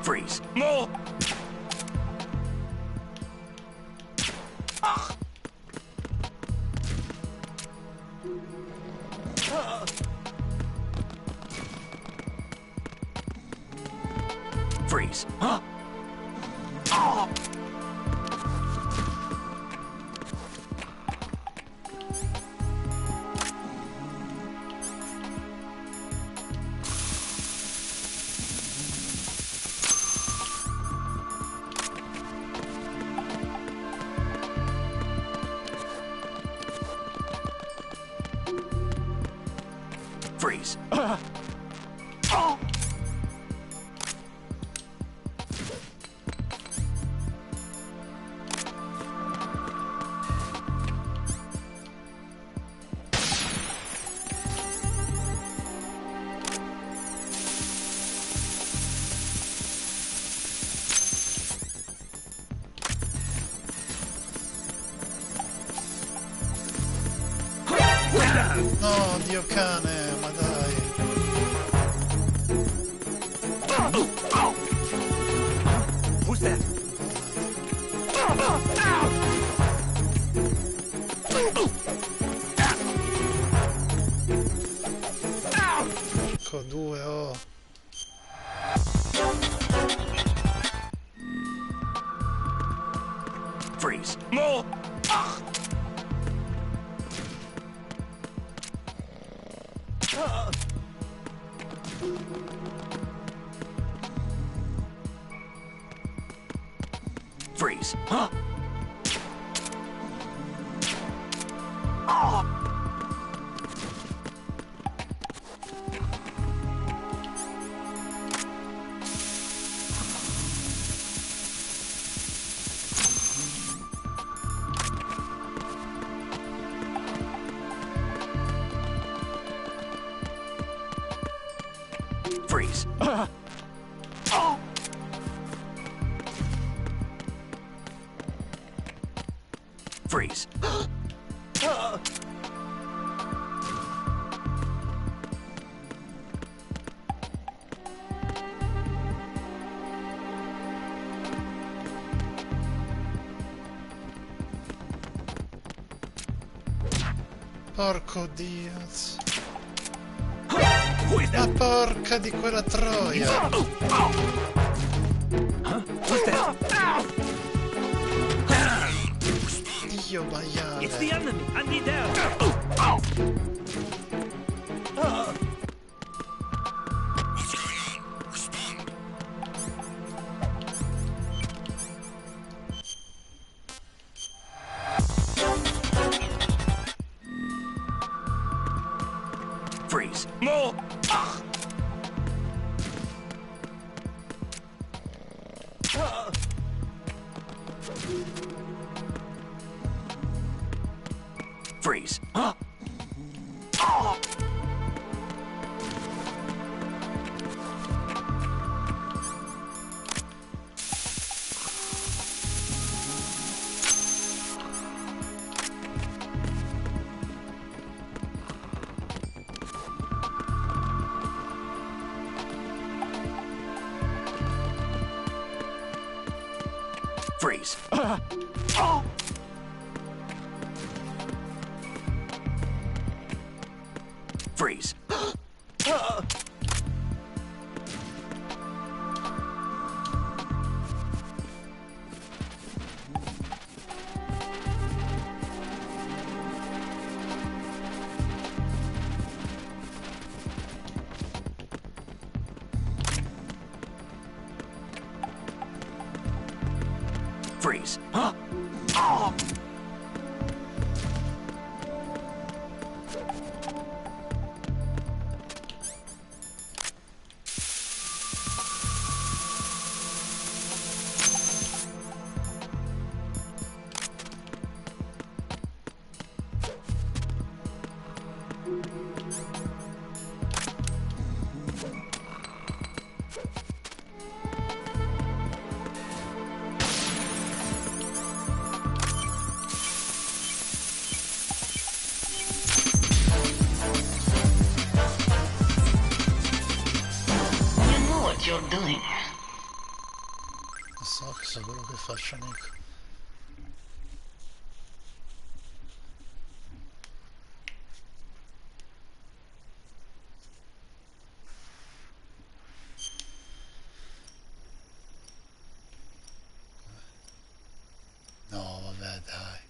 Freeze. No! Freeze. Huh? Oh! Freeze. Oh! No, Dio cane, ma dai. Who's that? Ecco, due, oh. Freeze. No! Freeze. Huh? Oh! Freeze. Oh! Freeze. Porco Dio. Ma porca di quella troia. Dio maiale. It's the enemy. I need help. Freeze. No! Freeze. Huh? Oh! Freeze. Oh! Freeze. Freeze. Huh? Oh! cazzo quello che faccio Nico? No, vabbè, dai.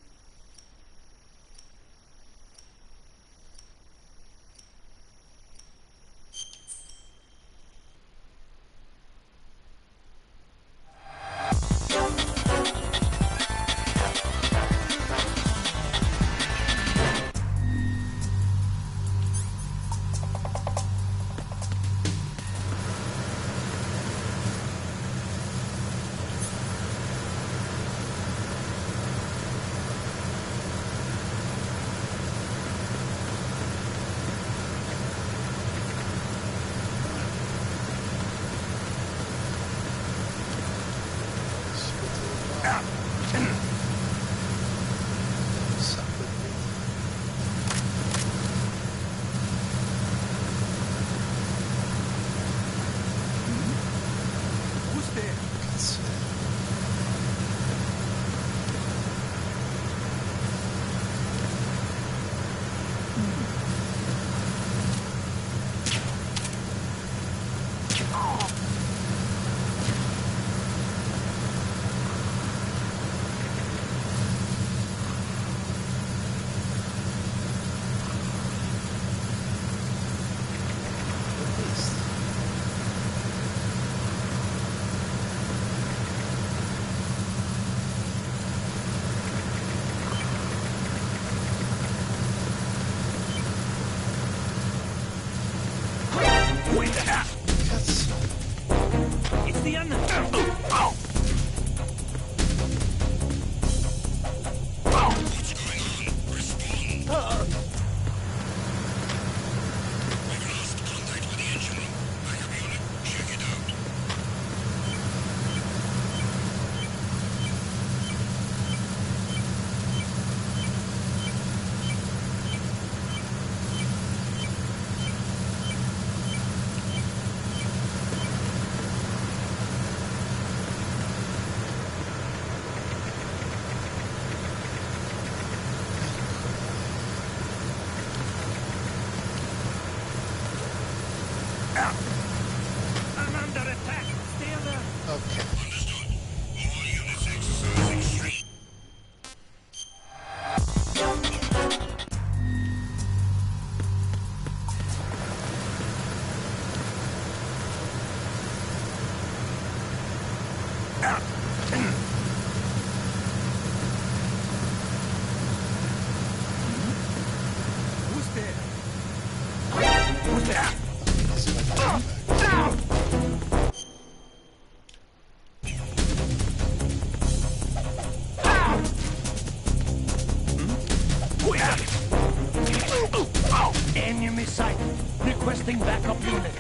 Enemy sight. Requesting backup unit.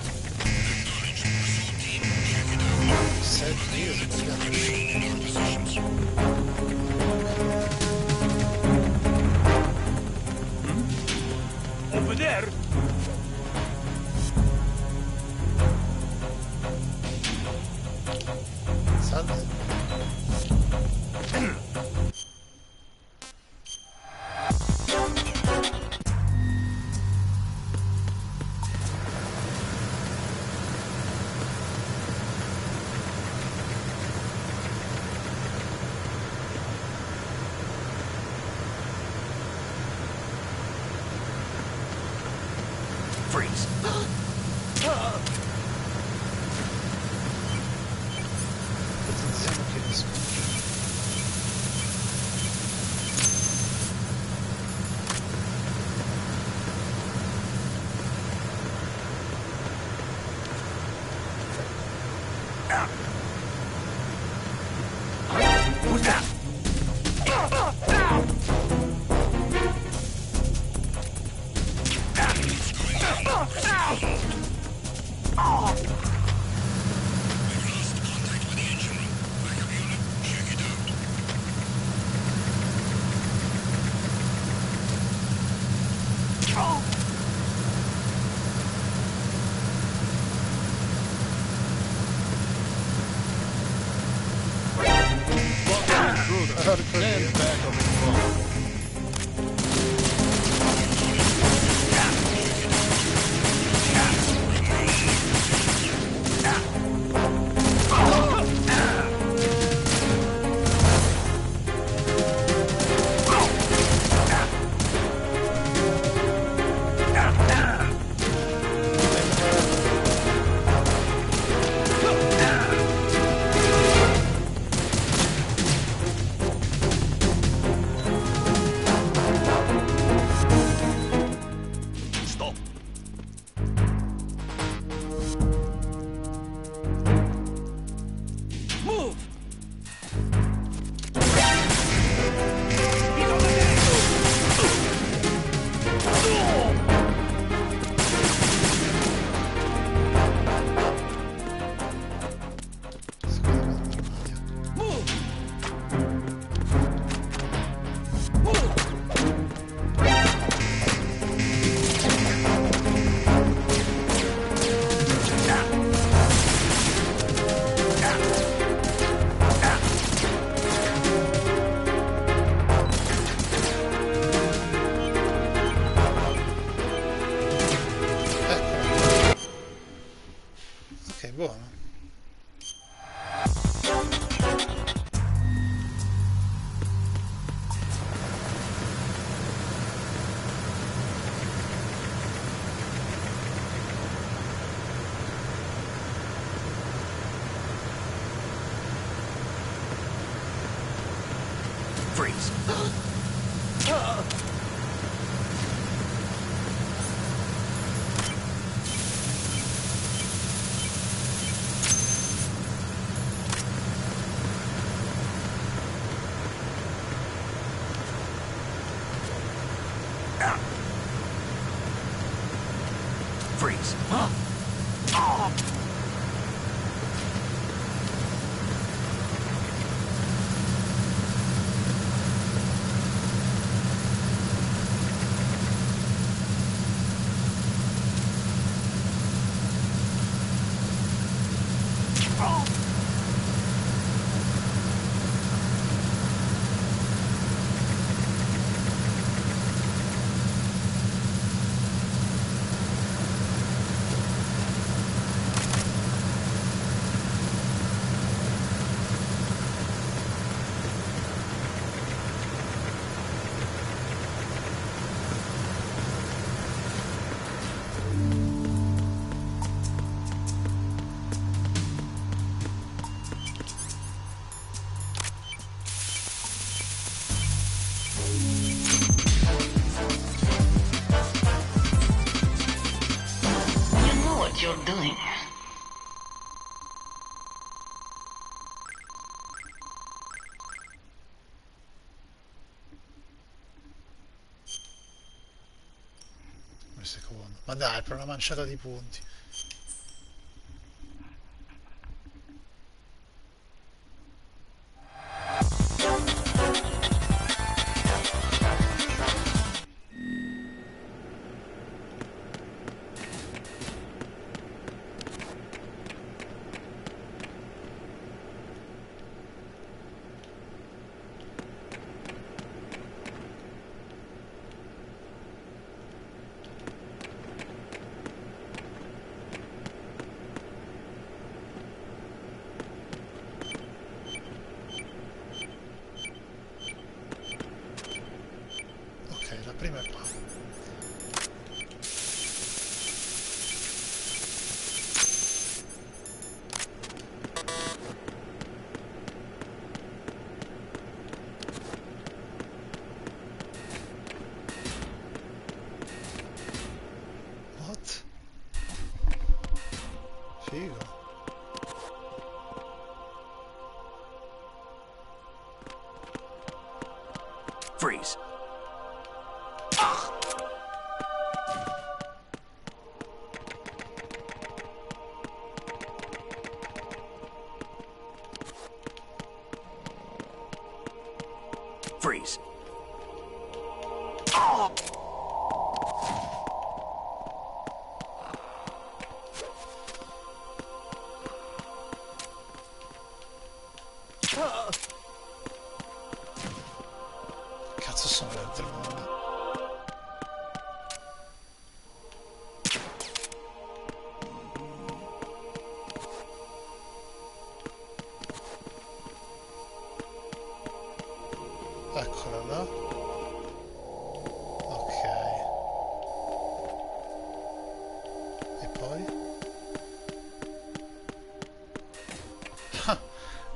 Over there. Salve. Freeze. Who's that? Porco Dio. Buono. Freeze. Freeze. Huh? Oh. You're doing. Un secondo. Ma dai, per una manciata di punti.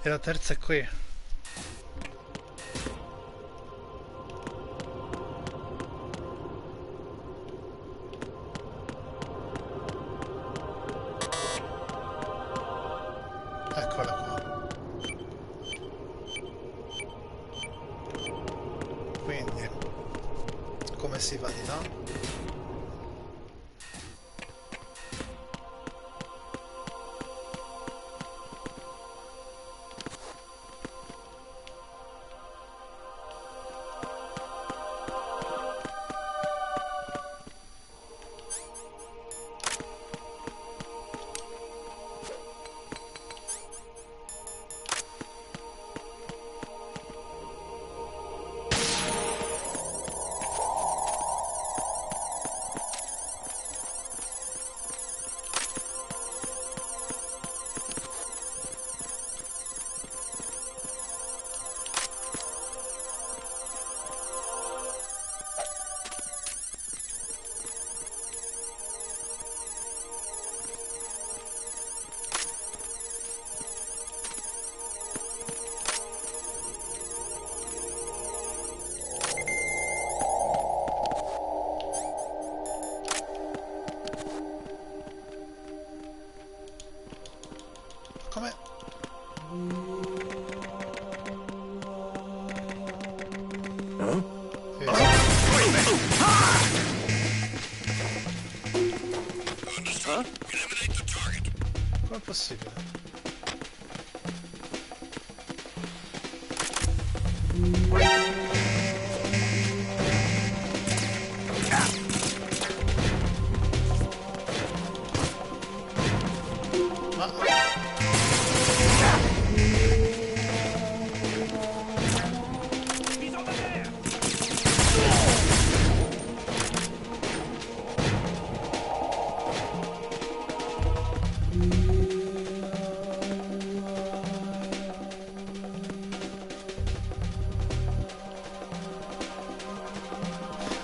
E la terza è qui. Eccola qua. Quindi, come si va di là? Come? Com'è possibile?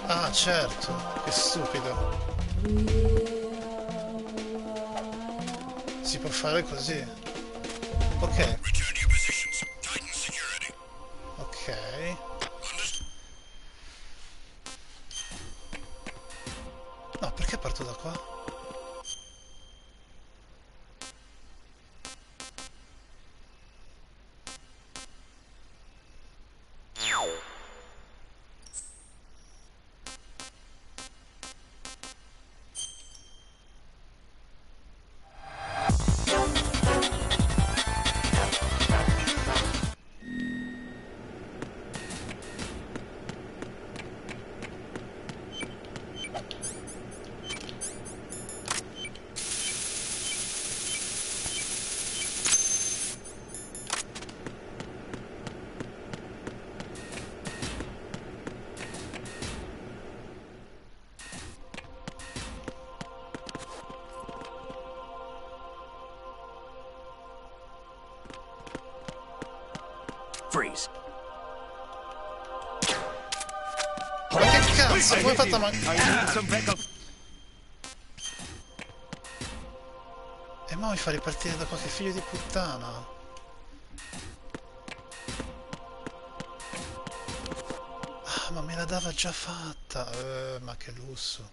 Ah, certo, che stupido. Si può fare così. Ok. Ok. No, perché parto da qua? Freeze. Ma che cazzo, come hai fatto a mancare? E mo mi fa ripartire da qualche figlio di puttana. Ah, ma me la dava già fatta. Ma che lusso.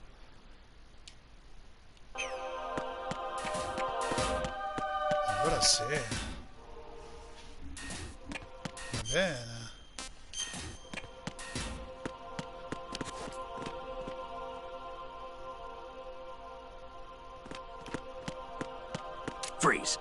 Allora sì. Va bene. Freeze.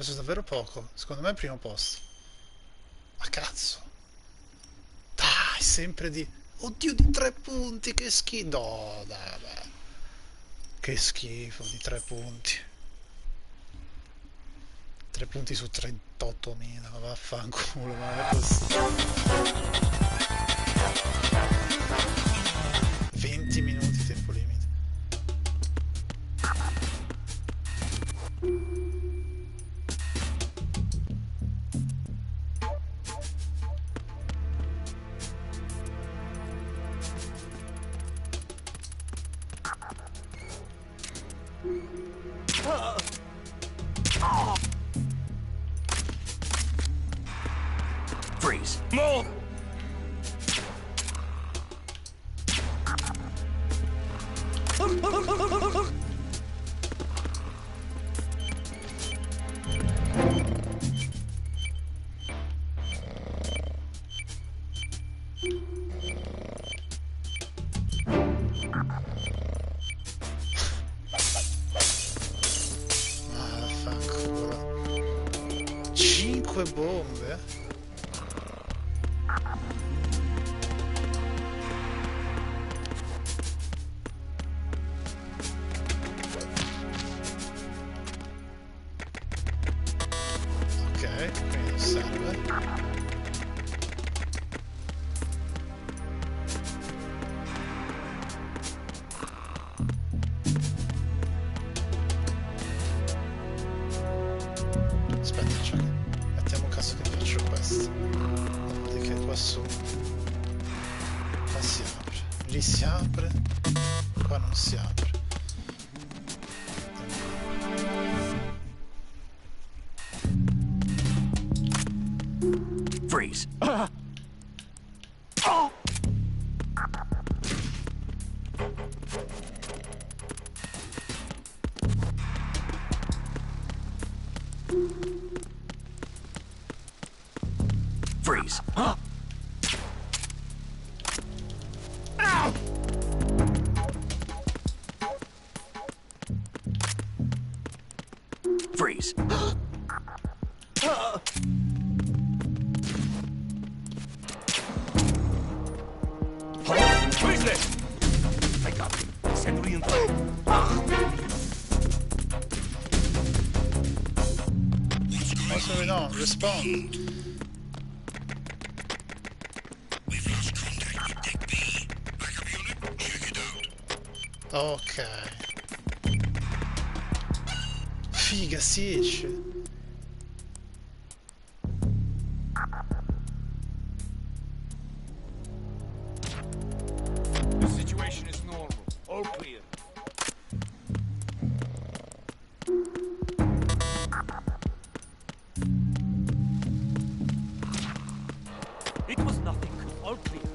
preso davvero poco. Secondo me è il primo posto. Ma cazzo. Dai, sempre di... Oddio, di 3 punti, che schifo. No, dai, vabbè. Che schifo, di 3 punti. 3 punti su 38.000, ma vaffanculo, ma non è possibile. 20 minuti tempo limite. Freeze. More! Vaffanculo. 5 bombe? Ok, quindi non serve. Aspetta, cioè, mettiamo caso che faccio questo. Dopodiché qua su. Qua si apre. Lì si apre. Qua non si apre. Freeze. Freeze. Freeze. Freeze this! I got him. Send reinforcements. Also, no, respond. We've lost contact with Deck B. Backup unit, check it out. Ok. Figa, si esce. The situation is normal. All clear. It was nothing. All clear.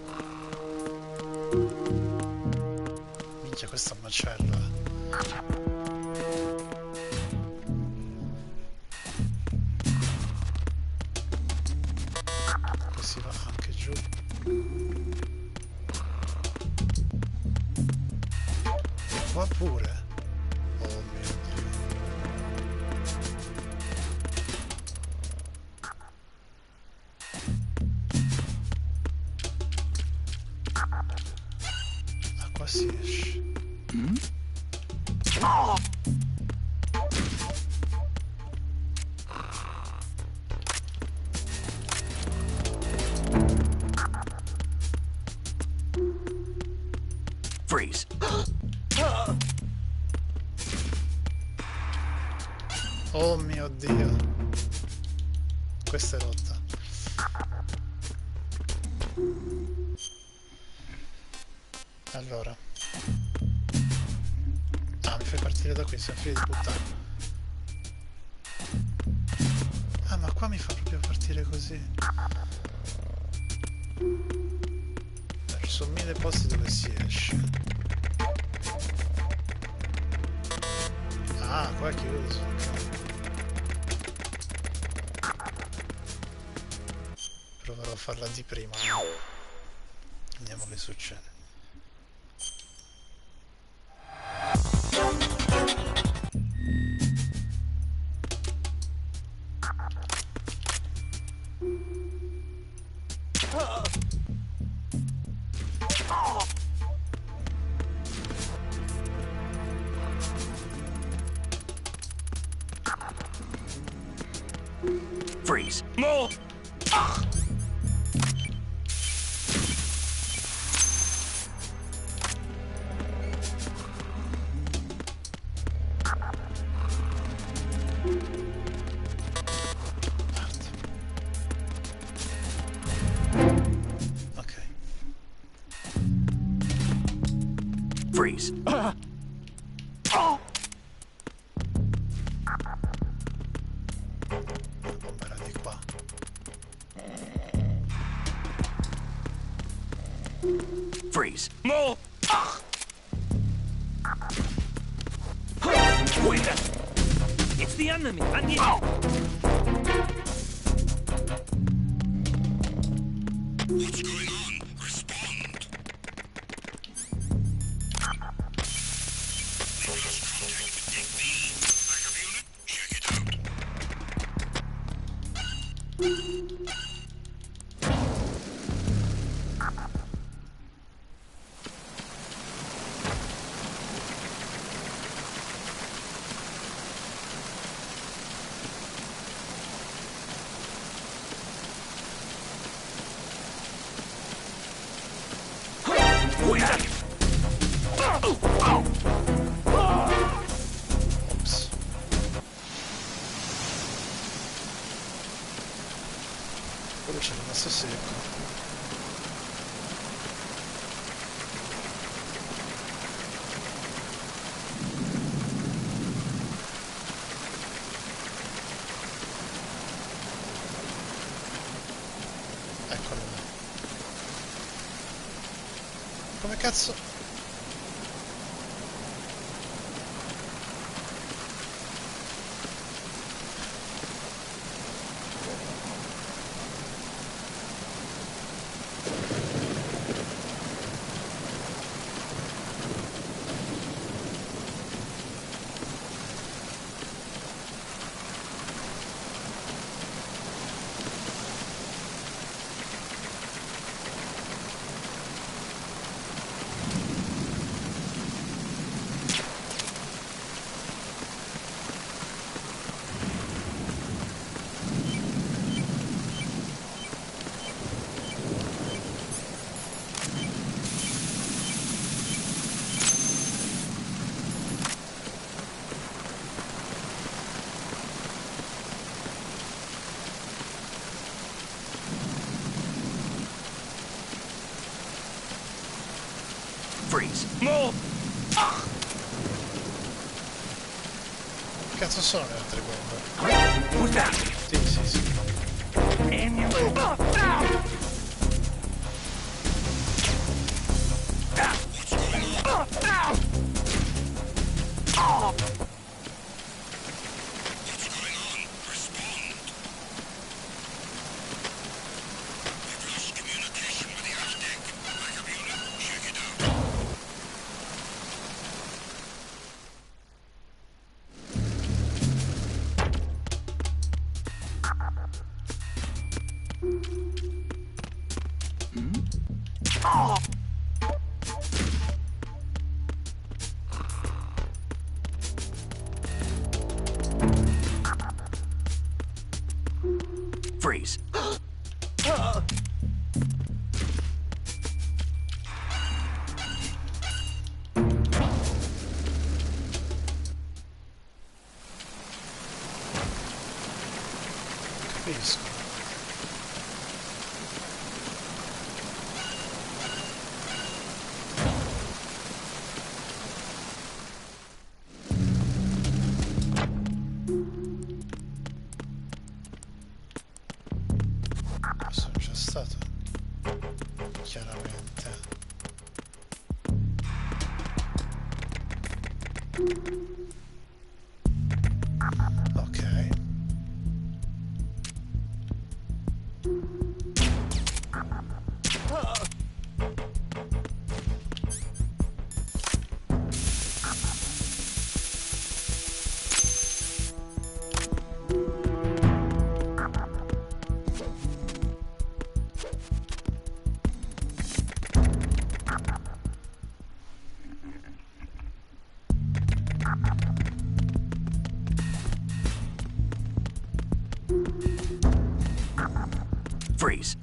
Minchia, questo è un macello. Che si va anche giù. E qua pure. Oh mio Dio. Ah, qua si esce. Freeze. Oh mio Dio. Questa è rotta. Allora. Ah, mi fai partire da qui, sei figlio di puttana. Ah, ma qua mi fa proprio partire così. Ci sono 1000 posti dove si esce. Ah, qua è chiuso. Proverò a farla di prima. Vediamo che succede. Freeze. No! Freeze. Bomberà di qua. Freeze. No! Wait! It's the enemy! Andiamo! What's going on? Respond. We've lost contact with Deck B. Backup unit, check it out. Ops. Quello c'è rimasto secco. Eccolo. Come cazzo? Freeze. No! Che cazzo sono le altre bombe? Who's that? Sì. And you... What's going on? Respond. We've lost communication with the outer deck. Backup unit, check it out. Freeze. Capisco. Sono già stato. Chiaramente. Ok. Freeze.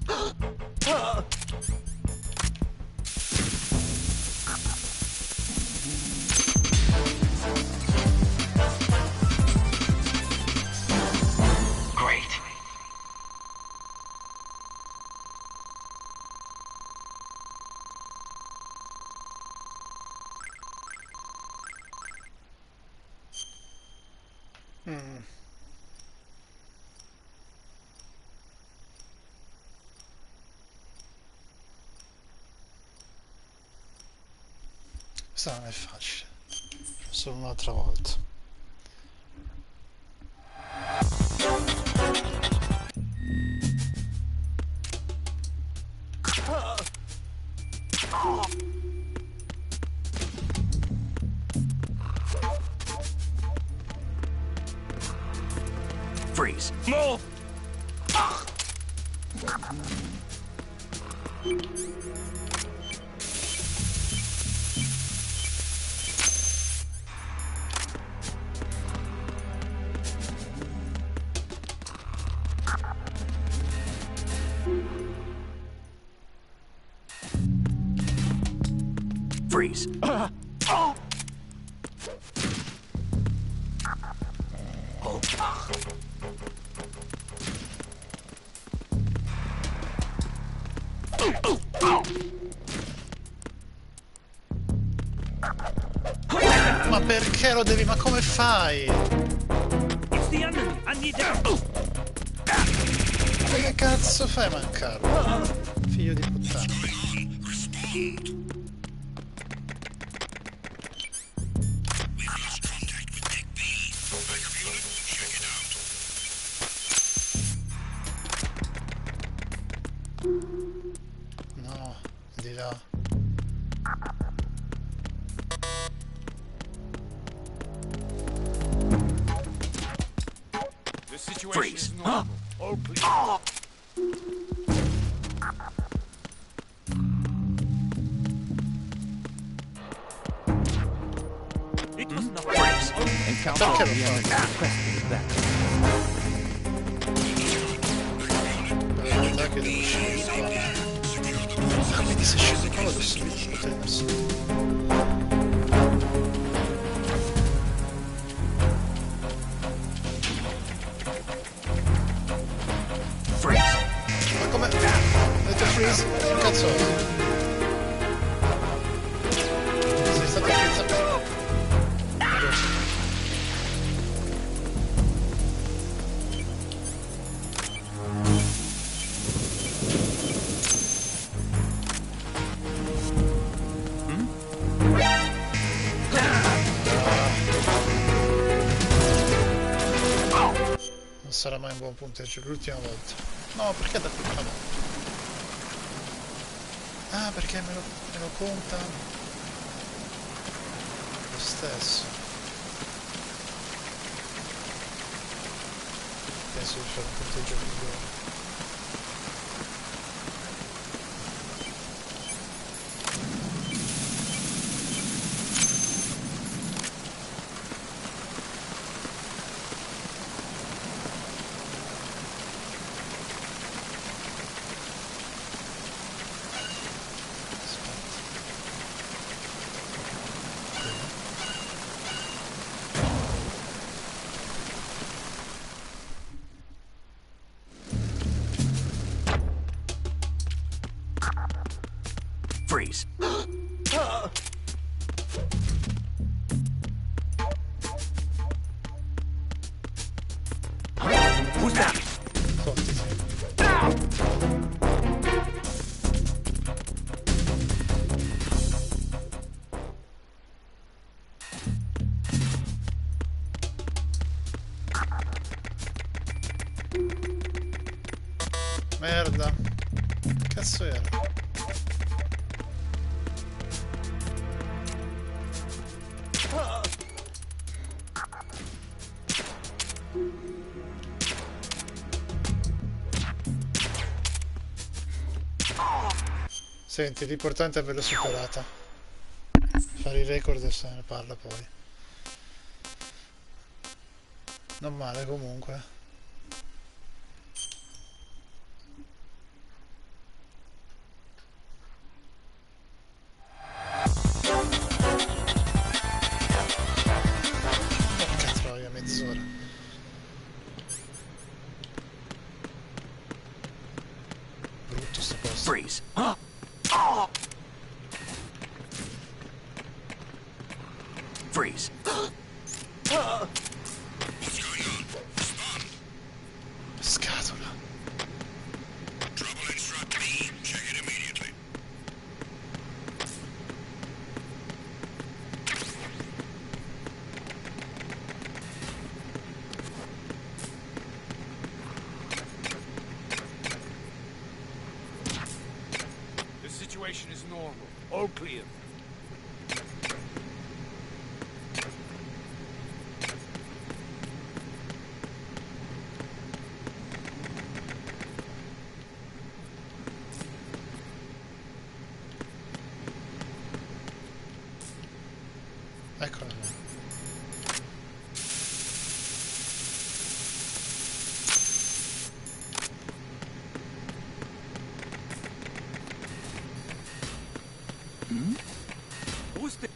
Great. Questa non è facile. Solo un'altra volta. Freeze. No! Freeze. Ma perché lo devi? Ma come fai? It's the enemy. I need help. Ma che cazzo fai a mancarlo? Figlio di puttana. No, di là. Freeze. Oh, please. It was not Freeze. encounter Perché the lo enemy. fai? Requesting that. Per la verità che devo uscire di qua. Ah, quindi se scendo qua vado subito a tenersi. Freeze. Ma come? Ho detto freeze? Che cazzo è? Sei stato frizzato. Non sarà mai un buon punteggio, l'ultima volta. No, perché da qui? Vabbè. Ah, perché me lo conta lo stesso. Penso di fare un punteggio migliore. Freeze. Who's that? Forti, sì. Merda. Che cazzo era? Senti, l'importante è averla superata. Fare i record e se ne parla poi. Non male comunque. Freeze. Freeze. Scatola. Trouble instruct me. Check it immediately. The situation is normal. All clear. Eccola. Who's the...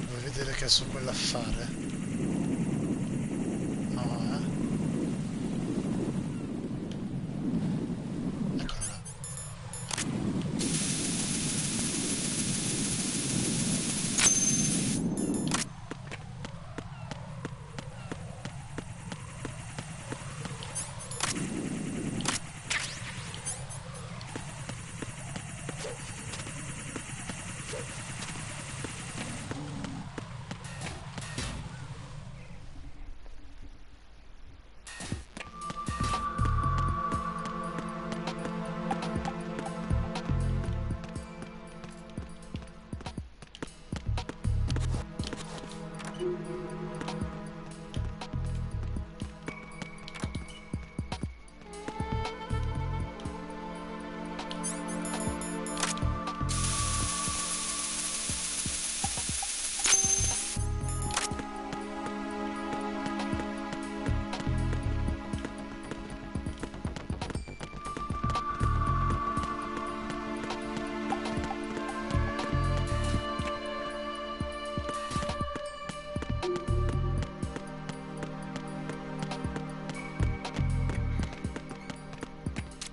Vuoi vedere che è su quell'affare? No, Eccola là.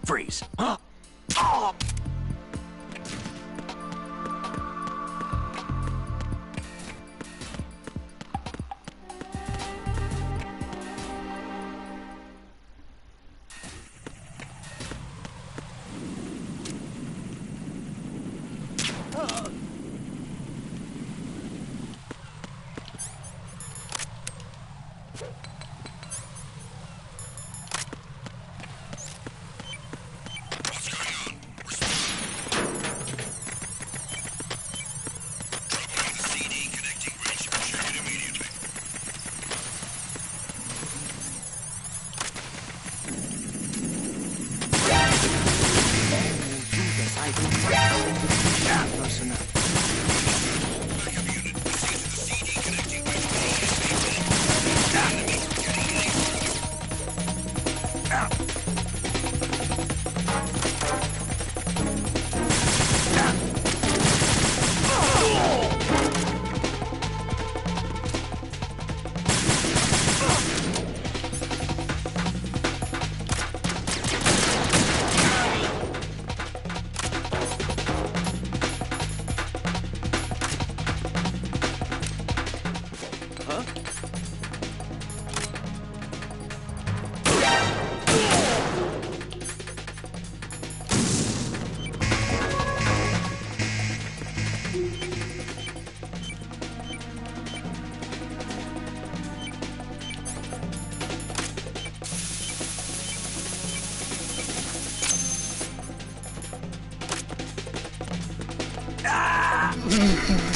Freeze.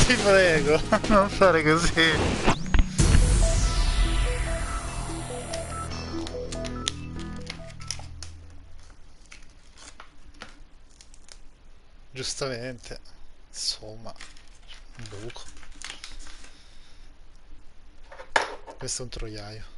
Ti prego, non fare così. Giustamente, insomma, un buco. Questo è un troiaio.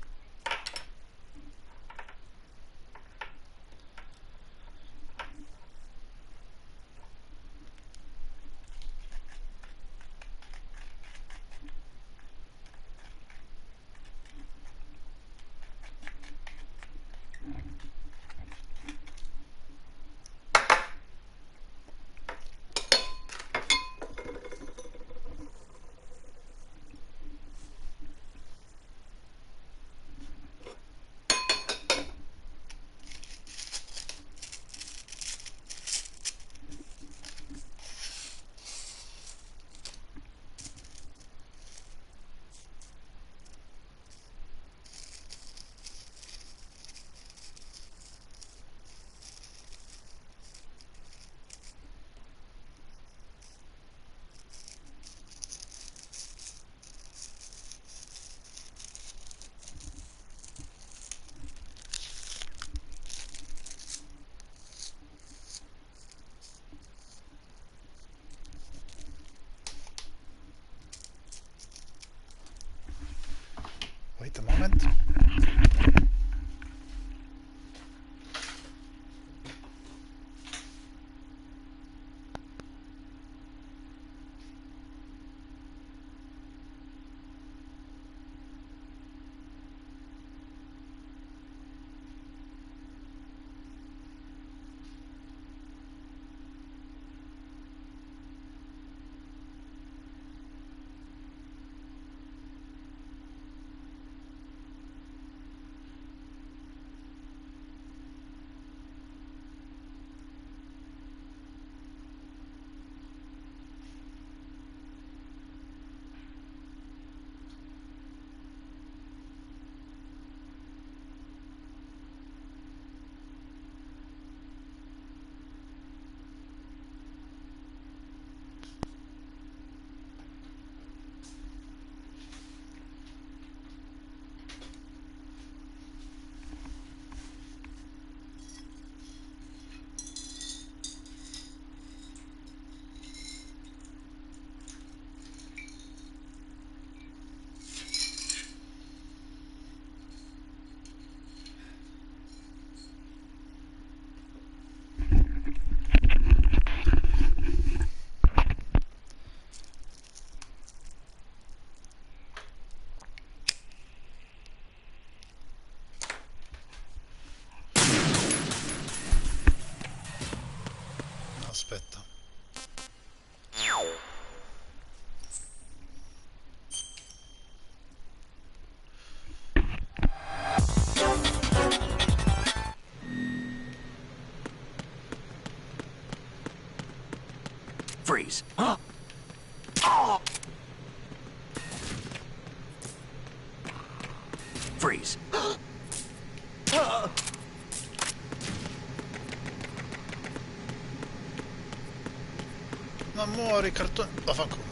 Ma muori, cartone... Vaffanculo.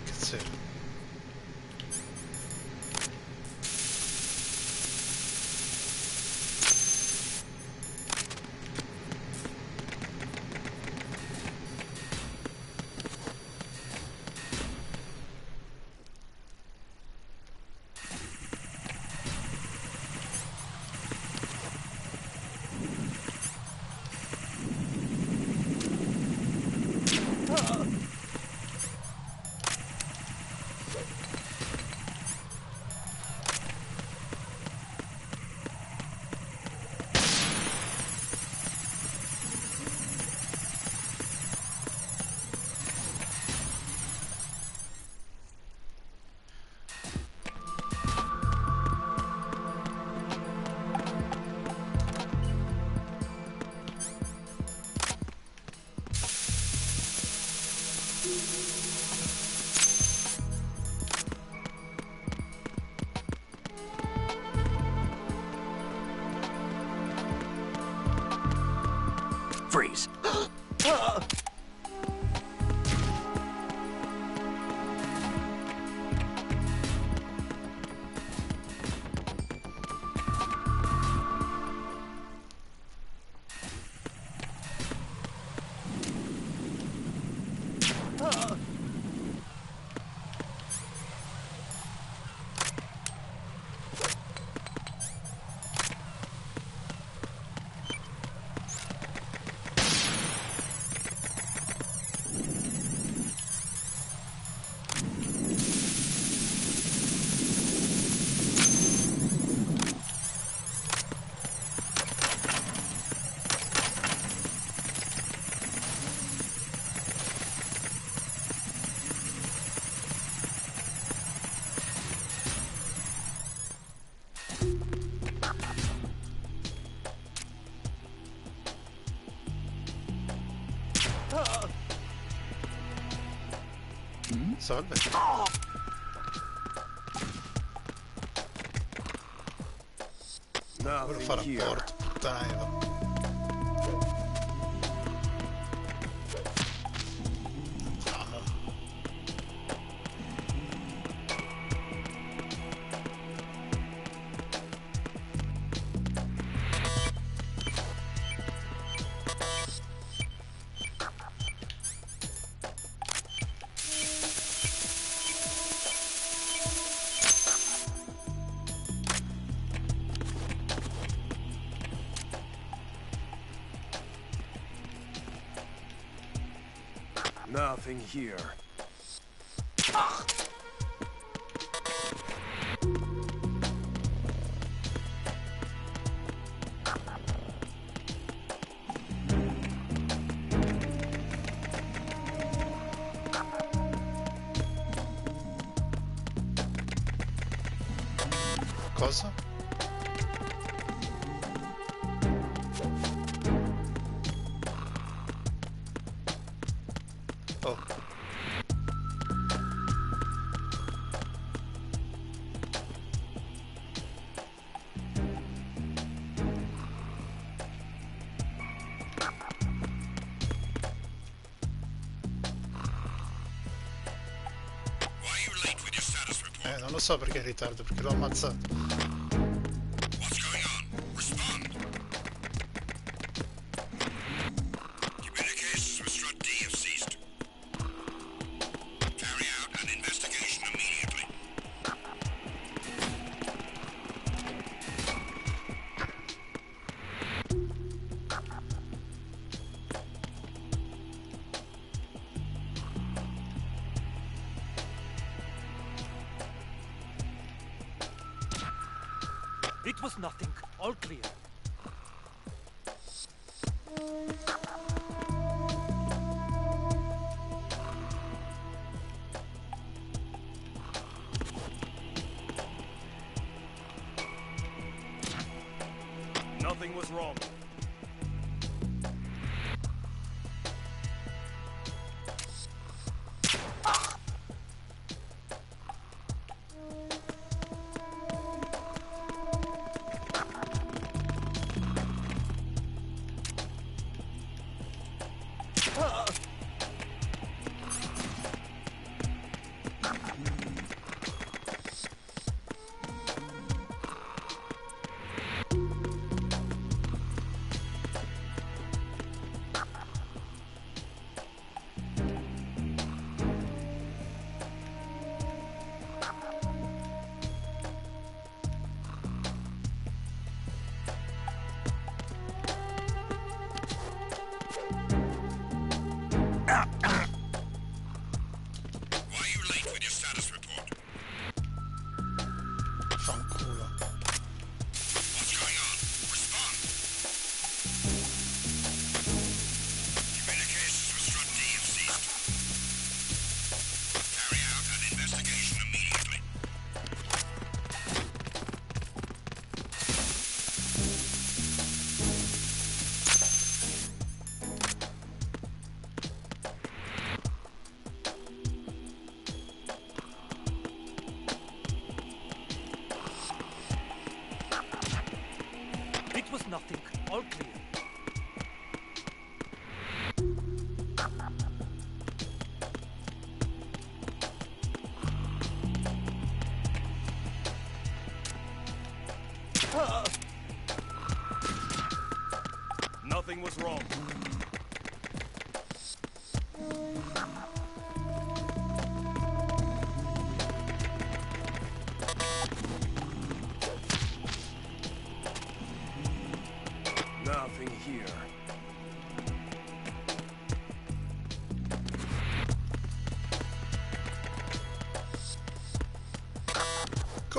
Cazzero. Freeze. Salve. Volevo fare rapporto, puttana Eva. Nothing here. Cosa? Oh. Non lo so perché è in ritardo, perché l'ho ammazzato. It was nothing. All clear. Nothing was wrong.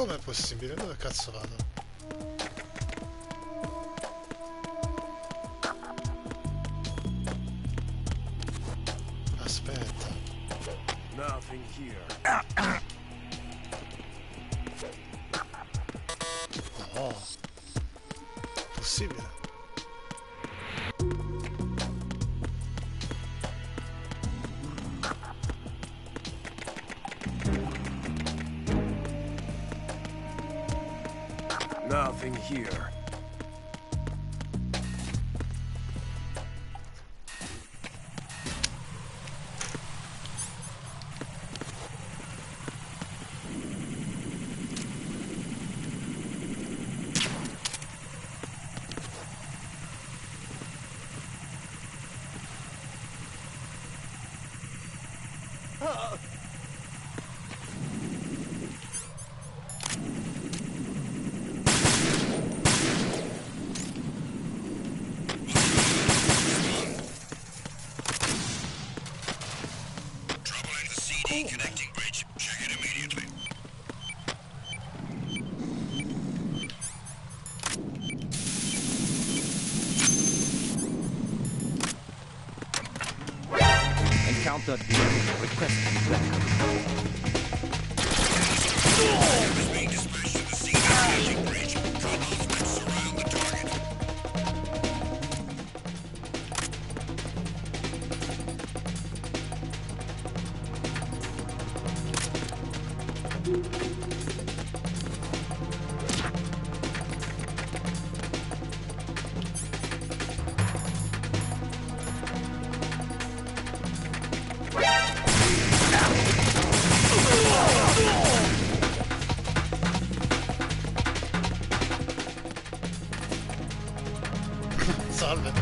Com'è possibile? Dove cazzo vado? Aspetta. Nothing here. No. Possibile. Nothing here. Connecting bridge. Check it immediately. Encounter request backup. Is being dispatched to the scene of connecting bridge. Reinforcements surround the target. Salve.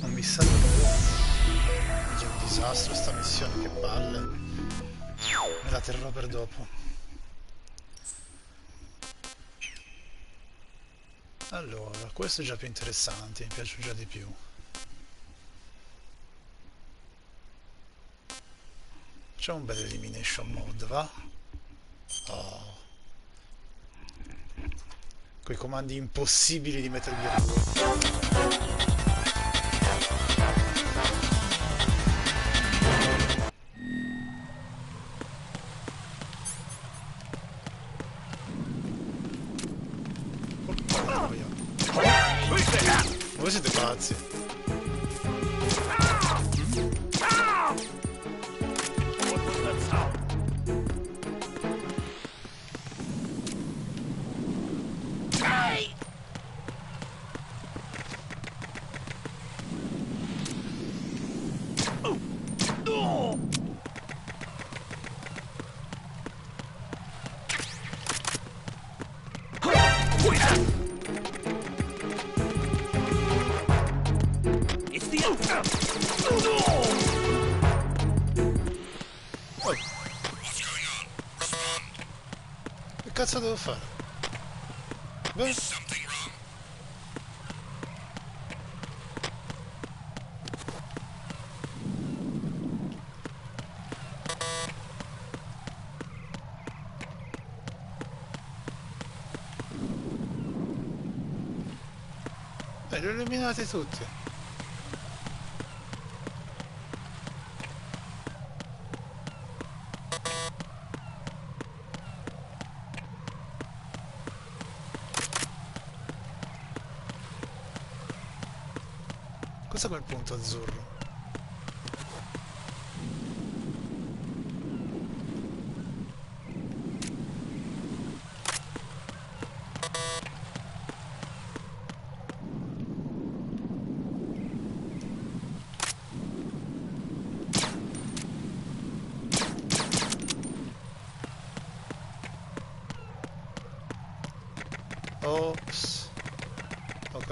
Non mi sa di più. È già un disastro sta missione, che palle. Me la terrò per dopo. Allora, questo è già più interessante, mi piace già di più. Facciamo un bel elimination mode, va? Oh. Quei comandi impossibili di Metal Gear 2. Voi siete pazzi. Che cazzo devo fare? Beh. Li ho eliminati tutti. Cos'è quel punto azzurro?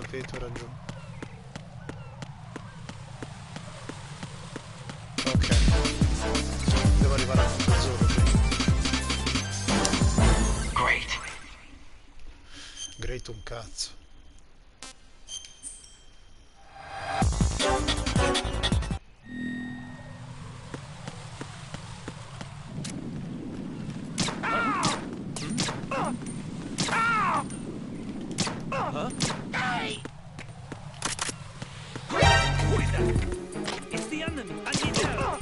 capito, hai ragione. Ok. Devo arrivare al punto azzurro prima. Great. Great un cazzo. It's the enemy. I need help.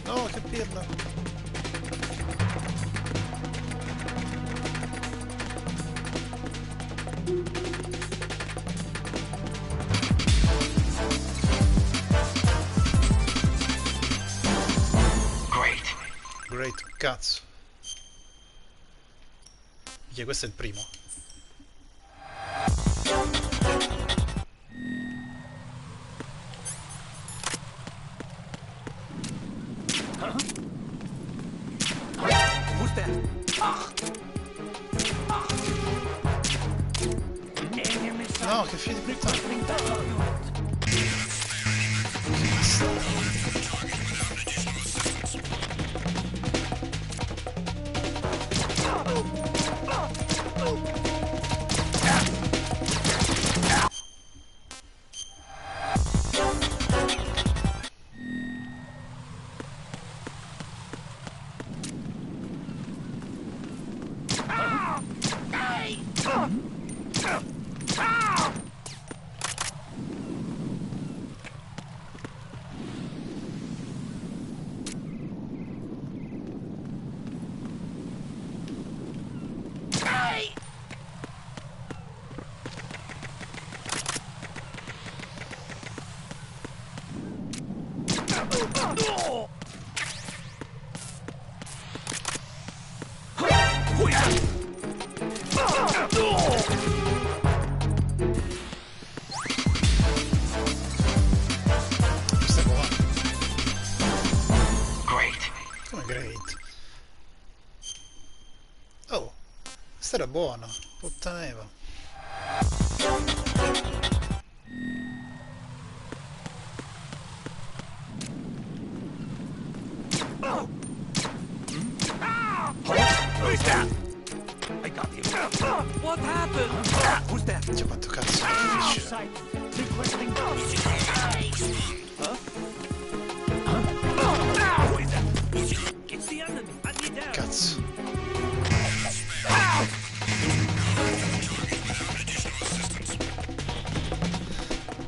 No, che pirla. Great, cazzo. Perché questo è il primo. Who's that? No, che figlio di puttana. Come great? Oh, questa era buona, puttaneva. Who's that? I got him. What happened? Who's that? Cioè, quanto cazzo è difficile. It's the enemy. I need help. Cazzo.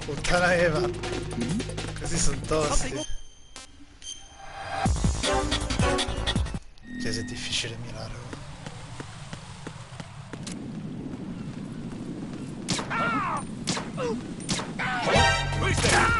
Puttana Eva. Così sono tosti. Cioè, se è difficile mirare. Who's that?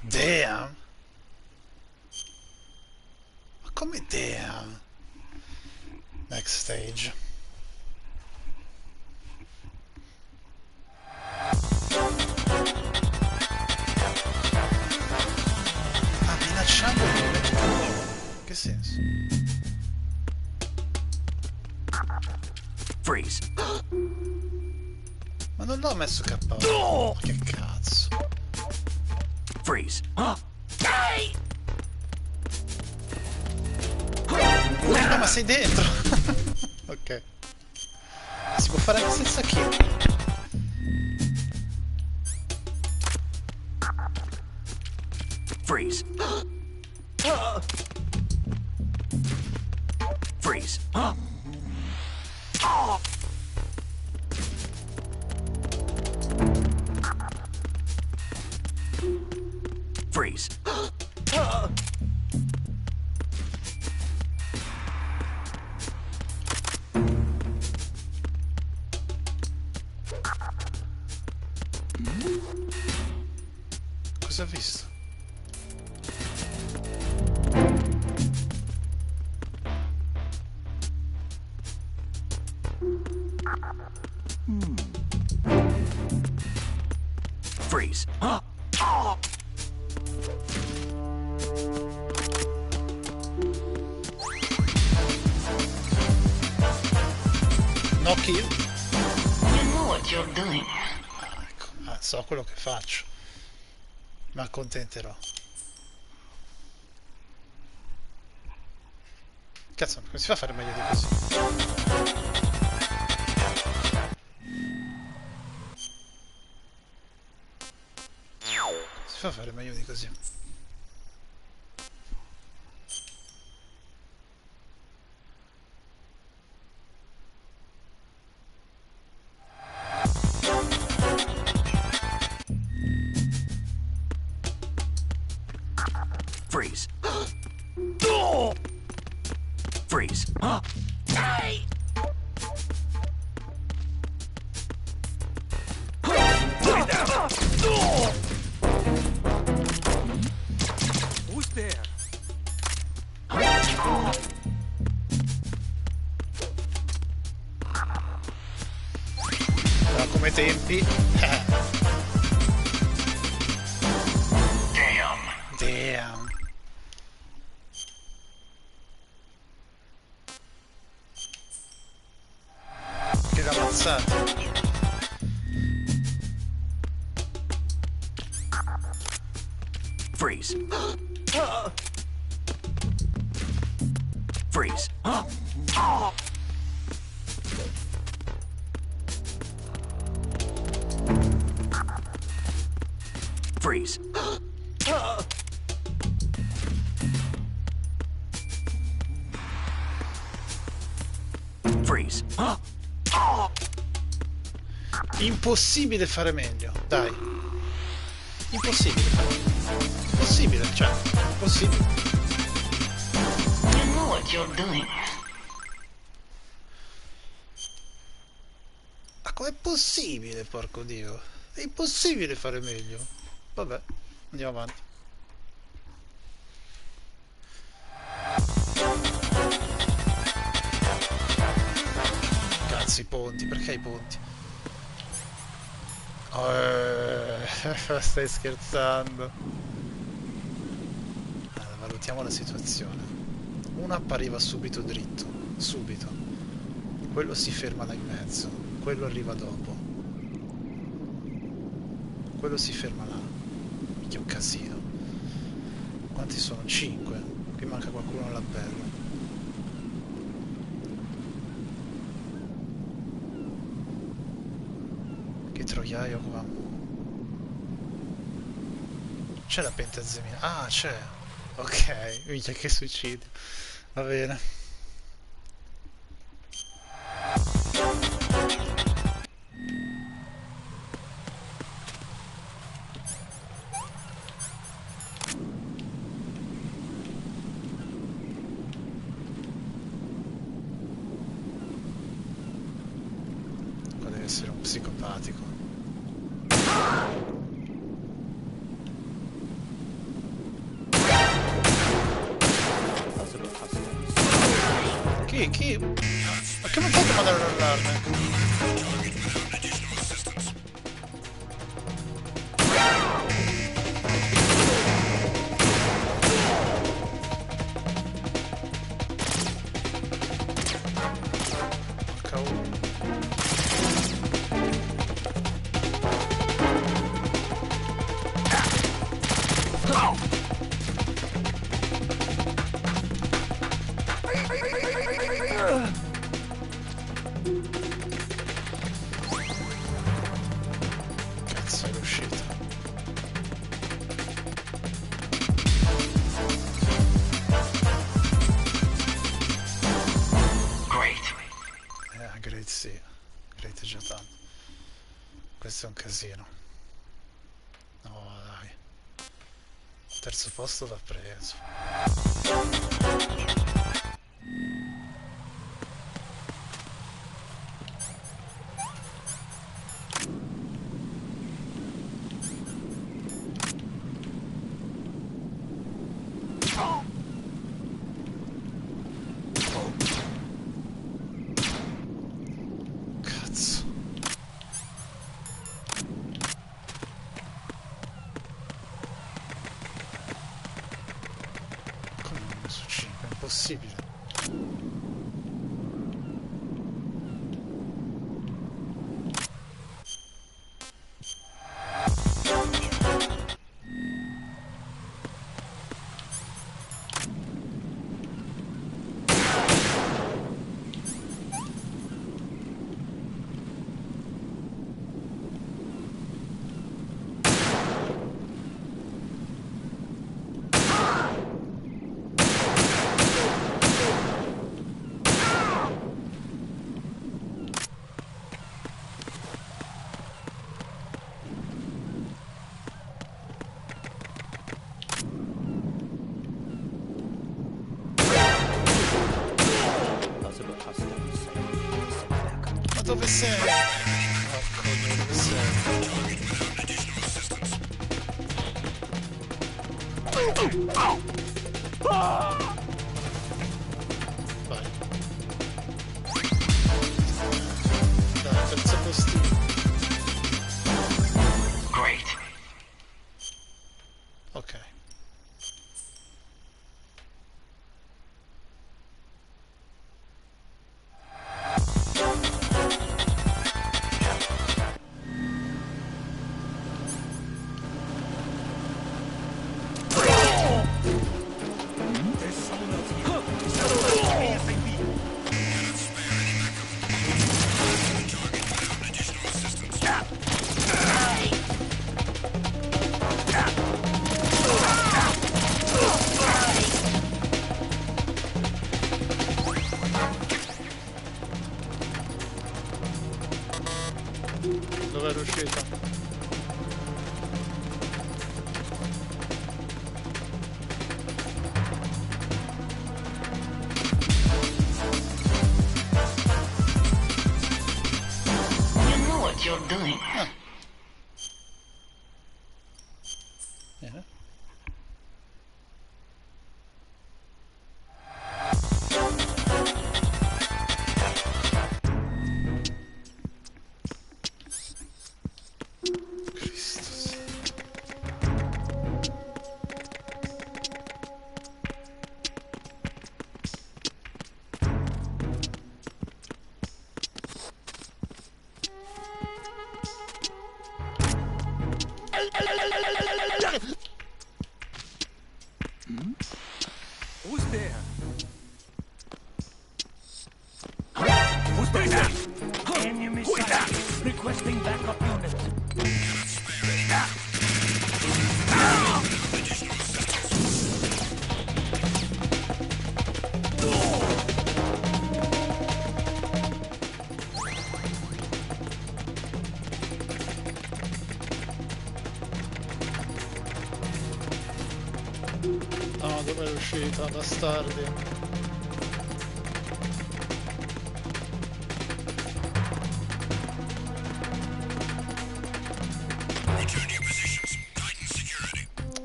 Damn. Ma come damn? Next stage. Ah, minacciando che senso? Freeze. Ma non l'ho messo KO. Ma che cazzo? Freeze. No, ma sei dentro. Ok. Si può fare anche senza kill. Freeze. Freeze. Freeze. Cosa ha visto? Freeze. No kill? You know what you're doing. Ecco, so quello che faccio. Mi accontenterò. Cazzo, come si fa a fare meglio di così? Si fa a fare meglio di così. Freeze. Freeze. Who's there? Però come tempi. Damn. Che ramazzata. Freeze. Freeze. Freeze. Freeze. Impossibile fare meglio, dai. Impossibile fare meglio. Impossibile, cioè, impossibile. You know what you're doing. Ma com'è possibile, porco Dio? È impossibile fare meglio. Vabbè, andiamo avanti. Cazzo, i ponti, perché i ponti? Stai scherzando? Allora, valutiamo la situazione. Uno appariva subito dritto, subito. Quello si ferma là in mezzo, quello arriva dopo. Quello si ferma là. Minchia, un casino. Quanti sono? 5. Qui manca qualcuno all'appello. Che troiaio qua. C'è la pentazemina. Ah, c'è. Ok, minchia, che suicidio. Va bene. Qua deve essere un psicopatico. Chi? Ma che non fate mandare l'allarme? già tanto. Questo è un casino. No, dai. Terzo posto va preso. Possibile. Dove sei? Porco, dove sei? Vai. Dai, terzo postino. Great. Ok. Dove è uscita? You know what you're doing. Bene. Who's there? Who's there? Enemy sighted. Requesting backup unit. No, dove è uscita? Bastardi.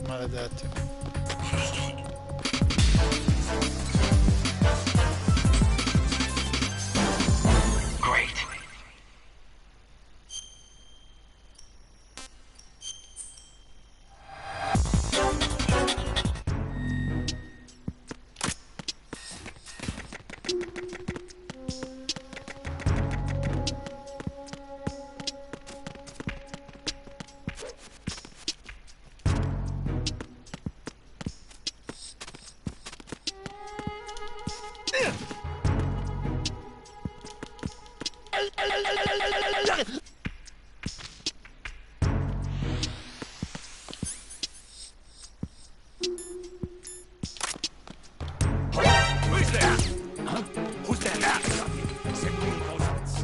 Maledetti. Great. Who's there? Huh? Who's there? Seguing those.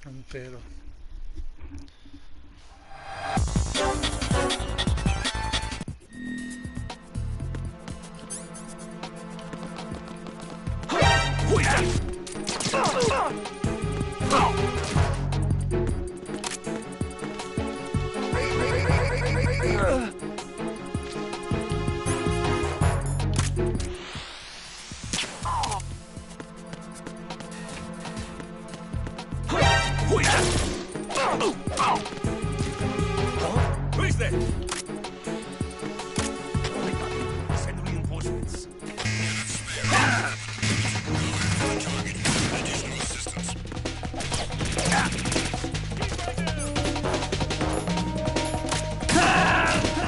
Un pelo. Who's there? Send reinforcements.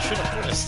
Should have put this.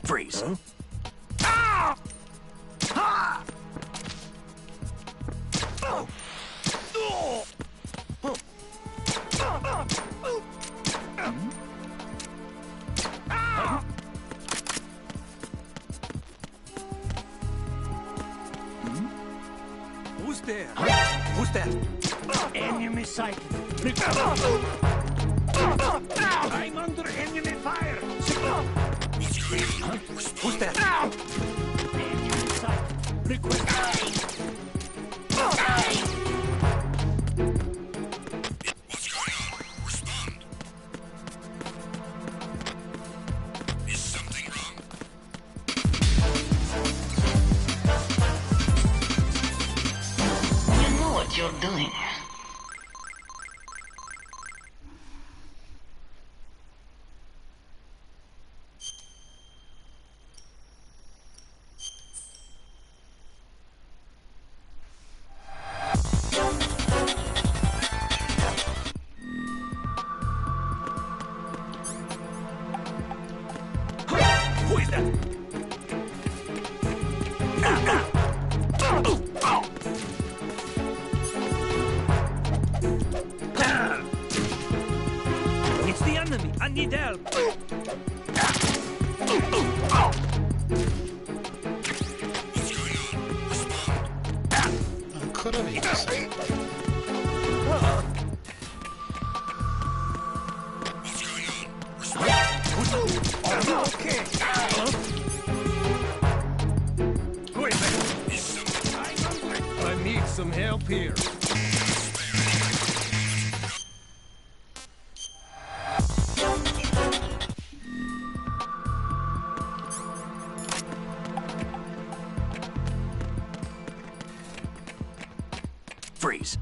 Freeze. Huh? Ah! Ah! Oh! Oh! Oh! Ah! Who's there? Who's there? Enemy sighted. I'm under enemy fire. Who's there? Enemy sighted. Request. What's going on? Respond. Is something wrong? You know what you're doing. Who is that? It's the enemy. I need help. Ancora vivo, sì. Okay. Who is that? I need some help here. Freeze.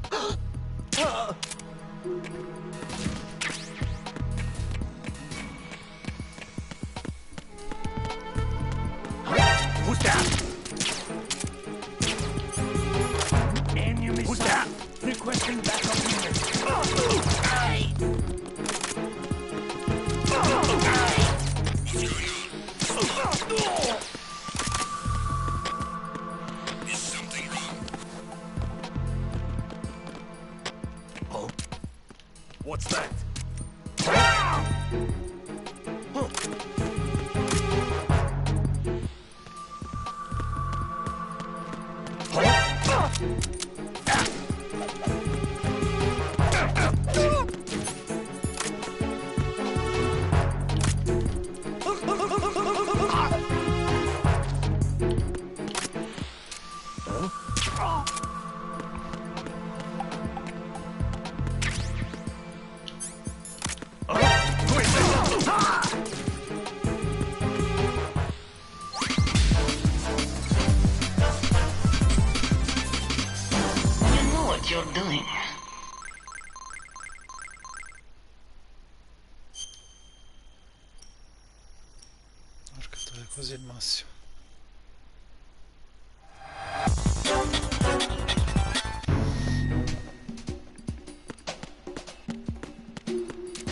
così il massimo.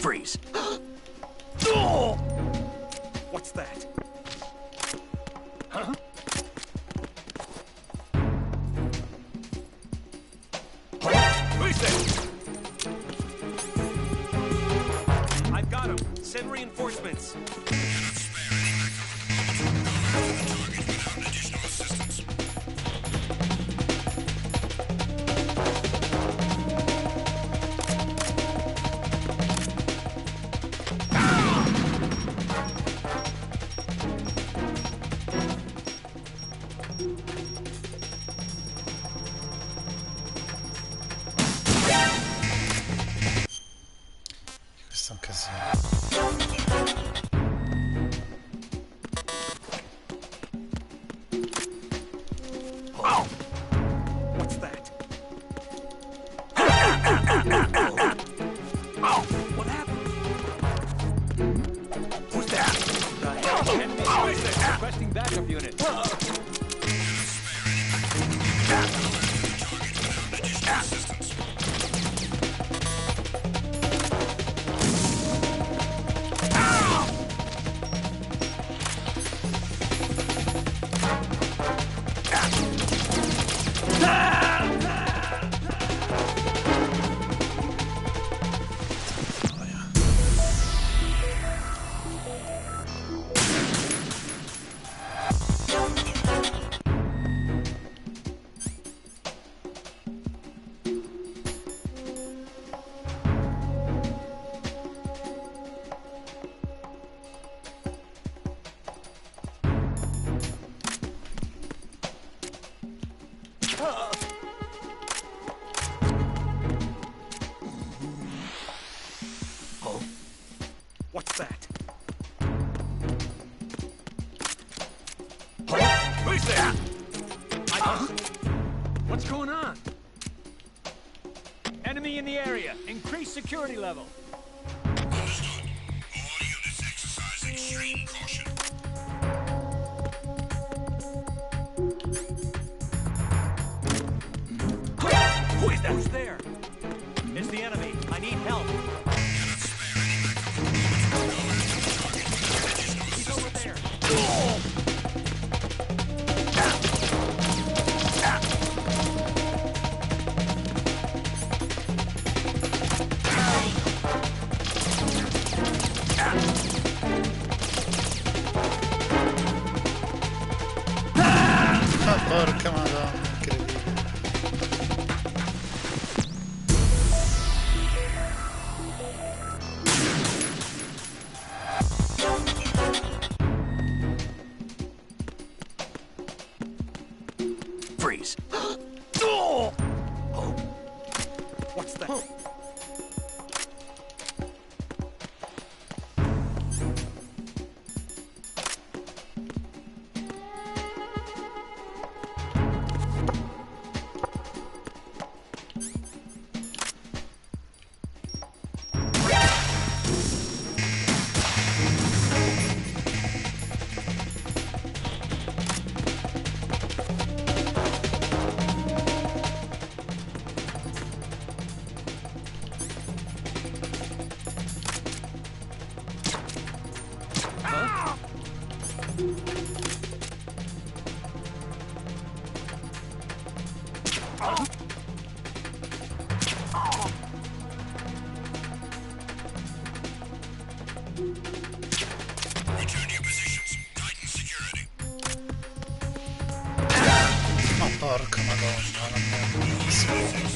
Freeze. Oh! What's that? Huh? Who's that? I've got him. Send reinforcements. Questo è un casino. Oh! What's that? Oh! What happened? Who's that? The hell? Enemy soldiers requesting backup unit. What's that? Who's there? What's going on? Enemy in the area. Increase security level. Understood. All units exercise extreme caution. Who is that? Who's there? It's the enemy. I need help. He's over there. Porca madonna, incredibile. Freeze. Oh! What's that? Return to your positions. Tighten security. Ma porca madonna, non è bellissimo.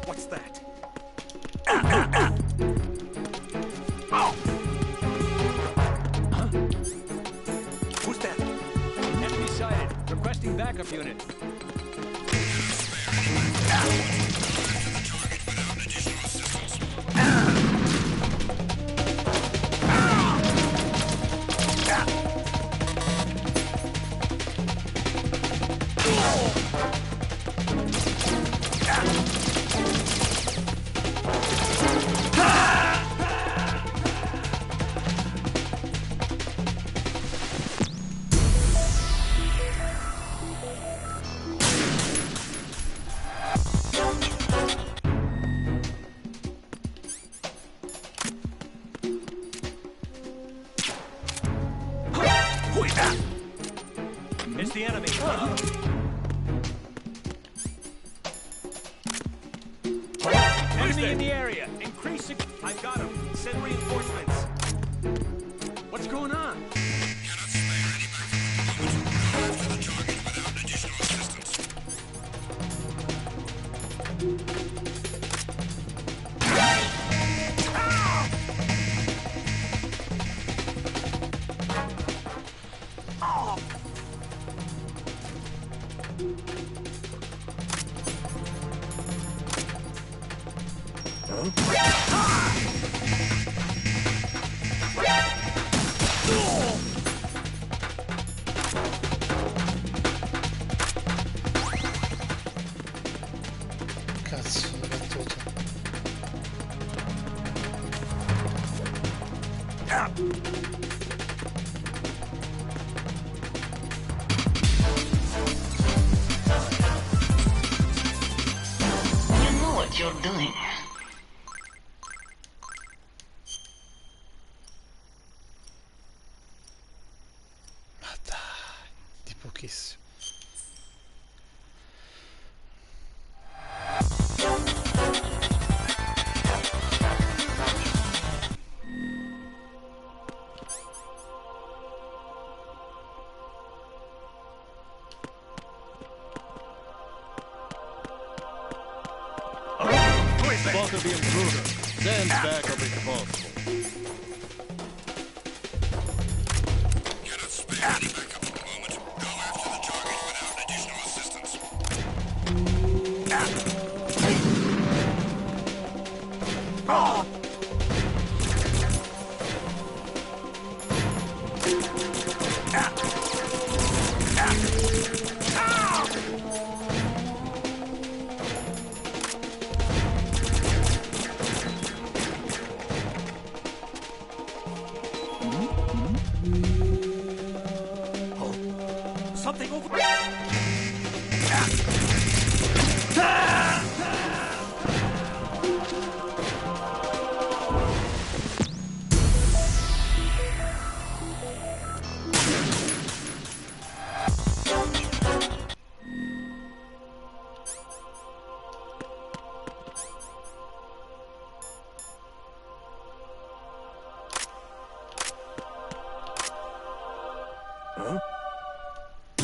What's that? Who's that? Enemy sighted. Requesting backup unit. It's the enemy. Enemy in the area. Increasing. I got him. Send reinforcements. What's going on? Cazzo, l'ho battuto. You know what you're doing. Ma dai, di pochissimo. Spot of the intruder. Stand back up if possible. Cannot spare any backup at the moment. Go after the target without additional assistance. Something over.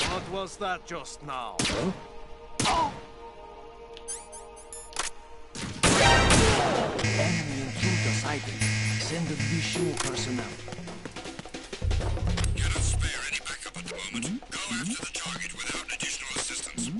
What was that just now? Enemy intruder sighted. Send additional personnel. Cannot spare any backup at the moment. Go after the target without additional assistance.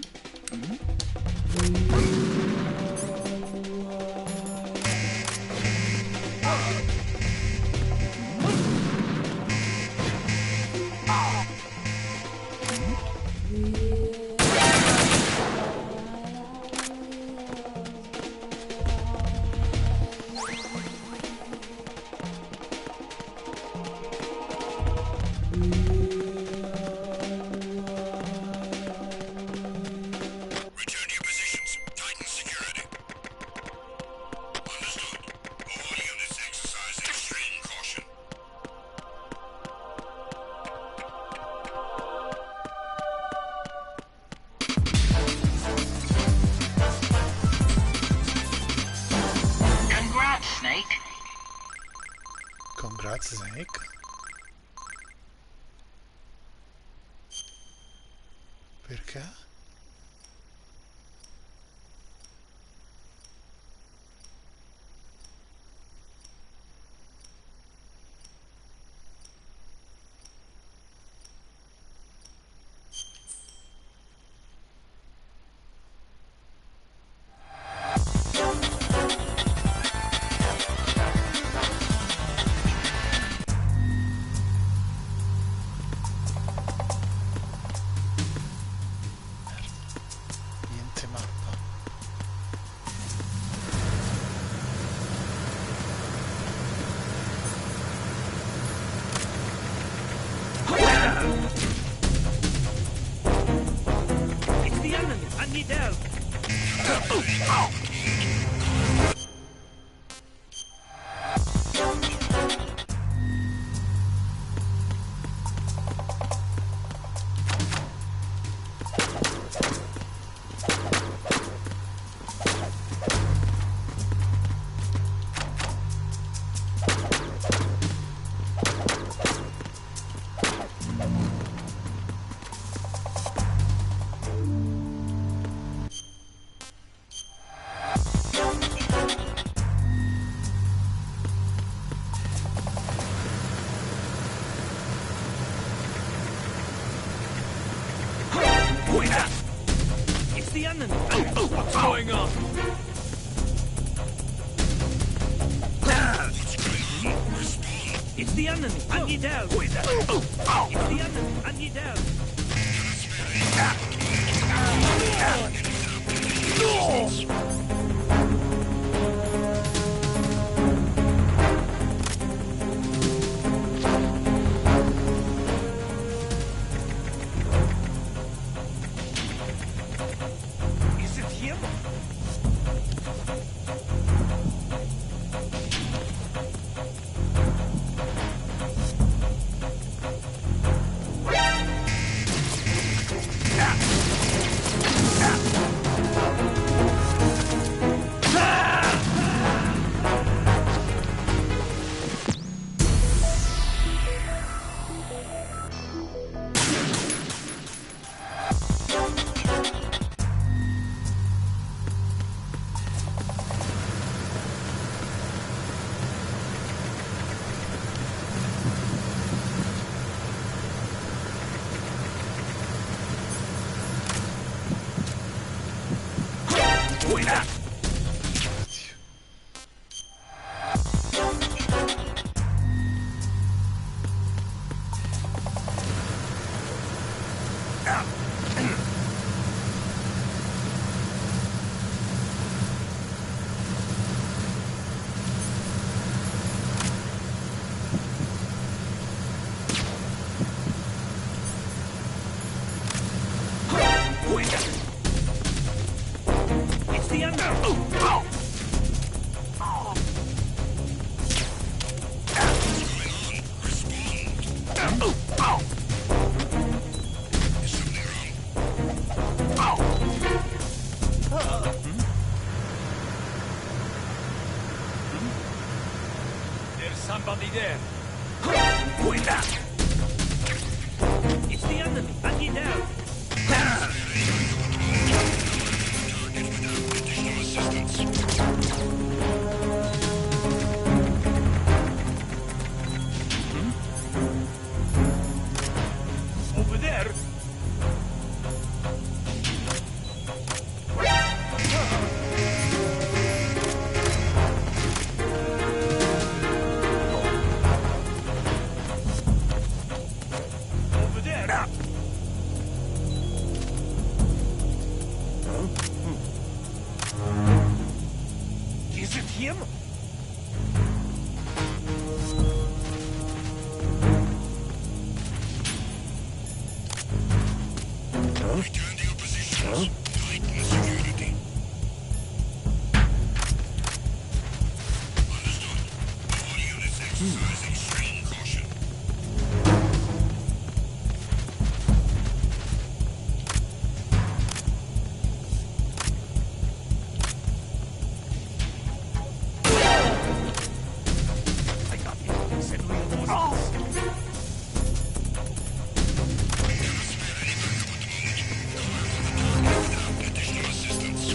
Return to your positions. Tighten security. Understood. All units exercise extreme caution. Congrats, Snake. Congrats, Snake. Perché? It's the enemy. What's going on? It's the enemy. I need help. It's the enemy. I need help. Is it him? It's the enemy. There's somebody there. It's the enemy. I need help. Over there. Over there. Is it him? Return to your positions. Tighten security. Understood. All units exercise extreme caution. I got you. Send reinforcements. Additional assistance.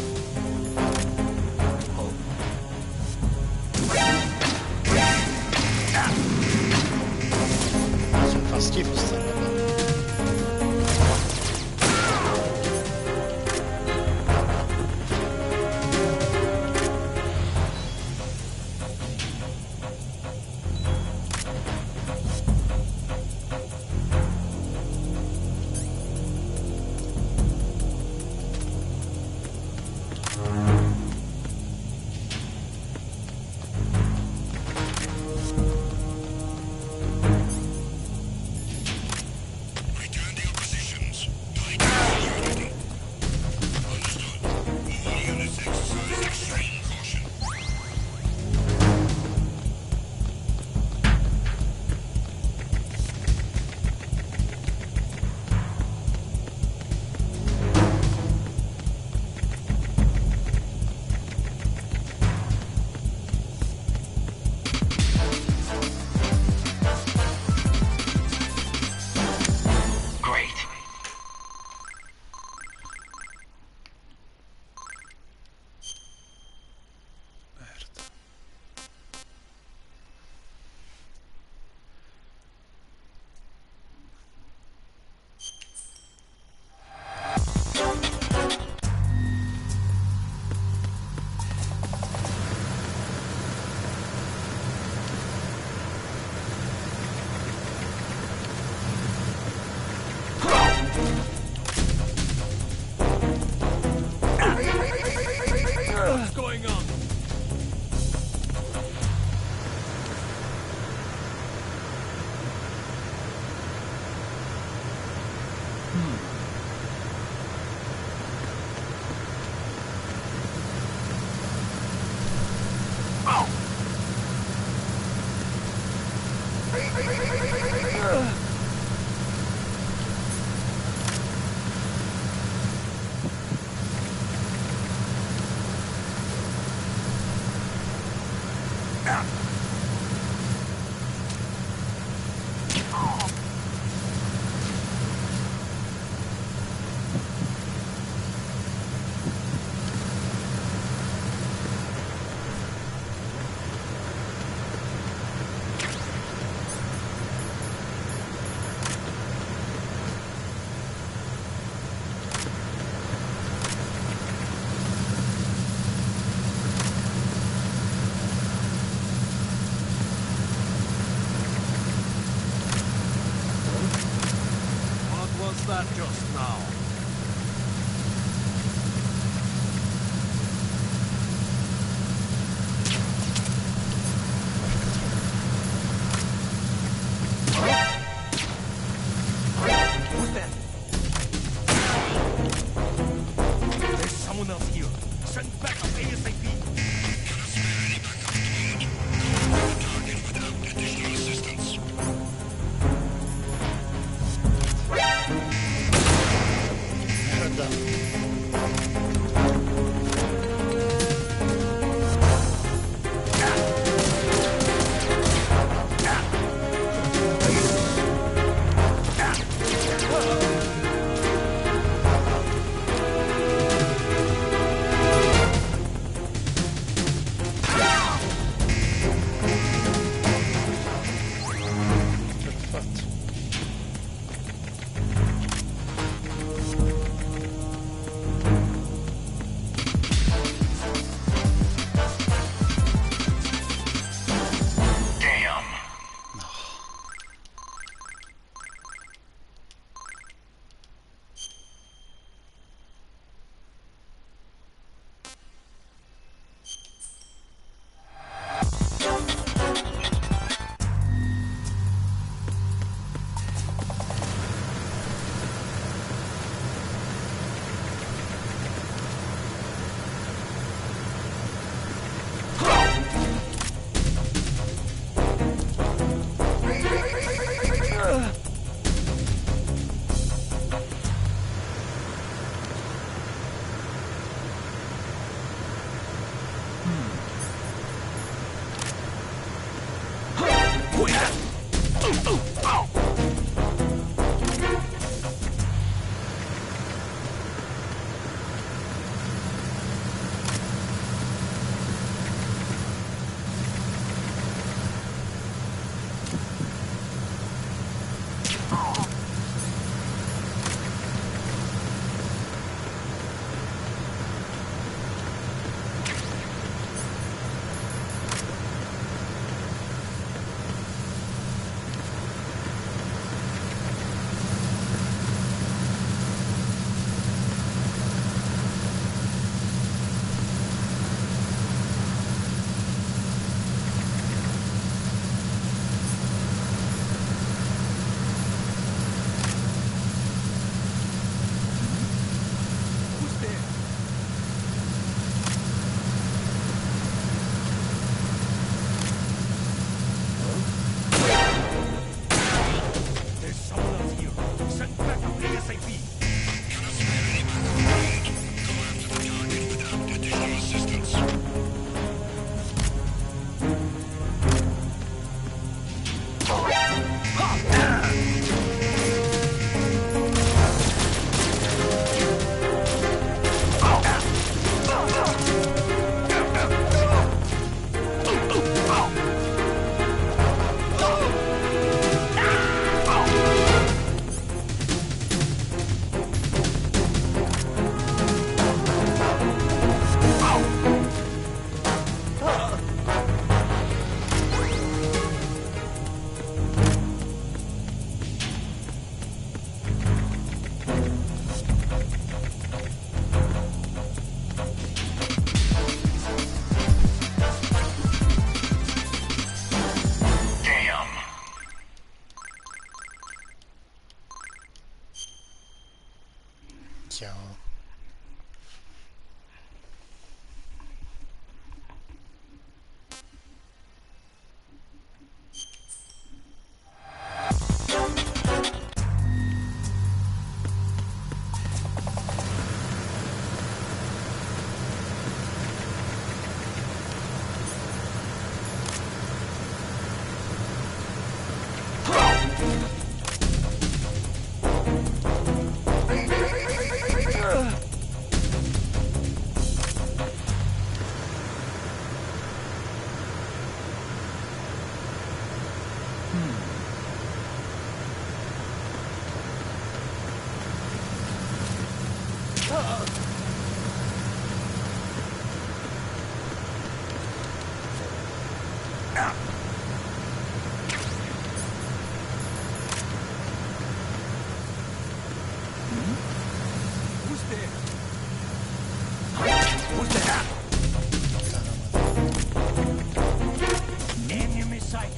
Enemy sight.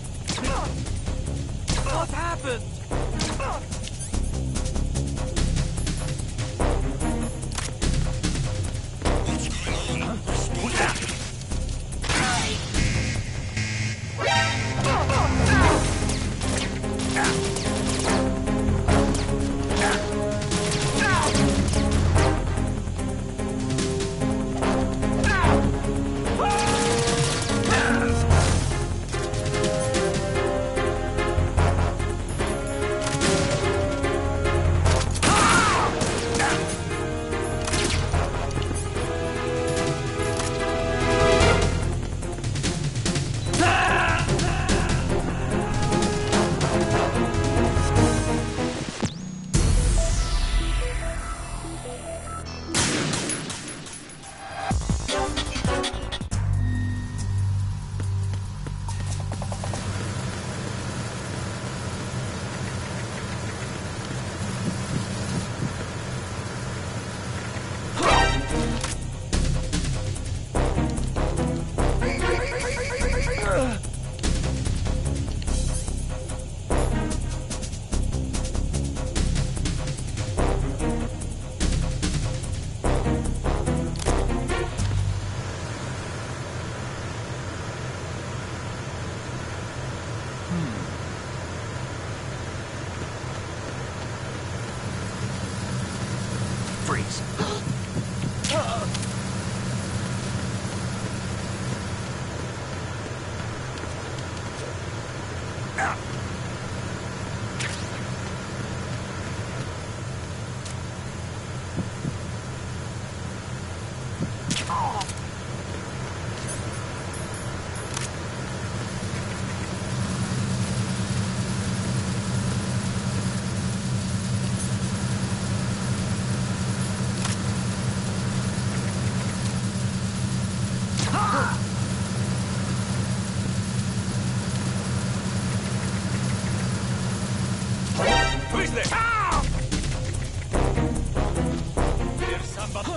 What happened? Freeze. Who's there? There's somebody.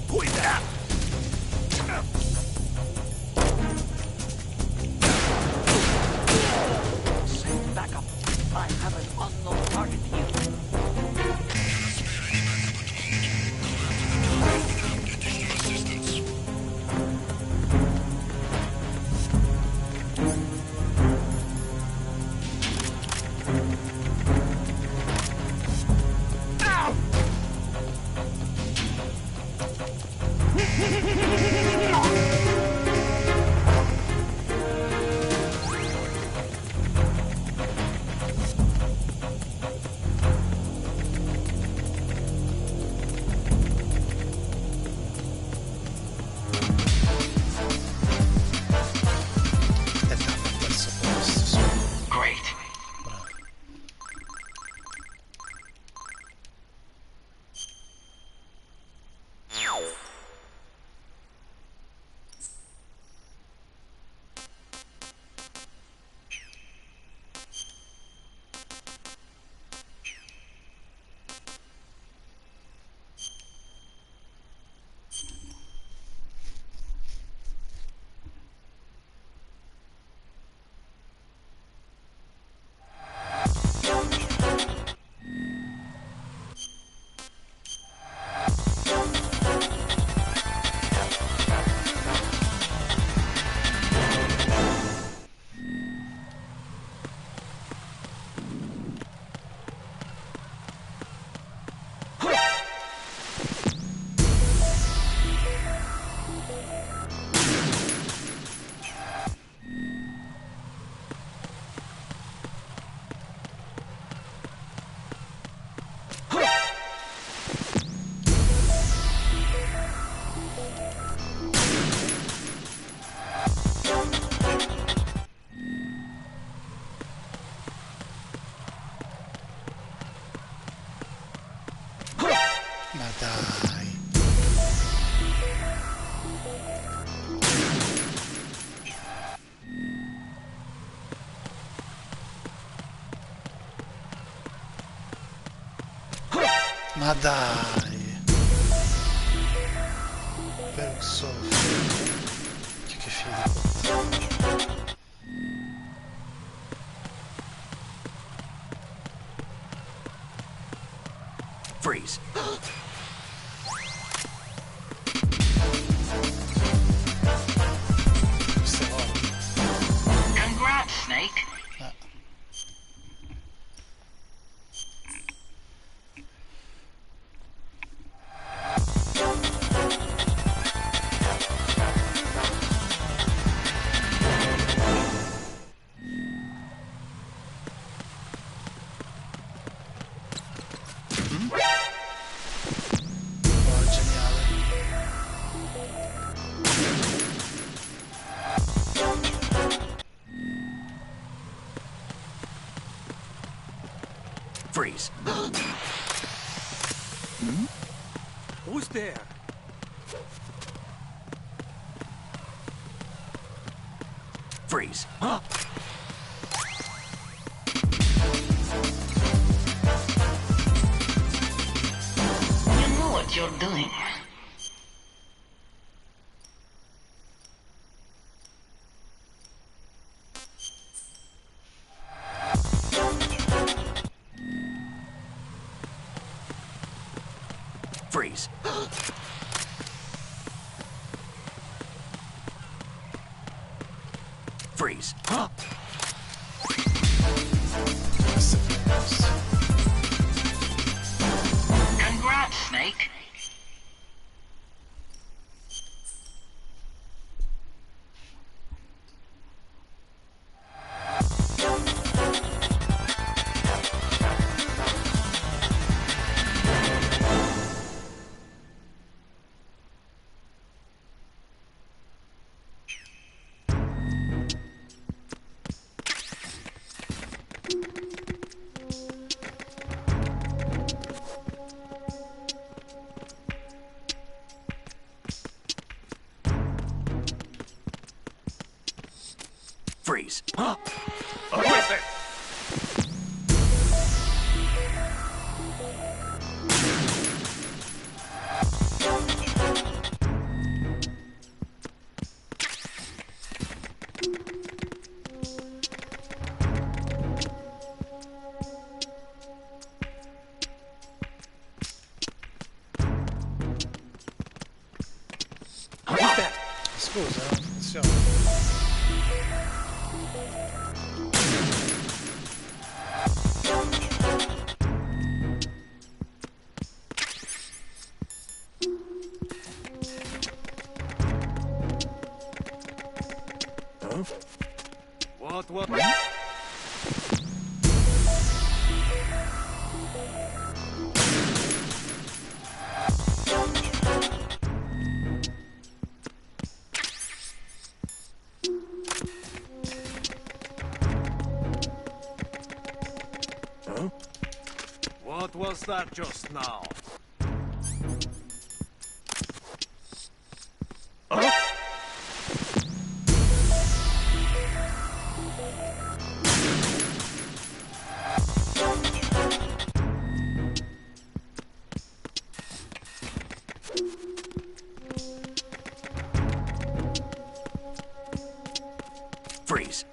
Who is that? Send backup. I have an unknown target here. Ma dai. Ma dai. Verso. solo figlio. Che figlio. Freeze. Congrats, Snake. Freeze. Who's there? Freeze. You know what you're doing. Freeze. Freeze. Congrats, Snake. Freeze. Where's that? Scusa, non funziona. What? What was that just now? Freeze.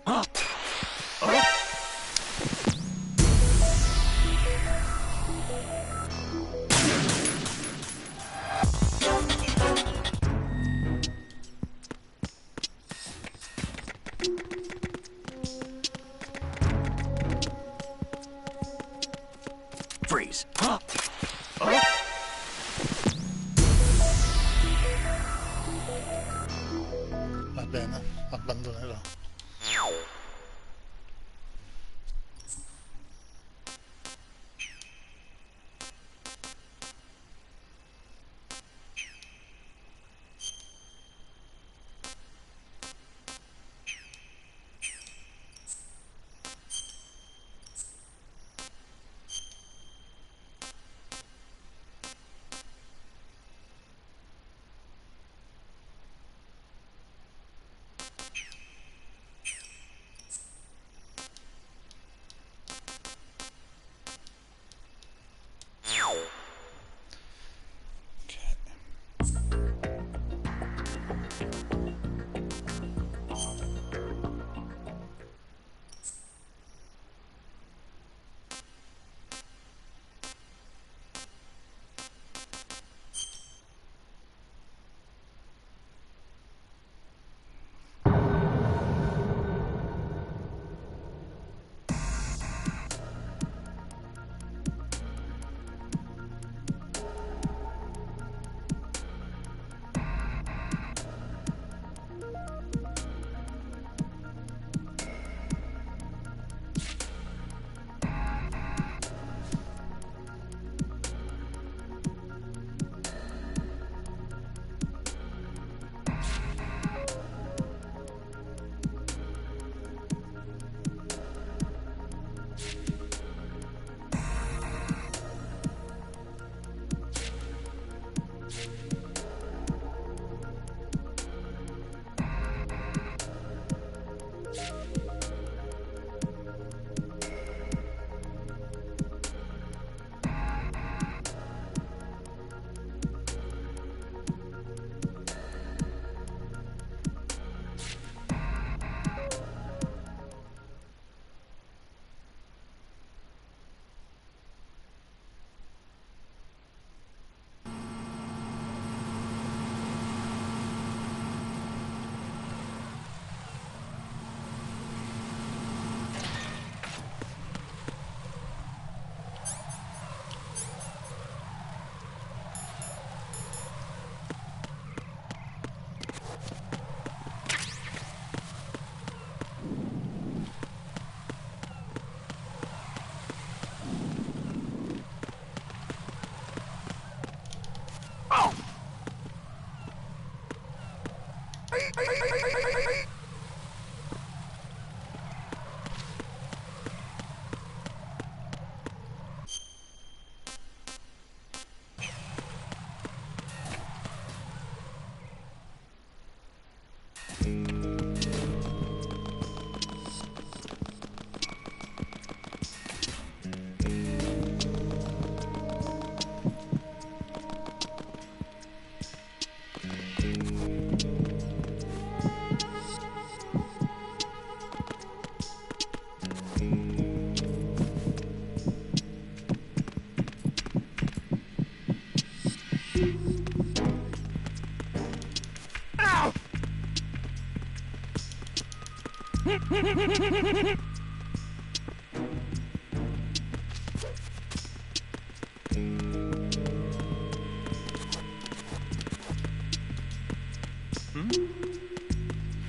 Freeze. Va bene, abbandonerò.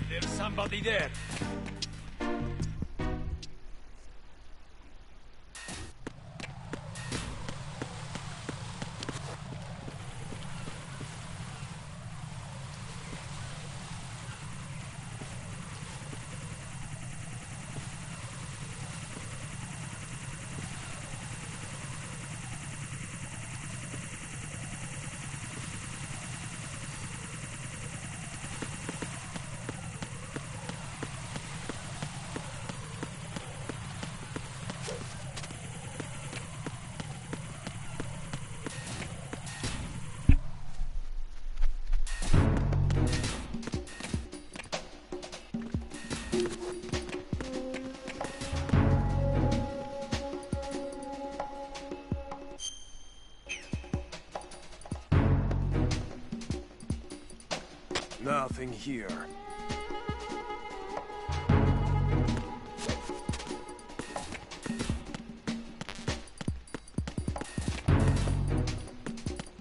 There's somebody there. Nothing here.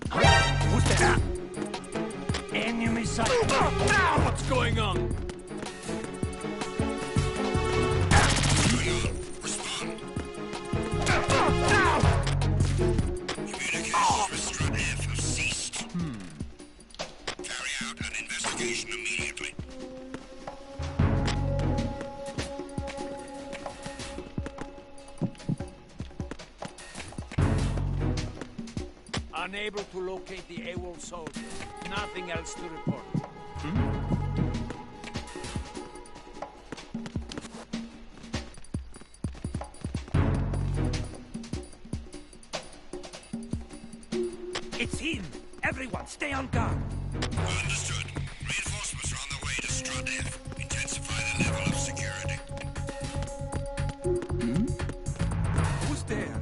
Who's that? Enemy sight. What's going on? Communications with Strut F have ceased. Carry out an investigation immediately. Unable to locate the AWOL soldier. Nothing else to report. It's him! Everyone, stay on guard! Understood. Reinforcements are on their way to Strut F. Intensify the level of security. Who's there?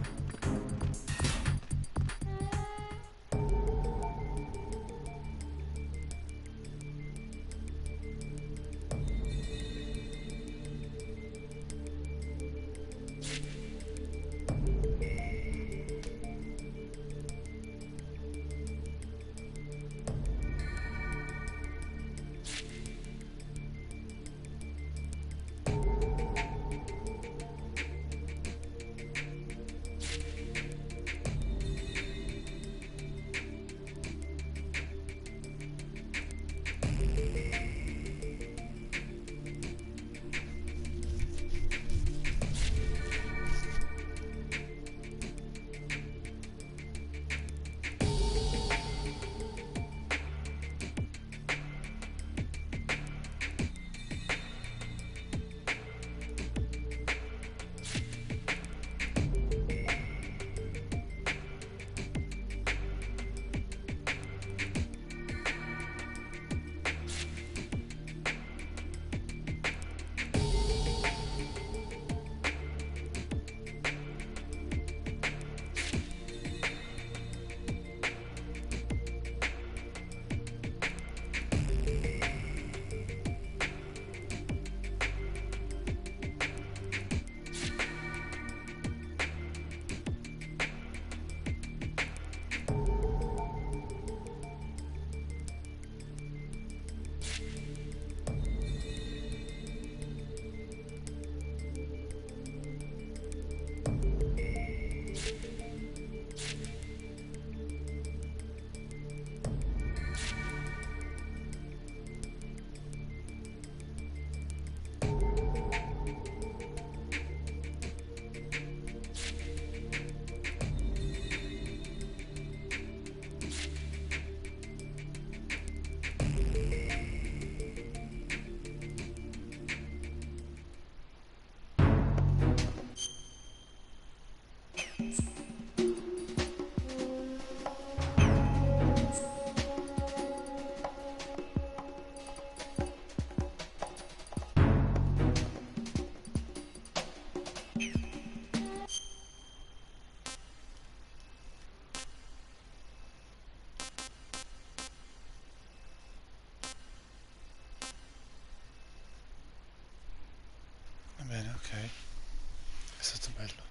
Ok, è stato bello.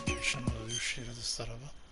Riusciamo a riuscire da sta roba.